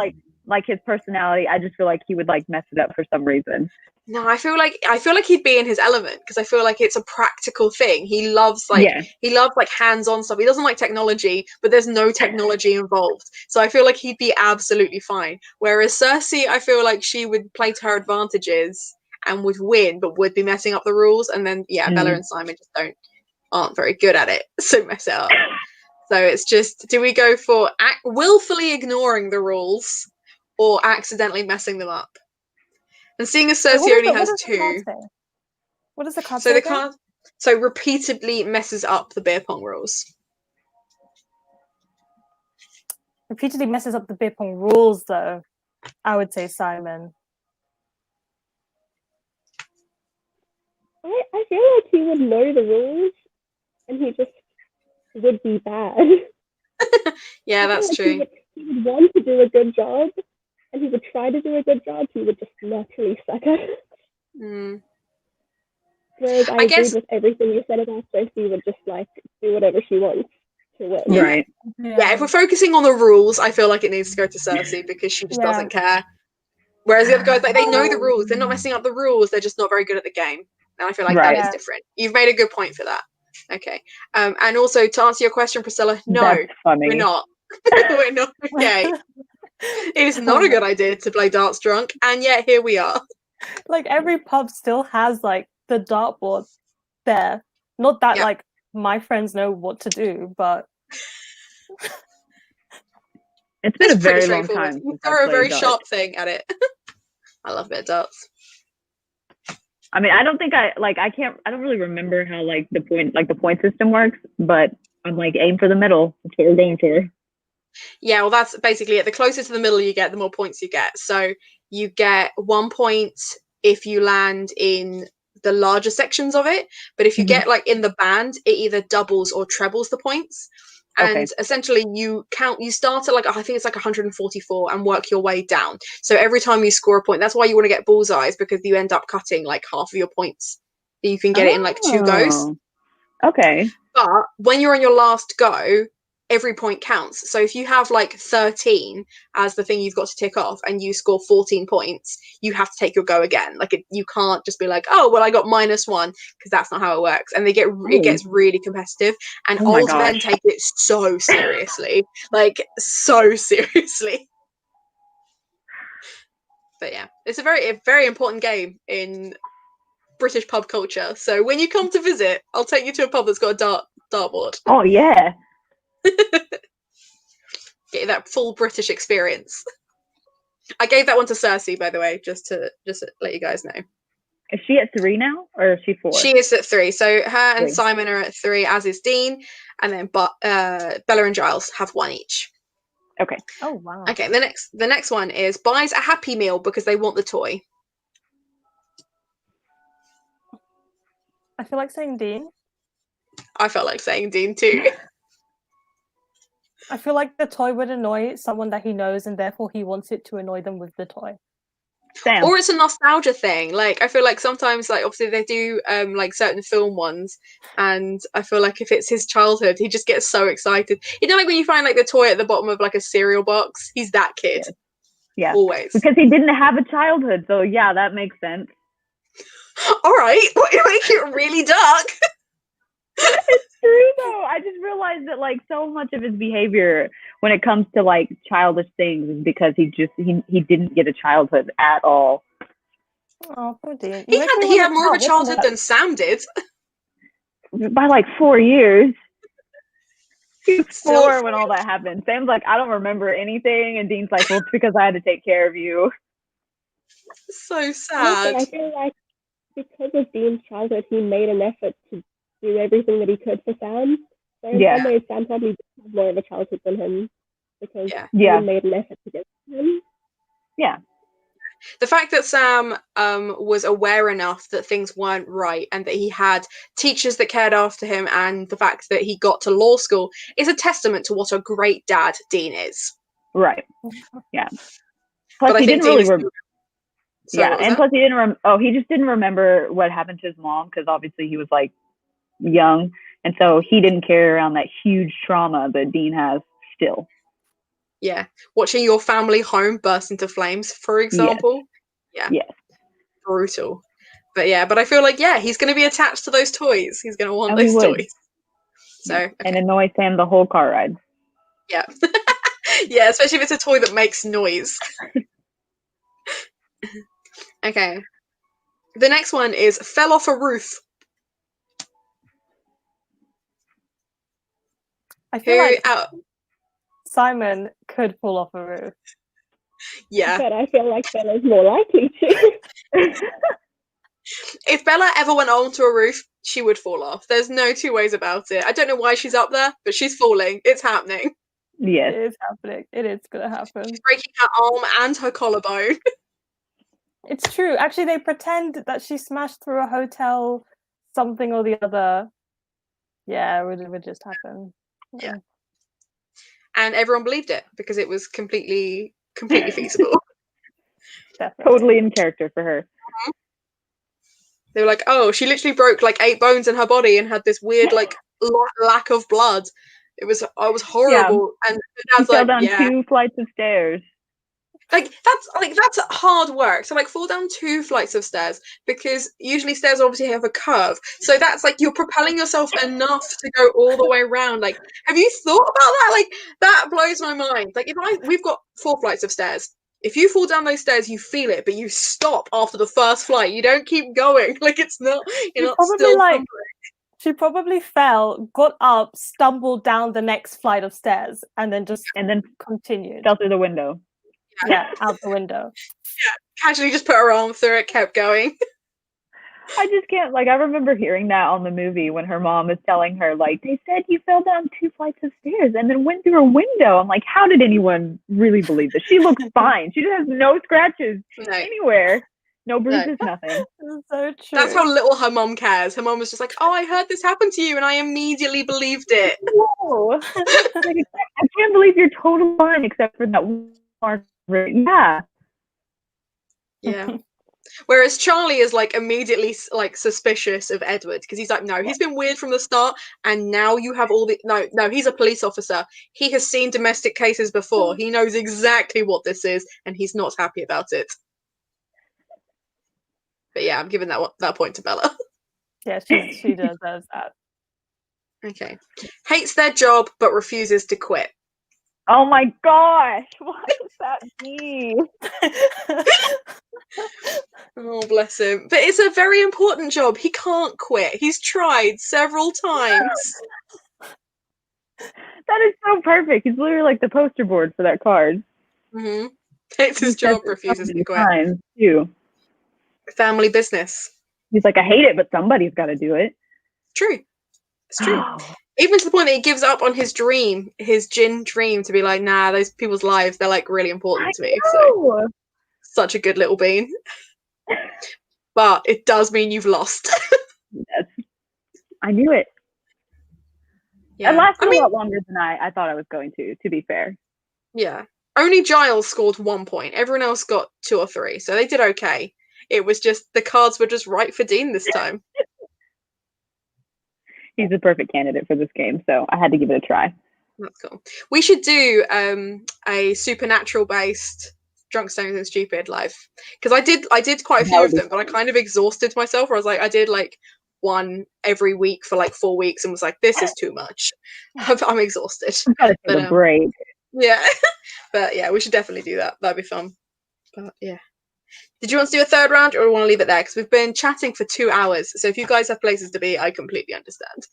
E: like his personality, I just feel like he would like mess it up for some reason.
A: No, I feel like he'd be in his element because I feel like it's a practical thing. He loves hands-on stuff. He doesn't like technology, but there's no technology involved. So I feel like he'd be absolutely fine. Whereas Cersei, I feel like she would play to her advantages and would win, but would be messing up the rules. And then Bella and Simon just aren't very good at it, so mess it up. So it's just, do we go for willfully ignoring the rules or accidentally messing them up? And seeing as Cersei only has two.
B: What does the card
A: say?
B: So
A: the card repeatedly messes up the beer pong rules.
B: Repeatedly messes up the beer pong rules, though. I would say Simon.
D: I feel like he would know the rules, and he just would be bad.
A: Yeah, that's true.
D: he would want to do a good job, and he would try to do a good job. He would just naturally suck at it.
A: Mm.
D: Whereas I
A: I
D: agreed
A: guess
D: with everything you said about Cersei would just like do whatever she wants to win.
A: Yeah.
E: Right.
A: yeah, if we're focusing on the rules, I feel like it needs to go to Cersei because she just doesn't care. Whereas the other guys, like, they know the rules. They're not messing up the rules. They're just not very good at the game. And I feel like that
E: Right.
A: is different. You've made a good point for that. Okay. And also, to answer your question, Priscilla, no,
E: That's funny.
A: we're not. We're not okay. It is not a good idea to play darts drunk, and yet here we are.
B: Like every pub still has like the dartboard there. Not that
A: Yeah.
B: like my friends know what to do, but
E: It's been
A: It's
E: a
A: pretty
E: very long
A: straightforward.
E: time
A: You
E: since I
A: throw a
E: played
A: very
E: darts.
A: sharp thing at it. I love a bit of darts.
E: I mean, I don't really remember how like the point system works, but I'm like aim for the middle. That's what we're going for.
A: Yeah, well, that's basically it. The closer to the middle you get, the more points you get. So you get 1 point if you land in the larger sections of it, but if you
E: Mhm.
A: get like in the band, it either doubles or trebles the points. And
E: Okay.
A: essentially you start at like, I think it's like 144 and work your way down. So every time you score a point, that's why you want to get bullseyes, because you end up cutting like half of your points. You can get it in like 2 goes.
E: Oh. Okay.
A: But when you're on your last go, every point counts. So if you have like 13 as the thing you've got to tick off and you score 14 points, you have to take your go again. Like you can't just be like, oh, well, I got -1, because that's not how it works. And it gets really competitive. And
E: Oh my
A: old men
E: gosh.
A: take it so seriously. Like, so seriously. But yeah, it's a very important game in British pub culture. So when you come to visit, I'll take you to a pub that's got a dartboard.
E: Oh yeah.
A: Get that full British experience. I gave that one to Cersei, by the way, just to let you guys know.
E: Is she at 3 now, or is she 4?
A: She is at 3. So her and
E: 3.
A: Simon are at 3, as is Dean, and then Bella and Giles have 1 each.
E: Okay.
B: oh wow.
A: Okay, the next one is buys a Happy Meal because they want the toy.
B: I feel like saying Dean.
A: I felt like saying Dean too.
B: I feel like the toy would annoy someone that he knows, and therefore he wants it to annoy them with the toy.
E: Sam.
A: Or it's a nostalgia thing. Like, I feel like sometimes, like, obviously they do like certain film ones, and I feel like if it's his childhood, he just gets so excited. You know, like when you find like the toy at the bottom of like a cereal box, he's that kid.
E: Yeah.
A: Always.
E: Because he didn't have a childhood, so yeah, that makes sense.
A: All right, you're making it really dark.
E: It's true though. I just realized that like so much of his behavior when it comes to like childish things is because he didn't get a childhood at all.
B: Oh, poor Dean.
A: He had more of a childhood than Sam did.
E: By like 4 years. He was
A: Still
E: 4 when all that happened. Sam's like, I don't remember anything, and Dean's like, well, it's because I had to take care of you.
A: So sad.
D: Also, I feel like because of Dean's childhood, he made an effort to do everything that he could for Sam. So in some ways, Sam probably had more of a childhood than him because Dean made an effort to get him.
E: Yeah.
A: The fact that Sam was aware enough that things weren't right and that he had teachers that cared after him, and the fact that he got to law school is a testament to what a great dad Dean is.
E: Right. Yeah. Plus,
A: But I
E: he
A: think
E: didn't really.
A: Sorry,
E: and plus he didn't. He just didn't remember what happened to his mom because obviously he was like young, and so he didn't carry around that huge trauma that Dean has still.
A: Yeah, watching your family home burst into flames, for example.
E: Yes.
A: Yeah.
E: Yes.
A: Brutal. But yeah, but I feel like, he's going to be attached to those toys. He's going to want those toys. So, okay.
E: And annoy Sam the whole car ride.
A: Yeah. Yeah, especially if it's a toy that makes noise. Okay. The next one is fell off a roof.
B: I feel like Simon could fall off a roof.
A: Yeah.
D: But I feel like Bella's more likely to.
A: If Bella ever went onto a roof, she would fall off. There's no two ways about it. I don't know why she's up there, but she's falling. It's happening.
E: Yes.
B: It is happening. It is going to happen.
A: She's breaking her arm and her collarbone.
B: It's true. Actually, they pretend that she smashed through a hotel, something or the other. Yeah, it would just happen.
A: Yeah. and everyone believed it because it was completely feasible.
B: Definitely.
E: Totally in character for her.
A: They were like, oh, she literally broke like 8 bones in her body and had this weird like lack of blood. It was horrible. And the
E: She
A: dad's
E: fell
A: like,
E: down
A: yeah,
E: 2 flights of stairs.
A: that's hard work. So like fall down 2 flights of stairs, because usually stairs obviously have a curve. So that's like you're propelling yourself enough to go all the way around. Like, have you thought about that? Like, that blows my mind. Like, we've got 4 flights of stairs. If you fall down those stairs, you feel it, but you stop after the first flight. You don't keep going. Like, it's not, you're not still tumbling.
B: She probably fell, got up, stumbled down the next flight of stairs, and then continued.
E: Fell through the window.
B: Yeah, out the window.
A: Yeah, casually just put her arm through it, kept going.
E: I just can't, like, I remember hearing that on the movie when her mom is telling her, like, they said you fell down 2 flights of stairs and then went through a window. I'm like, how did anyone really believe this? She looks fine. She just has no scratches anywhere. No bruises, nothing.
B: So true.
A: That's how little her mom cares. Her mom was just like, oh, I heard this happened to you, and I immediately believed it.
E: No. I can't believe you're totally fine except for that one part. Yeah.
A: Yeah. Whereas Charlie is like immediately like suspicious of Edward, because he's like, no, he's been weird from the start, and now you have all the no, he's a police officer. He has seen domestic cases before. He knows exactly what this is, and he's not happy about it. But yeah, I'm giving that point to Bella.
B: Yeah, she deserves that.
A: Okay. Hates their job but refuses to quit.
E: Oh my gosh, what does that mean?
A: Oh, bless him. But it's a very important job. He can't quit. He's tried several times.
E: That is so perfect. He's literally like the poster board for that card.
A: Mm-hmm. Hates his job, refuses to quit.
E: Times, too.
A: Family business.
E: He's like, I hate it, but somebody's got to do it.
A: True. It's true. Even to the point that he gives up on his dream, his gin dream, to be like, nah, those people's lives, they're like really important to me. So, such a good little bean. But it does mean you've lost.
E: Yes. I knew it.
A: Yeah.
E: It lasted a lot longer than I thought I was going to be fair.
A: Yeah. Only Giles scored 1 point. Everyone else got 2 or 3. So they did okay. It was just, the cards were just right for Dean this time.
E: He's a perfect candidate for this game, so I had to give it a try.
A: That's cool. We should do a supernatural-based Drunk, Stoned and Stupid live. Because I did quite a few of them, but I kind of exhausted myself, where I was like, I did like one every week for like 4 weeks and was like, this is too much. I'm exhausted.
E: I've got to take a break.
A: Yeah. But yeah, we should definitely do that. That'd be fun. But yeah. Did you want to do a third round, or want to leave it there? Because we've been chatting for 2 hours. So if you guys have places to be, I completely understand.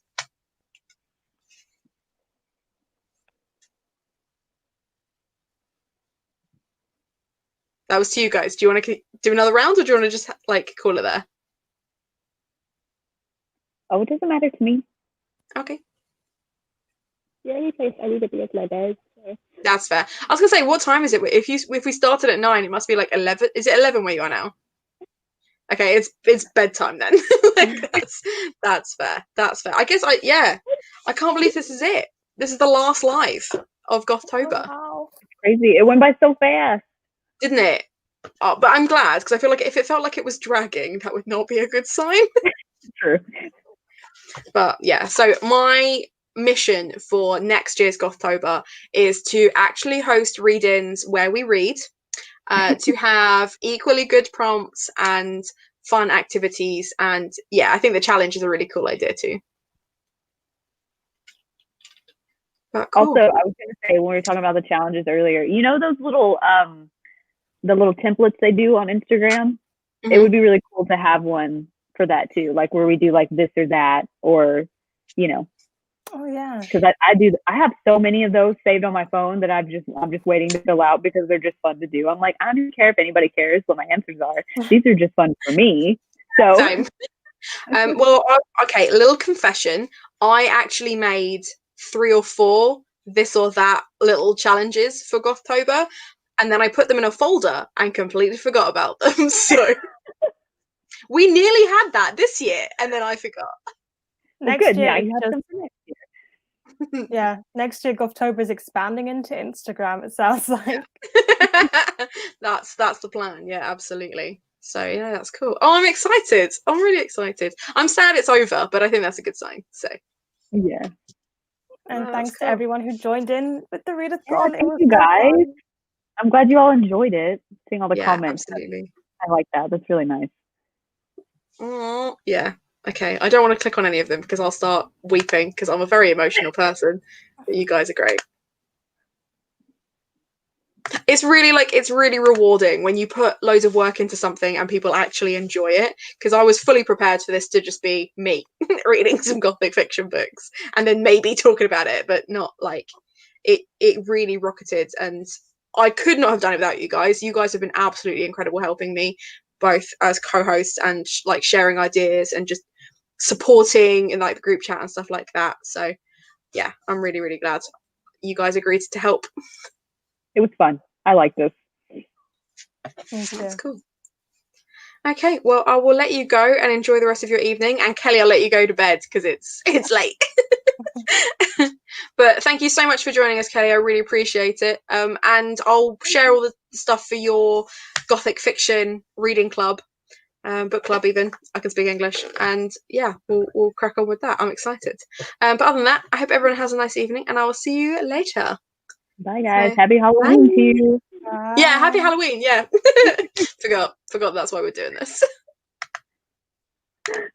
A: That was to you guys. Do you want to do another round, or do you want to just like call it there?
E: Oh, it doesn't matter to me.
A: Okay.
D: The only place I need to be is my bed. So.
A: That's fair. I was gonna say, what time is it? If we started at 9, it must be like 11. Is it 11 where you are now? Okay, it's bedtime then. Like, that's fair. That's fair. I guess I can't believe this is it. This is the last live of Gothtober.
B: Oh, wow.
E: It's crazy. It went by so fast.
A: Didn't it? Oh, but I'm glad, because I feel like if it felt like it was dragging, that would not be a good sign.
E: True.
A: But yeah, so my mission for next year's Gothtober is to actually host read-ins where we read, to have equally good prompts and fun activities, and yeah, I think the challenge is a really cool idea too. But cool.
E: Also, I was going to say, when we were talking about the challenges earlier, you know those little the little templates they do on Instagram? Mm-hmm. It would be really cool to have one for that too, like where we do like this or that, or you know.
B: Oh yeah.
E: Because I have so many of those saved on my phone that I'm just waiting to fill out because they're just fun to do. I'm like, I don't even care if anybody cares what my answers are. These are just fun for me. So
A: same. Well, okay, a little confession. I actually made 3 or 4 this or that little challenges for Gothtober, and then I put them in a folder and completely forgot about them. So we nearly had that this year, and then I forgot.
B: Next year,
E: now you have them for next year.
B: Yeah, next year Gothtober is expanding into Instagram. It sounds like.
A: That's the plan. Yeah, absolutely. So yeah, that's cool. Oh, I'm excited. I'm really excited. I'm sad it's over, but I think that's a good sign. So
E: Yeah.
B: And
A: that's
B: thanks
A: cool.
B: to everyone who joined in with the readathon.
E: Yeah,
B: It
E: thank
B: was
E: you
B: so
E: guys.
B: fun.
E: I'm glad you all enjoyed it. Seeing all the
A: Yeah,
E: comments.
A: absolutely.
E: I like that. That's really nice.
A: Oh, yeah. Okay, I don't want to click on any of them because I'll start weeping because I'm a very emotional person. But you guys are great. It's really rewarding when you put loads of work into something and people actually enjoy it, because I was fully prepared for this to just be me reading some Gothic fiction books and then maybe talking about it, but not like it really rocketed, and I could not have done it without you guys. You guys have been absolutely incredible helping me both as co-hosts and like sharing ideas and just supporting in like the group chat and stuff like that. So yeah, I'm really glad you guys agreed to help.
E: It was fun. I like this.
A: That's cool. Okay, well, I will let you go and enjoy the rest of your evening. And Kelly, I'll let you go to bed because it's late. But thank you so much for joining us, Kelly. I really appreciate it. And I'll share all the stuff for your Gothic fiction reading club, book club even. I can speak English. And yeah, we'll crack on with that. I'm excited. But other than that, I hope everyone has a nice evening, and I will see you later.
E: Bye, guys.
A: So,
E: Happy Halloween to you.
A: yeah, happy Halloween. Yeah. Forgot that's why we're doing this.